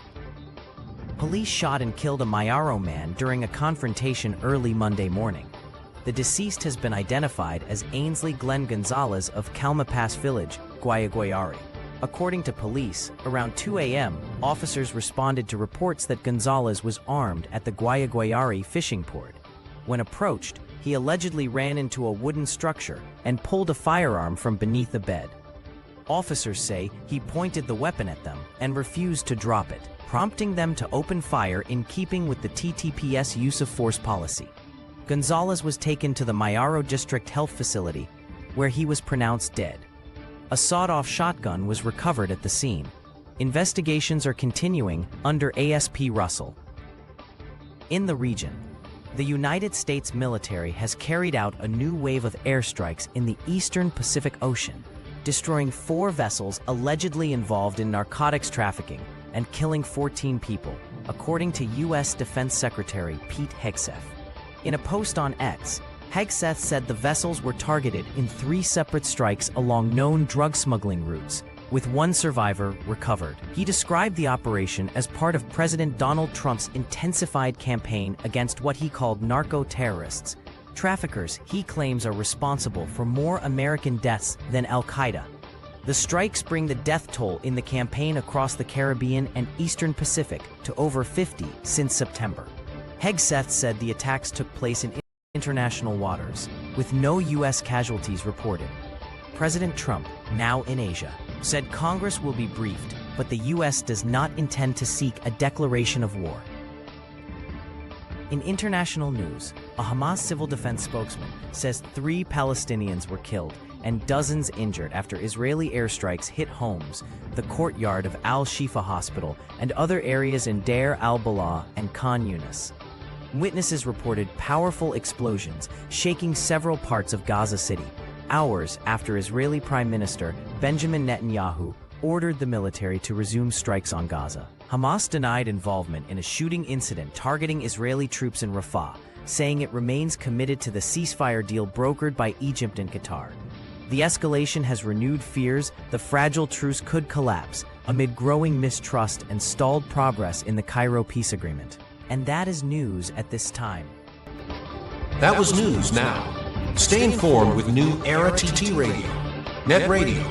Police shot and killed a Mayaro man during a confrontation early Monday morning. The deceased has been identified as Ainsley Glenn Gonzalez of Calmapass Village, Guayaguayari. According to police, around 2 a.m., officers responded to reports that Gonzalez was armed at the Guayaguayari fishing port. When approached, he allegedly ran into a wooden structure and pulled a firearm from beneath a bed. Officers say he pointed the weapon at them and refused to drop it, prompting them to open fire in keeping with the TTP's use of force policy. Gonzalez was taken to the Mayaro District Health Facility, where he was pronounced dead. A sawed-off shotgun was recovered at the scene. Investigations are continuing under ASP Russell. In the region, the United States military has carried out a new wave of airstrikes in the eastern Pacific Ocean, destroying 4 vessels allegedly involved in narcotics trafficking and killing 14 people, according to U.S. Defense Secretary Pete Hegseth. In a post on X, Hegseth said the vessels were targeted in 3 separate strikes along known drug smuggling routes, with 1 survivor recovered. He described the operation as part of President Donald Trump's intensified campaign against what he called narco-terrorists, traffickers he claims are responsible for more American deaths than Al-Qaeda. The strikes bring the death toll in the campaign across the Caribbean and Eastern Pacific to over 50 since September. Hegseth said the attacks took place in international waters, with no U.S. casualties reported. President Trump, now in Asia, said Congress will be briefed, but the U.S. does not intend to seek a declaration of war. In international news, a Hamas civil defense spokesman says 3 Palestinians were killed and dozens injured after Israeli airstrikes hit homes, the courtyard of Al-Shifa Hospital, and other areas in Deir al-Balah and Khan Yunis. Witnesses reported powerful explosions shaking several parts of Gaza City, hours after Israeli Prime Minister Benjamin Netanyahu ordered the military to resume strikes on Gaza. Hamas denied involvement in a shooting incident targeting Israeli troops in Rafah, saying it remains committed to the ceasefire deal brokered by Egypt and Qatar. The escalation has renewed fears the fragile truce could collapse amid growing mistrust and stalled progress in the Cairo peace agreement. And that is news at this time. That was News Now. Stay informed with New Era TT Radio. Net Radio.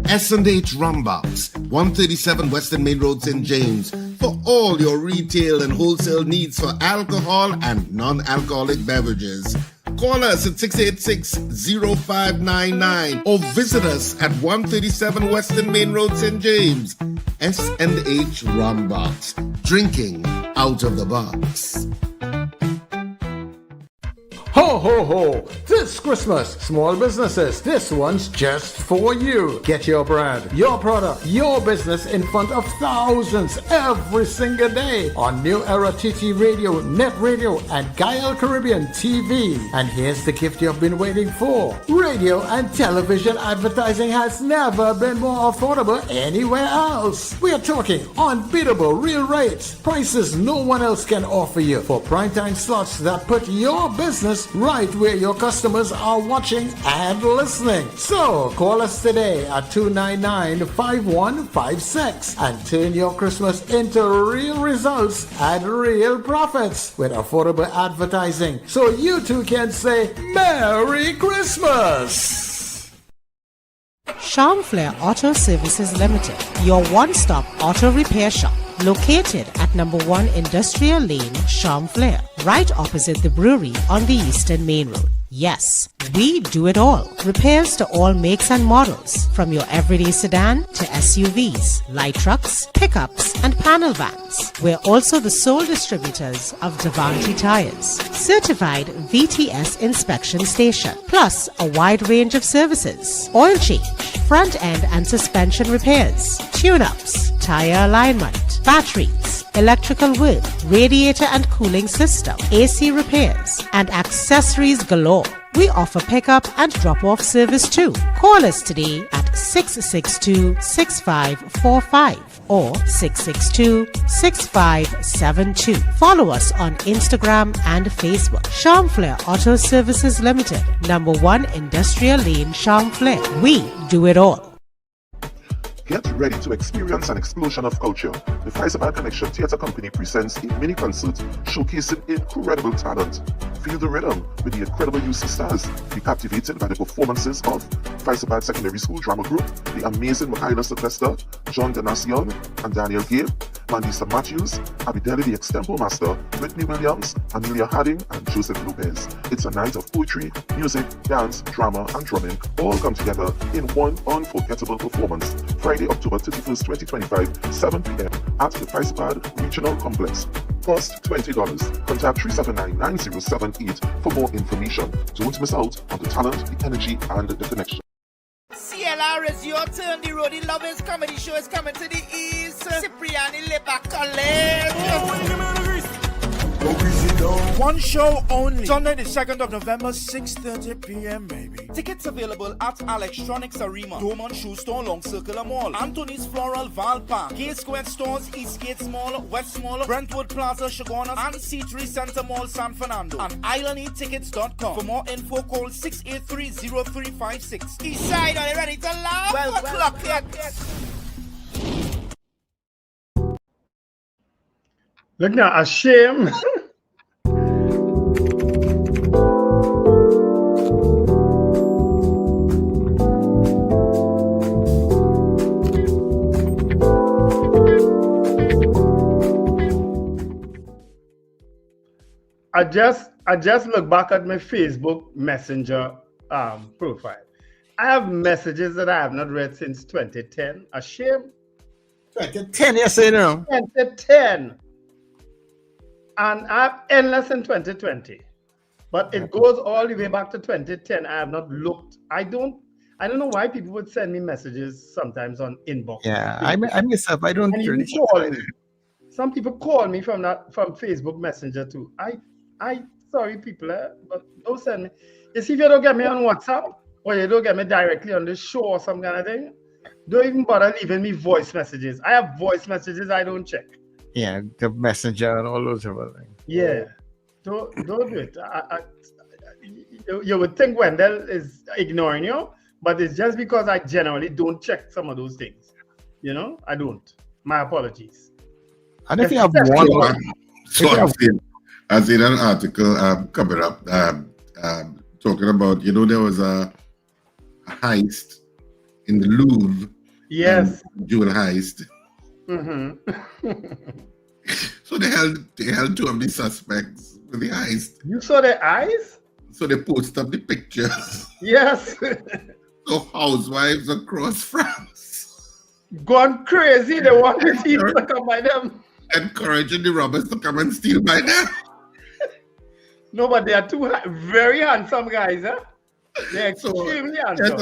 S&H Rumbox, 137 Western Main Road, St. James, for all your retail and wholesale needs for alcohol and non-alcoholic beverages. Call us at 686-0599 or visit us at 137 Western Main Road, St. James. S&H Rumbox, drinking out of the box. Ho, ho, ho! This Christmas, small businesses, this one's just for you. Get your brand, your product, your business in front of thousands every single day on New Era TT Radio, Net Radio, and Gael Caribbean TV. And here's the gift you've been waiting for. Radio and television advertising has never been more affordable anywhere else. We are talking unbeatable real rates, prices no one else can offer you for primetime slots that put your business right where your customers are watching and listening. So call us today at 299-5156 and turn your Christmas into real results and real profits with affordable advertising, so you too can say Merry Christmas. Charmflair Auto Services Limited, your one-stop auto repair shop, located at number 1 Industrial Lane, Charmflair, right opposite the brewery on the Eastern Main Road. Yes, we do it all. Repairs to all makes and models, from your everyday sedan to SUVs, light trucks, pickups, and panel vans. We're also the sole distributors of Davanti tires, certified VTS inspection station, plus a wide range of services: oil change, front end and suspension repairs, tune-ups, tire alignment, batteries, electrical work, radiator and cooling system, AC repairs, and accessories galore. We offer pickup and drop-off service too. Call us today at 662-6545 or 662-6572. Follow us on Instagram and Facebook. Charmflair Auto Services Limited, number 1 Industrial Lane, Charmflair. We do it all. Get ready to experience an explosion of culture. The Faisabad Connection Theatre Company presents a mini concert showcasing incredible talent. Feel the rhythm with the incredible UC stars. Be captivated by the performances of Faisabad Secondary School Drama Group, the amazing Michaela Sylvester, John Denacion, and Daniel Gabe, Mandisa Matthews, Abideli the Extempo Master, Whitney Williams, Amelia Harding, and Joseph Lopez. It's a night of poetry, music, dance, drama, and drumming, all come together in one unforgettable performance. Friday, October 31st, 2025, 7 p.m. at the Faisabad Regional Complex. Cost $20. Contact 379-9078 for more information. Don't miss out on the talent, the energy, and the connection. CLR is your turn. The Roadie Lovers Comedy Show is coming to the east. Cipriani Lepa College. One show only. Sunday the 2nd of November, 6:30 p.m. baby. Tickets available at Electronics Arena, Dorman Shoe Store, Long Circular Mall, Anthony's Floral, Val Park, Gate Square Stores, Eastgate Mall, West Mall, Brentwood Plaza, Chaguanas, and C3 Center Mall, San Fernando, and IslandEtickets.com. For more info, call 683-0356. Eastside, are you ready to laugh? Well, clock it. Look now, a shame. I just look back at my Facebook Messenger profile. I have messages that I have not read since 2010. A shame. 2010, you say now? 2010. And I have endless in 2020. But it goes all the way back to 2010. I have not looked. I don't know why people would send me messages sometimes on inbox. Yeah, I myself, I don't and really call me. Some people call me from Facebook Messenger too. I sorry people, but don't send me. You see, if you don't get me on WhatsApp, or you don't get me directly on the show or some kind of thing, don't even bother leaving me voice messages. I have voice messages I don't check. Yeah, the messenger and all those other things. Yeah, don't do it. You would think Wendell is ignoring you, but it's just because I generally don't check some of those things. You know, I don't. My apologies. And if you have one, so I've seen an article coming up talking about, there was a heist in the Louvre. Yes. Jewel heist. Mm-hmm. So they held two of the suspects with the heist. You saw their eyes? So they posted up the pictures. Yes. So housewives across France gone crazy. They want the thief to come by them. Encouraging the robbers to come and steal by them. No, but they are two very handsome guys, huh? They're extremely handsome.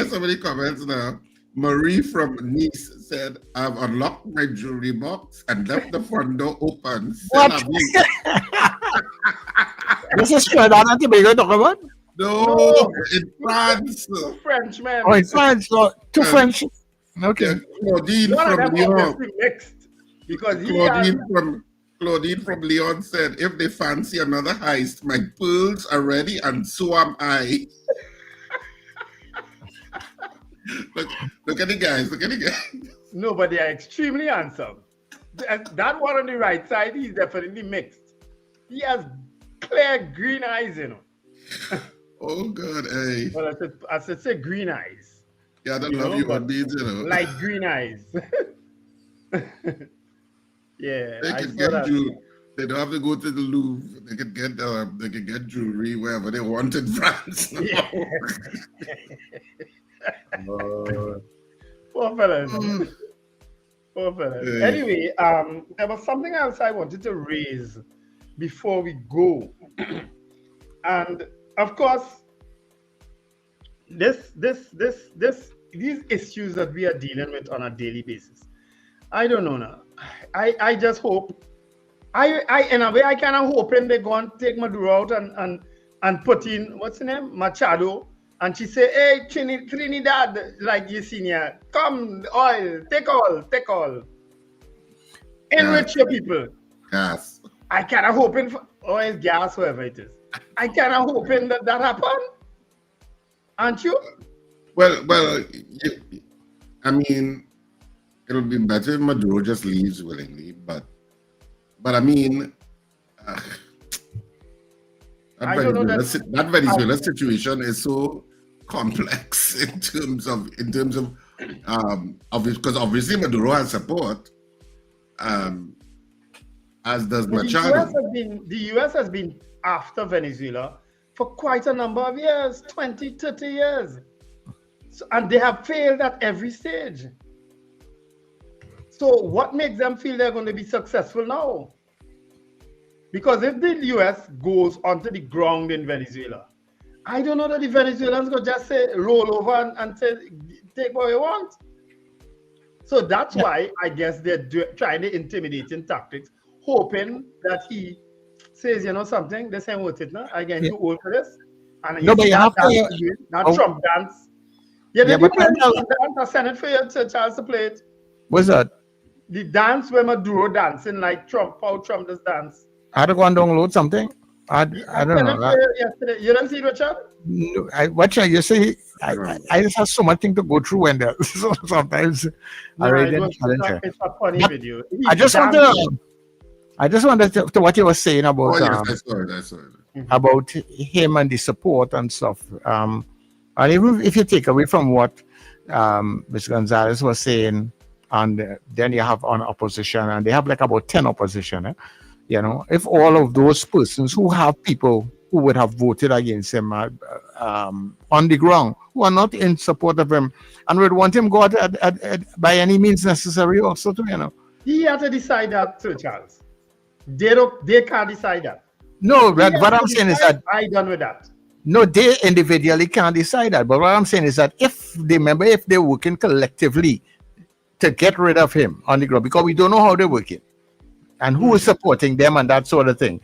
Somebody comments now. Marie from Nice said, I've unlocked my jewelry box and left the front door open. What? This is Trinidad and Tobago talking about? No, in France. Two Frenchmen. Oh, in France. So two French. Okay. Claudine from Lyon. Mixed because Claudine from Lyon said, if they fancy another heist, my pearls are ready and so am I. Look at the guys. No, but they are extremely handsome. That one on the right side, he's definitely mixed. He has clear green eyes, Oh, God, hey. Well, I should say green eyes. Yeah, I don't love you on these, Light green eyes. Yeah, they can get jewelry. They don't have to go to the Louvre. They can get jewelry wherever they want in France. Yeah. Poor fellas. Poor fellas. Hey. Anyway, there was something else I wanted to raise before we go. And of course, these issues that we are dealing with on a daily basis. I don't know now. I just hope. In a way, I kind of hoping they're going to take Maduro out and put in, what's her name? Machado. And she say, hey, Trinidad, like you seen here, come, oil, take all. Enrich your people. Gas. I kind of hoping for oil, gas, whoever it is. I kind of hoping that happen. Aren't you? Well, I mean, it'll be better if Maduro just leaves willingly, but I mean, that Venezuela situation is so complex in terms of because obviously Maduro has support, as does Machado. The U.S. has been after Venezuela for quite a number of years, 20, 30 years. So, and they have failed at every stage. So what makes them feel they're going to be successful now? Because if the U.S. goes onto the ground in Venezuela, I don't know that the Venezuelans going to just say, roll over and say, take what you want. So that's why I guess they're trying the intimidating tactics, hoping that he says, something, this ain't worth it now. I get too old for this. And no, but you have to... Trump dance. Yeah, they play Trump dance. I sent it for you to Charles to play it. What's that? The dance where Maduro dancing like Trump, how Trump does dance. I had to go and download something. I don't know. Yesterday. You don't see Richard? No, you see, I just have so much thing to go through and so sometimes I really it's a funny video. I just wanted to what you were saying about I saw it. About him and the support and stuff. And even if you take away from what Mr. Gonzalez was saying, and then you have on opposition, and they have like about 10 opposition. If all of those persons who have people who would have voted against him on the ground, who are not in support of him, and would want him go out by any means necessary also to, He had to decide that too, Charles. They can't decide that. No, but what I'm saying is that I done with that. No, they individually can't decide that. But what I'm saying is that if they're working collectively to get rid of him on the ground, because we don't know how they're working and who is supporting them and that sort of thing.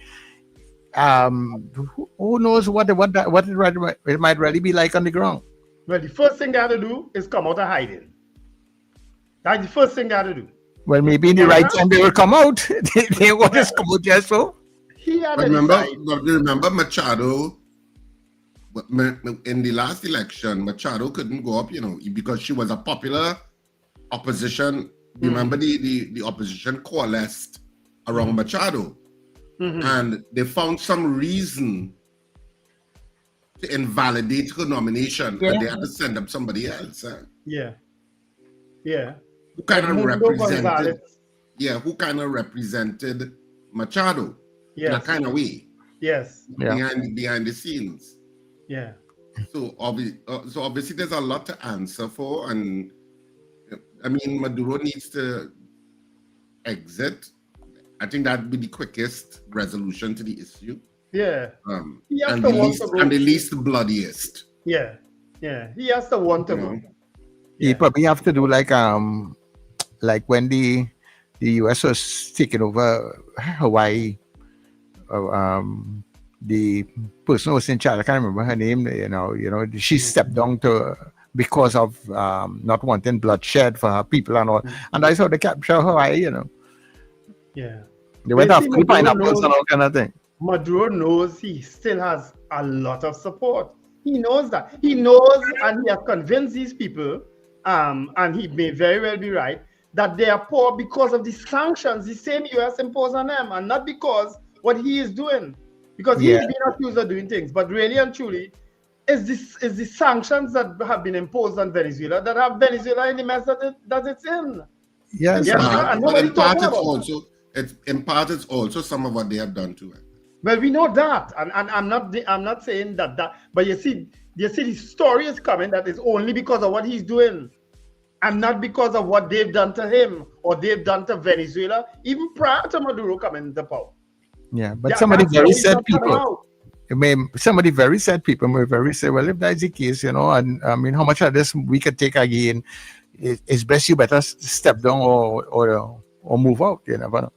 Who knows what it might really be like on the ground? Well, the first thing they have to do is come out of hiding. That's the first thing they have to do. Well, maybe in the right time they will come out. They will just come out just so. He had But remember Machado, in the last election, Machado couldn't go up, because she was a popular opposition. Remember the opposition coalesced around Machado. And they found some reason to invalidate her nomination, and they had to send up somebody else. Yeah. Who kind of represented? Yeah, who kind of represented Machado in a kind of way? Yes. Behind the scenes. Yeah. So obviously, there's a lot to answer for, and I mean, Maduro needs to exit. I think that'd be the quickest resolution to the issue. Yeah. And the least bloodiest. Yeah. He has to want to go. He probably have to do like when the US was taking over Hawaii. The person who was in charge, I can't remember her name. She stepped down because of not wanting bloodshed for her people and all. And that's how they capture Hawaii. Yeah. They went after the pineapples and all kind of thing. Maduro knows he still has a lot of support. He knows that. He knows, and he has convinced these people, and he may very well be right, that they are poor because of the sanctions the same US imposed on them, and not because what he is doing. Because he's been accused of doing things, but really and truly, is the sanctions that have been imposed on Venezuela that have Venezuela in the mess that it's in. Yes, but in part it's also some of what they have done to it. Well, we know that, and I'm not saying that, but you see the story is coming that is only because of what he's doing, and not because of what they've done to him or they've done to Venezuela, even prior to Maduro coming to power. Yeah, but somebody very sad people may very say, well, if that's the case, and I mean, how much of this we could take again? It's best you better step down or move out.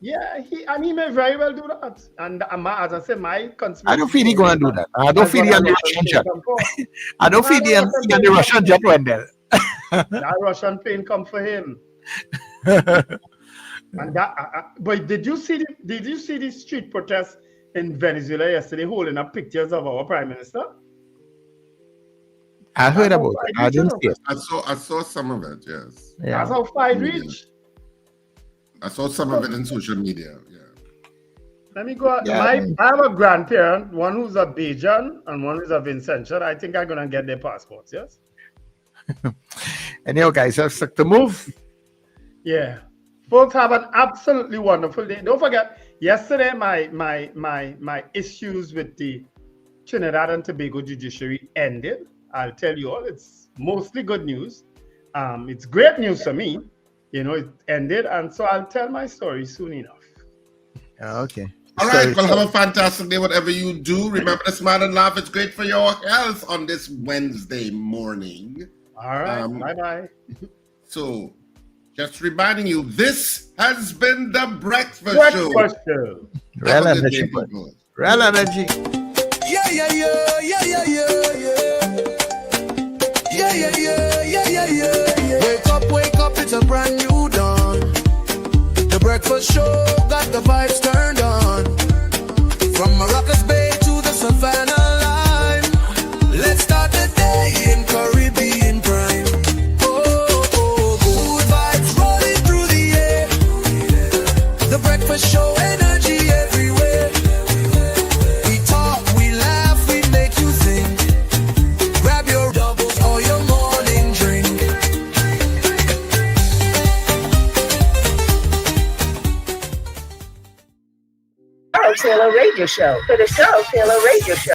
Yeah, he may very well do that. And as I said, my conspiracy. I don't feel he's going to do that. I don't feel he's on the Russian jet. I don't feel he's on the Russian jet went there. That Russian plane come for him. And but did you see the street protests in Venezuela yesterday holding up pictures of our prime minister? I heard about it. I didn't see it. I saw some of it. Yes. Yeah. That's how far it reached. I saw some of it in social media. Yeah. Let me go. I have a grandparent, one who's a Bajan and one who's a Vincentian. I think I'm gonna get their passports. Yes. Anyhow, guys, let's start to move. Yeah. Folks, have an absolutely wonderful day. Don't forget, yesterday my issues with the Trinidad and Tobago judiciary ended. I'll tell you all, it's mostly good news. It's great news for me. It ended, and so I'll tell my story soon enough. Okay. All right, well, have a fantastic day, whatever you do. Remember to smile and laugh. It's great for your health on this Wednesday morning. All right, bye-bye. So, just reminding you, this has been the Breakfast Show. Real energy. Real energy. Wake up, it's a brand new dawn. The Breakfast Show got the vibes turned on. From Maracas Bay to the Savannah line, let's start the day in Caribbean prime. Good vibes rolling through the air. The Breakfast Show, energy everywhere. We talk, we laugh, we make you think. Grab your doubles or your morning drink. Taylor Radio Show. For the Cheryl Taylor Radio Show.